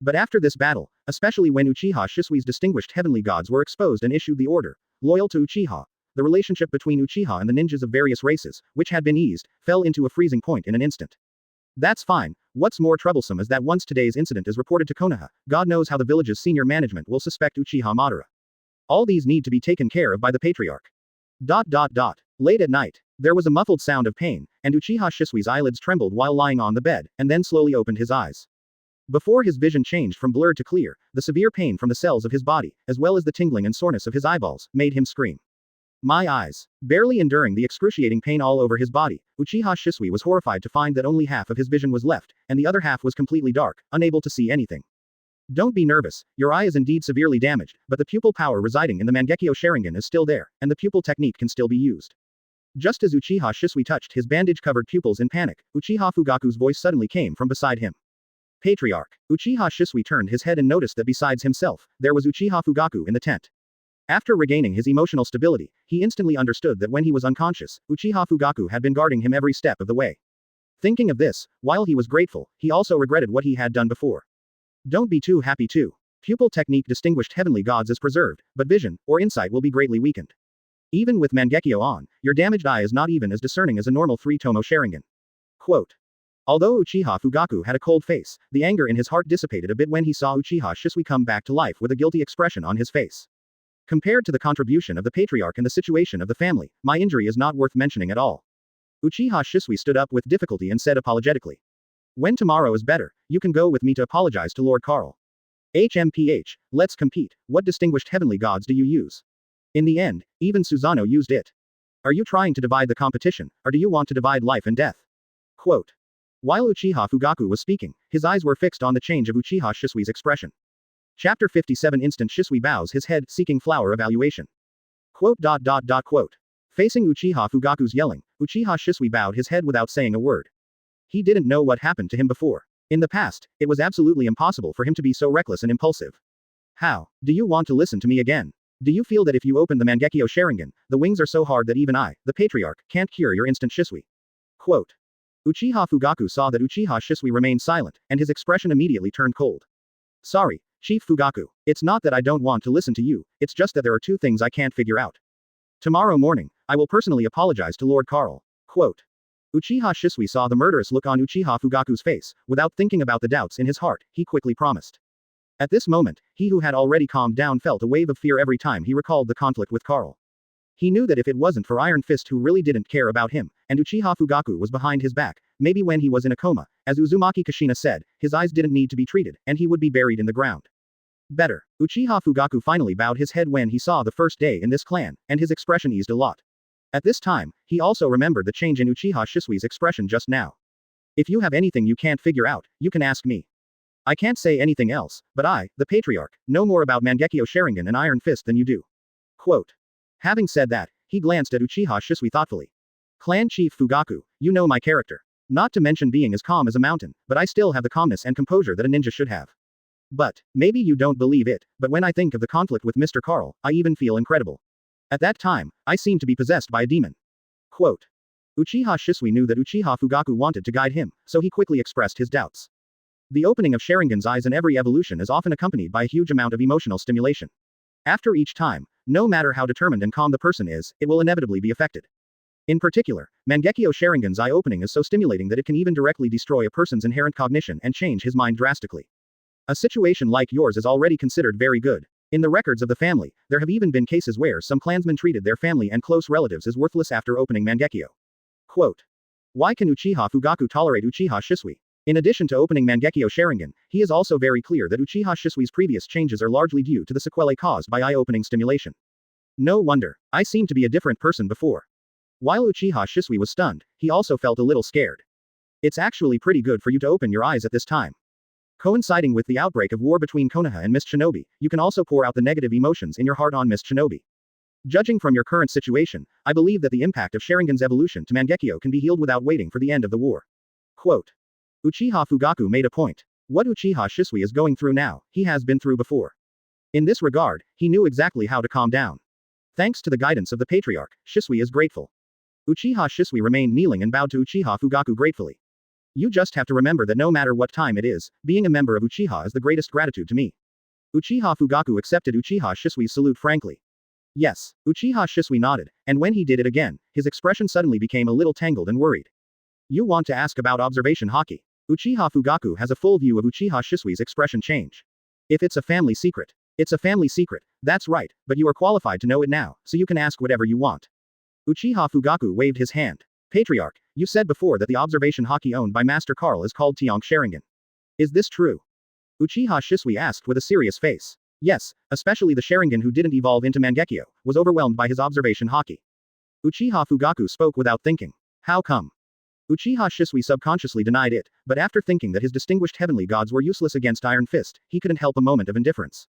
But after this battle, especially when Uchiha Shisui's distinguished heavenly gods were exposed and issued the order, loyal to Uchiha, the relationship between Uchiha and the ninjas of various races, which had been eased, fell into a freezing point in an instant. That's fine, what's more troublesome is that once today's incident is reported to Konoha, God knows how the village's senior management will suspect Uchiha Madara. All these need to be taken care of by the patriarch. Late at night, there was a muffled sound of pain, and Uchiha Shisui's eyelids trembled while lying on the bed, and then slowly opened his eyes. Before his vision changed from blurred to clear, the severe pain from the cells of his body, as well as the tingling and soreness of his eyeballs, made him scream. My eyes. Barely enduring the excruciating pain all over his body, Uchiha Shisui was horrified to find that only half of his vision was left, and the other half was completely dark, unable to see anything. Don't be nervous, your eye is indeed severely damaged, but the pupil power residing in the Mangekyo Sharingan is still there, and the pupil technique can still be used. Just as Uchiha Shisui touched his bandage-covered pupils in panic, Uchiha Fugaku's voice suddenly came from beside him. Patriarch. Uchiha Shisui turned his head and noticed that besides himself, there was Uchiha Fugaku in the tent. After regaining his emotional stability, he instantly understood that when he was unconscious, Uchiha Fugaku had been guarding him every step of the way. Thinking of this, while he was grateful, he also regretted what he had done before. Don't be too happy too. Pupil technique distinguished heavenly gods is preserved, but vision, or insight will be greatly weakened. Even with Mangekyo on, your damaged eye is not even as discerning as a normal 3-tomo Sharingan. Quote. Although Uchiha Fugaku had a cold face, the anger in his heart dissipated a bit when he saw Uchiha Shisui come back to life with a guilty expression on his face. Compared to the contribution of the patriarch and the situation of the family, my injury is not worth mentioning at all. Uchiha Shisui stood up with difficulty and said apologetically. When tomorrow is better, you can go with me to apologize to Lord Karl. HMPH, let's compete. What distinguished heavenly gods do you use? In the end, even Susanoo used it. Are you trying to divide the competition, or do you want to divide life and death? Quote. While Uchiha Fugaku was speaking, his eyes were fixed on the change of Uchiha Shisui's expression. Chapter 57 Instant Shisui bows his head, seeking flower evaluation. Quote. Facing Uchiha Fugaku's yelling, Uchiha Shisui bowed his head without saying a word. He didn't know what happened to him before. In the past, it was absolutely impossible for him to be so reckless and impulsive. How? Do you want to listen to me again? Do you feel that if you open the Mangekyo Sharingan, the wings are so hard that even I, the patriarch, can't cure your instant Shisui? Quote. Uchiha Fugaku saw that Uchiha Shisui remained silent, and his expression immediately turned cold. Sorry, Chief Fugaku. It's not that I don't want to listen to you, it's just that there are two things I can't figure out. Tomorrow morning, I will personally apologize to Lord Karl. Quote. Uchiha Shisui saw the murderous look on Uchiha Fugaku's face. Without thinking about the doubts in his heart, he quickly promised. At this moment, he who had already calmed down felt a wave of fear every time he recalled the conflict with Karl. He knew that if it wasn't for Iron Fist who really didn't care about him, and Uchiha Fugaku was behind his back, maybe when he was in a coma, as Uzumaki Kushina said, his eyes didn't need to be treated, and he would be buried in the ground. Better. Uchiha Fugaku finally bowed his head when he saw the first day in this clan, and his expression eased a lot. At this time, he also remembered the change in Uchiha Shisui's expression just now. If you have anything you can't figure out, you can ask me. I can't say anything else, but I, the patriarch, know more about Mangekyo Sharingan and Iron Fist than you do. Quote. Having said that, he glanced at Uchiha Shisui thoughtfully. Clan Chief Fugaku, you know my character. Not to mention being as calm as a mountain, but I still have the calmness and composure that a ninja should have. But, maybe you don't believe it, but when I think of the conflict with Mr. Karl, I even feel incredible. At that time, I seemed to be possessed by a demon. Quote. Uchiha Shisui knew that Uchiha Fugaku wanted to guide him, so he quickly expressed his doubts. The opening of Sharingan's eyes in every evolution is often accompanied by a huge amount of emotional stimulation. After each time, no matter how determined and calm the person is, it will inevitably be affected. In particular, Mangekyo Sharingan's eye opening is so stimulating that it can even directly destroy a person's inherent cognition and change his mind drastically. A situation like yours is already considered very good. In the records of the family, there have even been cases where some clansmen treated their family and close relatives as worthless after opening Mangekyo. Quote. Why can Uchiha Fugaku tolerate Uchiha Shisui? In addition to opening Mangekyo Sharingan, he is also very clear that Uchiha Shisui's previous changes are largely due to the sequelae caused by eye-opening stimulation. No wonder, I seemed to be a different person before. While Uchiha Shisui was stunned, he also felt a little scared. It's actually pretty good for you to open your eyes at this time. Coinciding with the outbreak of war between Konoha and Miss Shinobi, you can also pour out the negative emotions in your heart on Miss Shinobi. Judging from your current situation, I believe that the impact of Sharingan's evolution to Mangekyo can be healed without waiting for the end of the war. Quote. Uchiha Fugaku made a point. What Uchiha Shisui is going through now, he has been through before. In this regard, he knew exactly how to calm down. Thanks to the guidance of the patriarch, Shisui is grateful. Uchiha Shisui remained kneeling and bowed to Uchiha Fugaku gratefully. You just have to remember that no matter what time it is, being a member of Uchiha is the greatest gratitude to me. Uchiha Fugaku accepted Uchiha Shisui's salute frankly. Yes, Uchiha Shisui nodded, and when he did it again, his expression suddenly became a little tangled and worried. You want to ask about observation haki? Uchiha Fugaku has a full view of Uchiha Shisui's expression change. If it's a family secret, it's a family secret, that's right, but you are qualified to know it now, so you can ask whatever you want. Uchiha Fugaku waved his hand. Patriarch, you said before that the observation haki owned by Master Karl is called Tiank Sharingan. Is this true? Uchiha Shisui asked with a serious face. Yes, especially the Sharingan who didn't evolve into Mangekyo, was overwhelmed by his observation haki. Uchiha Fugaku spoke without thinking. How come? Uchiha Shisui subconsciously denied it, but after thinking that his distinguished heavenly gods were useless against Iron Fist, he couldn't help a moment of indifference.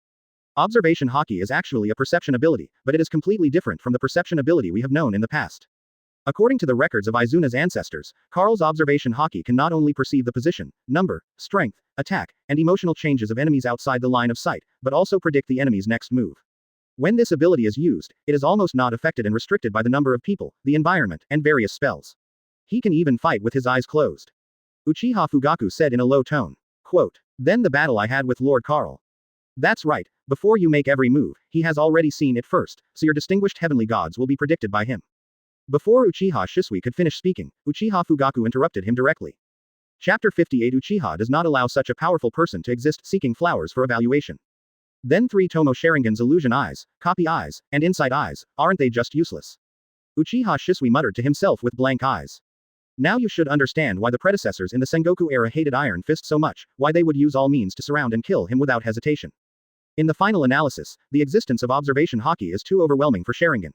Observation haki is actually a perception ability, but it is completely different from the perception ability we have known in the past. According to the records of Izuna's ancestors, Karl's observation haki can not only perceive the position, number, strength, attack, and emotional changes of enemies outside the line of sight, but also predict the enemy's next move. When this ability is used, it is almost not affected and restricted by the number of people, the environment, and various spells. He can even fight with his eyes closed. Uchiha Fugaku said in a low tone. Quote. Then the battle I had with Lord Karl. That's right, before you make every move, he has already seen it first, so your distinguished heavenly gods will be predicted by him. Before Uchiha Shisui could finish speaking, Uchiha Fugaku interrupted him directly. Chapter 58 Uchiha does not allow such a powerful person to exist seeking flowers for evaluation. Then 3 Tomo Sharingan's illusion eyes, copy eyes, and insight eyes, aren't they just useless? Uchiha Shisui muttered to himself with blank eyes. Now you should understand why the predecessors in the Sengoku era hated Iron Fist so much, why they would use all means to surround and kill him without hesitation. In the final analysis, the existence of observation haki is too overwhelming for Sharingan.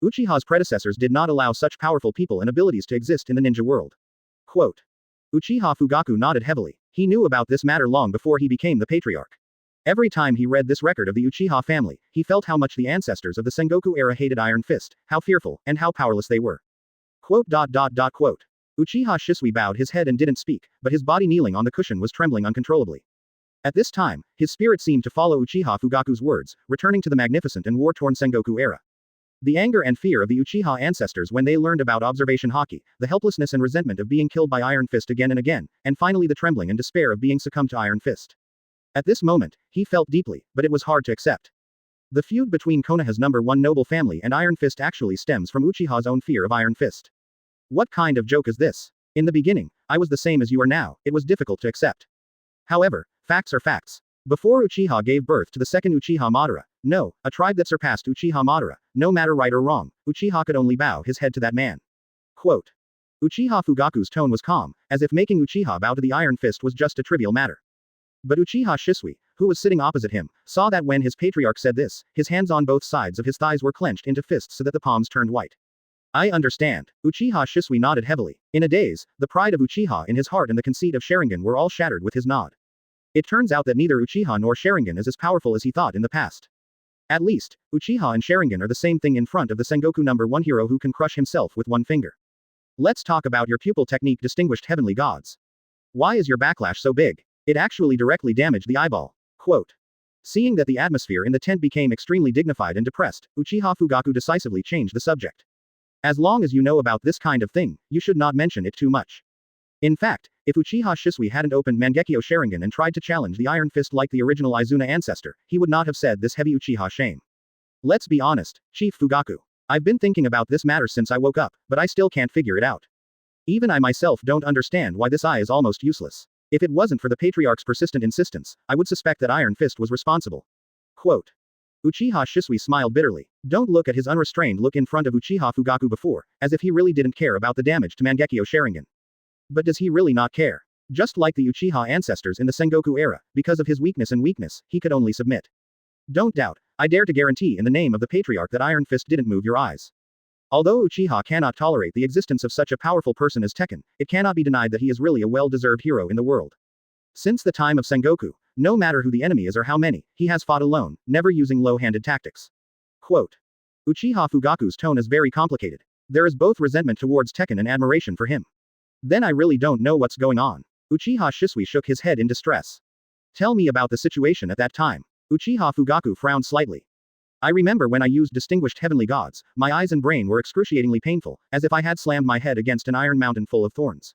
Uchiha's predecessors did not allow such powerful people and abilities to exist in the ninja world. Quote. Uchiha Fugaku nodded heavily. He knew about this matter long before he became the patriarch. Every time he read this record of the Uchiha family, he felt how much the ancestors of the Sengoku era hated Iron Fist, how fearful, and how powerless they were. Quote. Uchiha Shisui bowed his head and didn't speak, but his body kneeling on the cushion was trembling uncontrollably. At this time, his spirit seemed to follow Uchiha Fugaku's words, returning to the magnificent and war-torn Sengoku era. The anger and fear of the Uchiha ancestors when they learned about observation haki, the helplessness and resentment of being killed by Iron Fist again and again, and finally the trembling and despair of being succumbed to Iron Fist. At this moment, he felt deeply, but it was hard to accept. The feud between Konoha's #1 noble family and Iron Fist actually stems from Uchiha's own fear of Iron Fist. What kind of joke is this? In the beginning, I was the same as you are now, it was difficult to accept. However, facts are facts. Before Uchiha gave birth to the second Uchiha Madara, no, a tribe that surpassed Uchiha Madara, no matter right or wrong, Uchiha could only bow his head to that man. Quote. Uchiha Fugaku's tone was calm, as if making Uchiha bow to the Iron Fist was just a trivial matter. But Uchiha Shisui, who was sitting opposite him, saw that when his patriarch said this, his hands on both sides of his thighs were clenched into fists so that the palms turned white. I understand. Uchiha Shisui nodded heavily. In a daze, the pride of Uchiha in his heart and the conceit of Sharingan were all shattered with his nod. It turns out that neither Uchiha nor Sharingan is as powerful as he thought in the past. At least, Uchiha and Sharingan are the same thing in front of the Sengoku #1 hero who can crush himself with one finger. Let's talk about your pupil technique, distinguished heavenly gods. Why is your backlash so big? It actually directly damaged the eyeball. Quote. Seeing that the atmosphere in the tent became extremely dignified and depressed, Uchiha Fugaku decisively changed the subject. As long as you know about this kind of thing, you should not mention it too much. In fact, if Uchiha Shisui hadn't opened Mangekyo Sharingan and tried to challenge the Iron Fist like the original Izuna ancestor, he would not have said this heavy Uchiha shame. Let's be honest, Chief Fugaku. I've been thinking about this matter since I woke up, but I still can't figure it out. Even I myself don't understand why this eye is almost useless. If it wasn't for the patriarch's persistent insistence, I would suspect that Iron Fist was responsible. Quote. Uchiha Shisui smiled bitterly. Don't look at his unrestrained look in front of Uchiha Fugaku before, as if he really didn't care about the damage to Mangekyo Sharingan. But does he really not care? Just like the Uchiha ancestors in the Sengoku era, because of his weakness, he could only submit. Don't doubt, I dare to guarantee in the name of the patriarch that Iron Fist didn't move your eyes. Although Uchiha cannot tolerate the existence of such a powerful person as Tekken, it cannot be denied that he is really a well-deserved hero in the world. Since the time of Sengoku, no matter who the enemy is or how many, he has fought alone, never using low-handed tactics. Quote. Uchiha Fugaku's tone is very complicated. There is both resentment towards Tekken and admiration for him. Then I really don't know what's going on. Uchiha Shisui shook his head in distress. Tell me about the situation at that time. Uchiha Fugaku frowned slightly. I remember when I used distinguished heavenly gods, my eyes and brain were excruciatingly painful, as if I had slammed my head against an iron mountain full of thorns.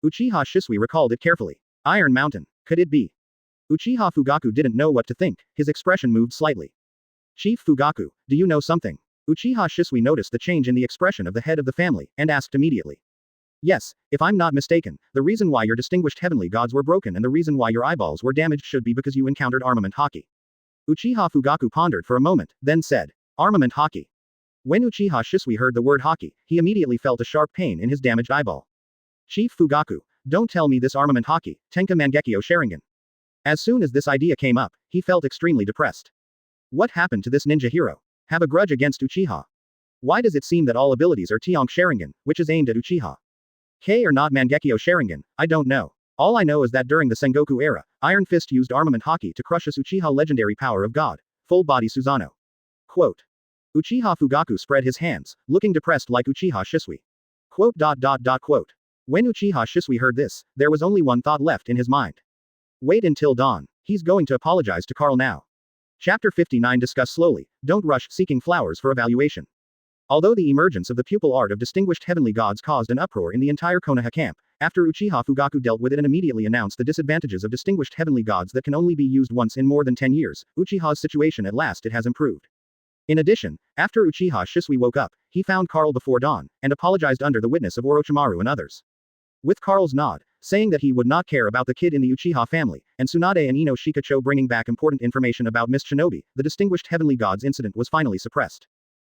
Uchiha Shisui recalled it carefully. Iron mountain, could it be? Uchiha Fugaku didn't know what to think, his expression moved slightly. Chief Fugaku, do you know something? Uchiha Shisui noticed the change in the expression of the head of the family, and asked immediately. Yes, if I'm not mistaken, the reason why your distinguished heavenly gods were broken and the reason why your eyeballs were damaged should be because you encountered armament haki. Uchiha Fugaku pondered for a moment, then said, Armament haki. When Uchiha Shisui heard the word haki, he immediately felt a sharp pain in his damaged eyeball. Chief Fugaku, don't tell me this armament haki, Tenka Mangekyo Sharingan. As soon as this idea came up, he felt extremely depressed. What happened to this ninja hero? Have a grudge against Uchiha? Why does it seem that all abilities are Tiank Sharingan, which is aimed at Uchiha? K or not Mangekyo Sharingan, I don't know. All I know is that during the Sengoku era, Iron Fist used armament haki to crush a Uchiha legendary power of God, full body Susanoo. Quote. Uchiha Fugaku spread his hands, looking depressed like Uchiha Shisui. Quote. When Uchiha Shisui heard this, there was only one thought left in his mind. Wait until dawn. He's going to apologize to Carl now. Chapter 59 Discuss slowly, don't rush seeking flowers for evaluation. Although the emergence of the pupil art of distinguished heavenly gods caused an uproar in the entire Konoha camp, after Uchiha Fugaku dealt with it and immediately announced the disadvantages of distinguished heavenly gods that can only be used once in more than 10 years, Uchiha's situation at last it has improved. In addition, after Uchiha Shisui woke up, he found Karl before dawn, and apologized under the witness of Orochimaru and others. With Karl's nod, saying that he would not care about the kid in the Uchiha family, and Tsunade and Ino Shikacho bringing back important information about Miss Shinobi, the distinguished heavenly gods incident was finally suppressed.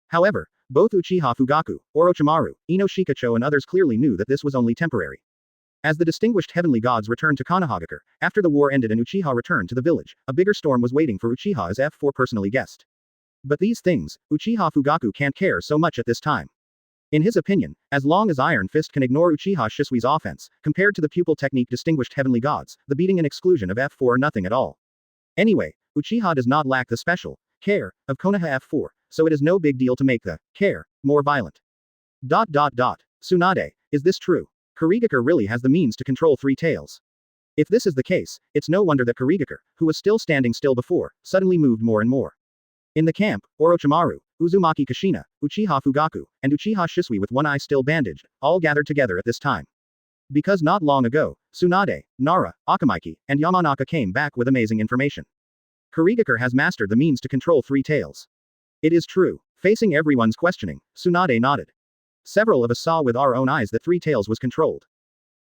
However, both Uchiha Fugaku, Orochimaru, Ino Shikacho and others clearly knew that this was only temporary. As the distinguished heavenly gods returned to Konoha after the war ended and Uchiha returned to the village, a bigger storm was waiting for Uchiha as F4 personally guessed. But these things, Uchiha Fugaku can't care so much at this time. In his opinion, as long as Iron Fist can ignore Uchiha Shisui's offense, compared to the pupil technique distinguished heavenly gods, the beating and exclusion of F4 are nothing at all. Anyway, Uchiha does not lack the special care of Konoha F4, so it is no big deal to make the care more violent. Tsunade, is this true? Kurigakure really has the means to control three tails. If this is the case, it's no wonder that Kurigakure, who was still standing still before, suddenly moved more and more. In the camp, Orochimaru, Uzumaki Kushina, Uchiha Fugaku, and Uchiha Shisui with one eye still bandaged, all gathered together at this time. Because not long ago, Tsunade, Nara, Akamiki, and Yamanaka came back with amazing information. Kurigakure has mastered the means to control three tails. It is true. Facing everyone's questioning, Tsunade nodded. Several of us saw with our own eyes that three tails was controlled.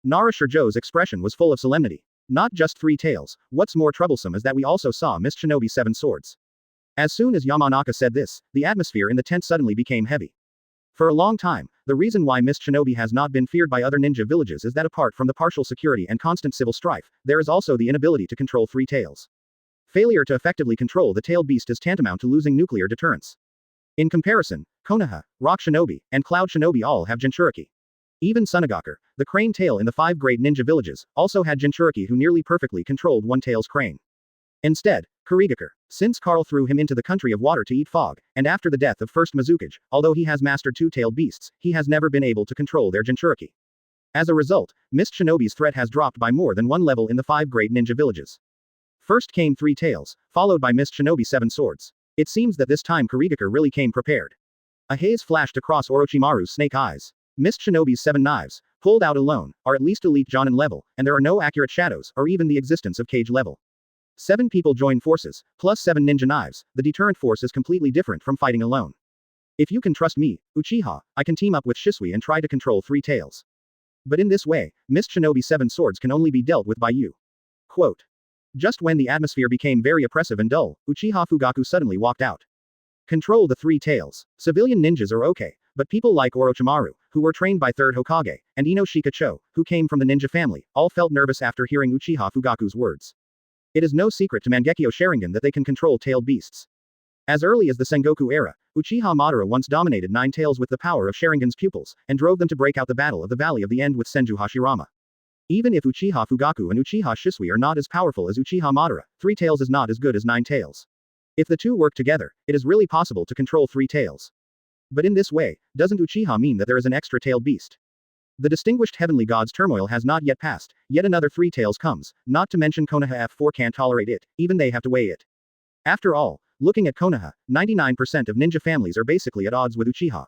Nara Shirjo's expression was full of solemnity. Not just three tails, what's more troublesome is that we also saw Miss Shinobi's 7 swords. As soon as Yamanaka said this, the atmosphere in the tent suddenly became heavy. For a long time, the reason why Miss Shinobi has not been feared by other ninja villages is that apart from the partial security and constant civil strife, there is also the inability to control three tails. Failure to effectively control the tailed beast is tantamount to losing nuclear deterrence. In comparison, Konoha, Rock Shinobi, and Cloud Shinobi all have Jinchuriki. Even Sunagakure, the crane tail in the 5 great ninja villages, also had Jinchuriki who nearly perfectly controlled one tail's crane. Instead, Kurigakure, since Karl threw him into the country of water to eat fog, and after the death of first Mizukage, although he has mastered two-tailed beasts, he has never been able to control their Jinchuriki. As a result, Miss Shinobi's threat has dropped by more than one level in the 5 great ninja villages. First came 3 tails, followed by Miss Shinobi's 7 swords. It seems that this time Kurigakure really came prepared. A haze flashed across Orochimaru's snake eyes. Miss Shinobi's 7 knives, pulled out alone, are at least elite Jonin level, and there are no accurate shadows, or even the existence of Kage level. 7 people join forces, plus 7 ninja knives, the deterrent force is completely different from fighting alone. If you can trust me, Uchiha, I can team up with Shisui and try to control 3 tails. But in this way, Miss Shinobi's 7 swords can only be dealt with by you. Quote. Just when the atmosphere became very oppressive and dull, Uchiha Fugaku suddenly walked out. Control the 3 tails. Civilian ninjas are okay, but people like Orochimaru, who were trained by 3rd Hokage, and Ino Shikacho, who came from the ninja family, all felt nervous after hearing Uchiha Fugaku's words. It is no secret to Mangekyo Sharingan that they can control tailed beasts. As early as the Sengoku era, Uchiha Madara once dominated 9 tails with the power of Sharingan's pupils, and drove them to break out the Battle of the Valley of the End with Senju Hashirama. Even if Uchiha Fugaku and Uchiha Shisui are not as powerful as Uchiha Madara, 3 tails is not as good as 9 tails. If the two work together, it is really possible to control 3 tails. But in this way, doesn't Uchiha mean that there is an extra tailed beast? The distinguished heavenly god's turmoil has not yet passed, yet another 3 tails comes, not to mention Konoha F4 can't tolerate it, even they have to weigh it. After all, looking at Konoha, 99% of ninja families are basically at odds with Uchiha.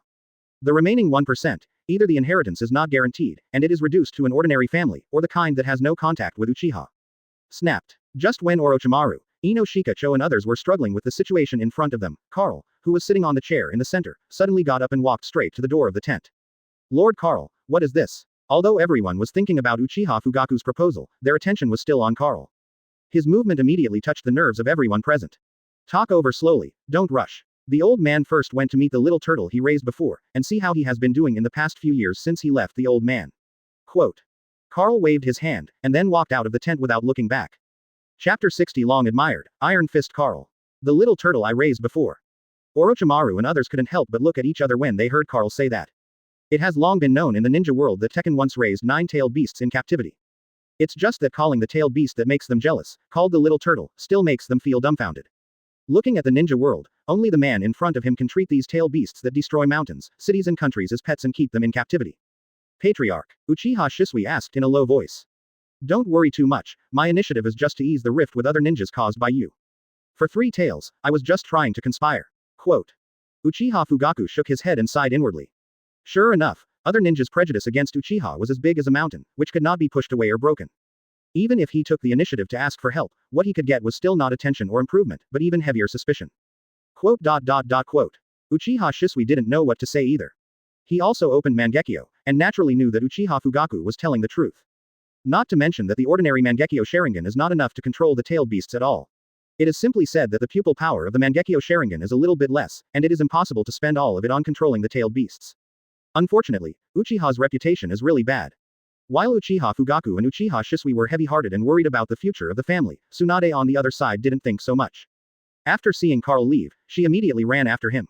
The remaining 1%, either the inheritance is not guaranteed, and it is reduced to an ordinary family, or the kind that has no contact with Uchiha. Snapped. Just when Orochimaru, Ino Shikacho and others were struggling with the situation in front of them, Karl, who was sitting on the chair in the center, suddenly got up and walked straight to the door of the tent. Lord Karl, what is this? Although everyone was thinking about Uchiha Fugaku's proposal, their attention was still on Karl. His movement immediately touched the nerves of everyone present. Talk over slowly, don't rush. The old man first went to meet the little turtle he raised before, and see how he has been doing in the past few years since he left the old man. Quote. Karl waved his hand, and then walked out of the tent without looking back. Chapter 60 Long admired, Iron Fist Karl. The little turtle I raised before. Orochimaru and others couldn't help but look at each other when they heard Karl say that. It has long been known in the ninja world that Tekken once raised 9-tailed beasts in captivity. It's just that calling the tailed beast that makes them jealous, called the little turtle, still makes them feel dumbfounded. Looking at the ninja world, only the man in front of him can treat these tailed beasts that destroy mountains, cities and countries as pets and keep them in captivity. Patriarch, Uchiha Shisui asked in a low voice. Don't worry too much, my initiative is just to ease the rift with other ninjas caused by you. For 3 tails, I was just trying to conspire. Quote. Uchiha Fugaku shook his head and sighed inwardly. Sure enough, other ninjas' prejudice against Uchiha was as big as a mountain, which could not be pushed away or broken. Even if he took the initiative to ask for help, what he could get was still not attention or improvement, but even heavier suspicion. Quote. Uchiha Shisui didn't know what to say either. He also opened Mangekyo, and naturally knew that Uchiha Fugaku was telling the truth. Not to mention that the ordinary Mangekyo Sharingan is not enough to control the tailed beasts at all. It is simply said that the pupil power of the Mangekyo Sharingan is a little bit less, and it is impossible to spend all of it on controlling the tailed beasts. Unfortunately, Uchiha's reputation is really bad. While Uchiha Fugaku and Uchiha Shisui were heavy-hearted and worried about the future of the family, Tsunade on the other side didn't think so much. After seeing Carl leave, she immediately ran after him.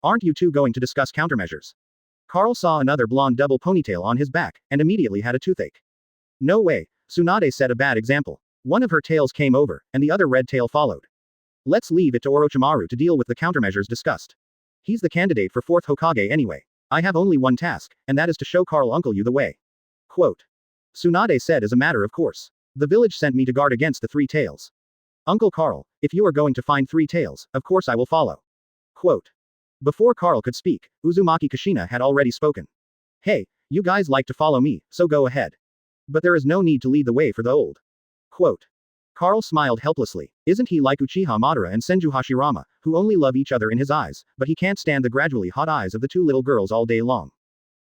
Aren't you two going to discuss countermeasures? Carl saw another blonde double ponytail on his back, and immediately had a toothache. No way, Tsunade set a bad example. One of her tails came over, and the other red tail followed. Let's leave it to Orochimaru to deal with the countermeasures discussed. He's the candidate for 4th Hokage anyway. I have only one task, and that is to show Carl Uncle you the way. Quote. Tsunade said as a matter of course. The village sent me to guard against the 3 tails. Uncle Carl, if you are going to find 3 tails, of course I will follow. Quote. Before Carl could speak, Uzumaki Kushina had already spoken. Hey, you guys like to follow me, so go ahead. But there is no need to lead the way for the old. Quote. Carl smiled helplessly. Isn't he like Uchiha Madara and Senju Hashirama, who only love each other in his eyes, but he can't stand the gradually hot eyes of the 2 little girls all day long?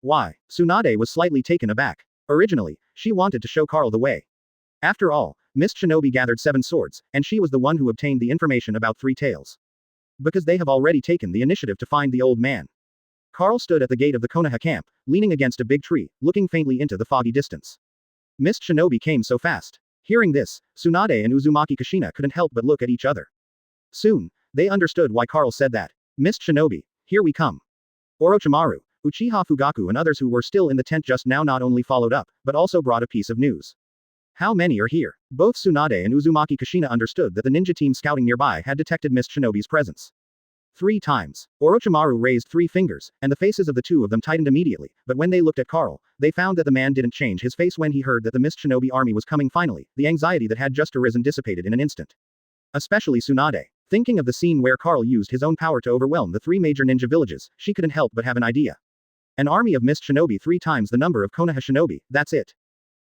Why? Tsunade was slightly taken aback. Originally, she wanted to show Carl the way. After all, Miss Shinobi gathered 7 swords, and she was the one who obtained the information about 3 tails. Because they have already taken the initiative to find the old man. Carl stood at the gate of the Konoha camp, leaning against a big tree, looking faintly into the foggy distance. Miss Shinobi came so fast. Hearing this, Tsunade and Uzumaki Kushina couldn't help but look at each other. Soon, they understood why Carl said that. Miss Shinobi, here we come. Orochimaru, Uchiha Fugaku and others who were still in the tent just now not only followed up, but also brought a piece of news. How many are here? Both Tsunade and Uzumaki Kushina understood that the ninja team scouting nearby had detected Miss Shinobi's presence. 3 times. Orochimaru raised 3 fingers, and the faces of the 2 of them tightened immediately, but when they looked at Carl, they found that the man didn't change his face when he heard that the Miss Shinobi army was coming finally. The anxiety that had just arisen dissipated in an instant. Especially Tsunade. Thinking of the scene where Carl used his own power to overwhelm the 3 major ninja villages, she couldn't help but have an idea. An army of Miss Shinobi 3 times the number of Konoha Shinobi, that's it.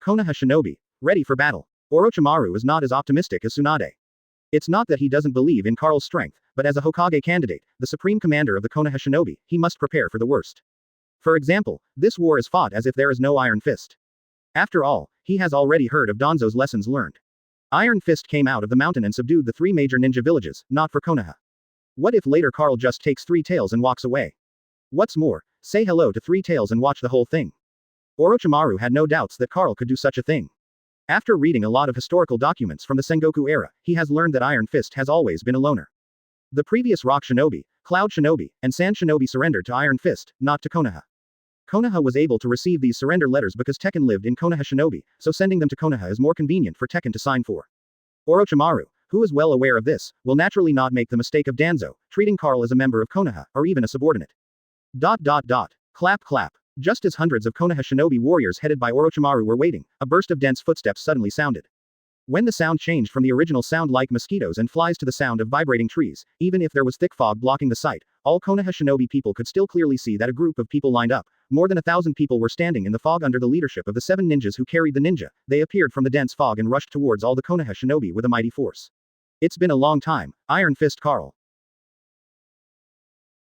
Konoha Shinobi. Ready for battle. Orochimaru is not as optimistic as Tsunade. It's not that he doesn't believe in Carl's strength, but as a Hokage candidate, the supreme commander of the Konoha Shinobi, he must prepare for the worst. For example, this war is fought as if there is no Iron Fist. After all, he has already heard of Danzo's lessons learned. Iron Fist came out of the mountain and subdued the 3 major ninja villages, not for Konoha. What if later Carl just takes 3 tails and walks away? What's more, say hello to 3 tails and watch the whole thing. Orochimaru had no doubts that Carl could do such a thing. After reading a lot of historical documents from the Sengoku era, he has learned that Iron Fist has always been a loner. The previous Rock Shinobi, Cloud Shinobi, and Sand Shinobi surrendered to Iron Fist, not to Konoha. Konoha was able to receive these surrender letters because Tekken lived in Konoha Shinobi, so sending them to Konoha is more convenient for Tekken to sign for. Orochimaru, who is well aware of this, will naturally not make the mistake of Danzo, treating Carl as a member of Konoha, or even a subordinate. Clap clap. Just as hundreds of Konoha Shinobi warriors headed by Orochimaru were waiting, a burst of dense footsteps suddenly sounded. When the sound changed from the original sound like mosquitoes and flies to the sound of vibrating trees, even if there was thick fog blocking the sight, all Konoha Shinobi people could still clearly see that a group of people lined up. More than 1,000 people were standing in the fog under the leadership of the 7 ninjas who carried the ninja. They appeared from the dense fog and rushed towards all the Konoha Shinobi with a mighty force. It's been a long time, Iron Fist Carl.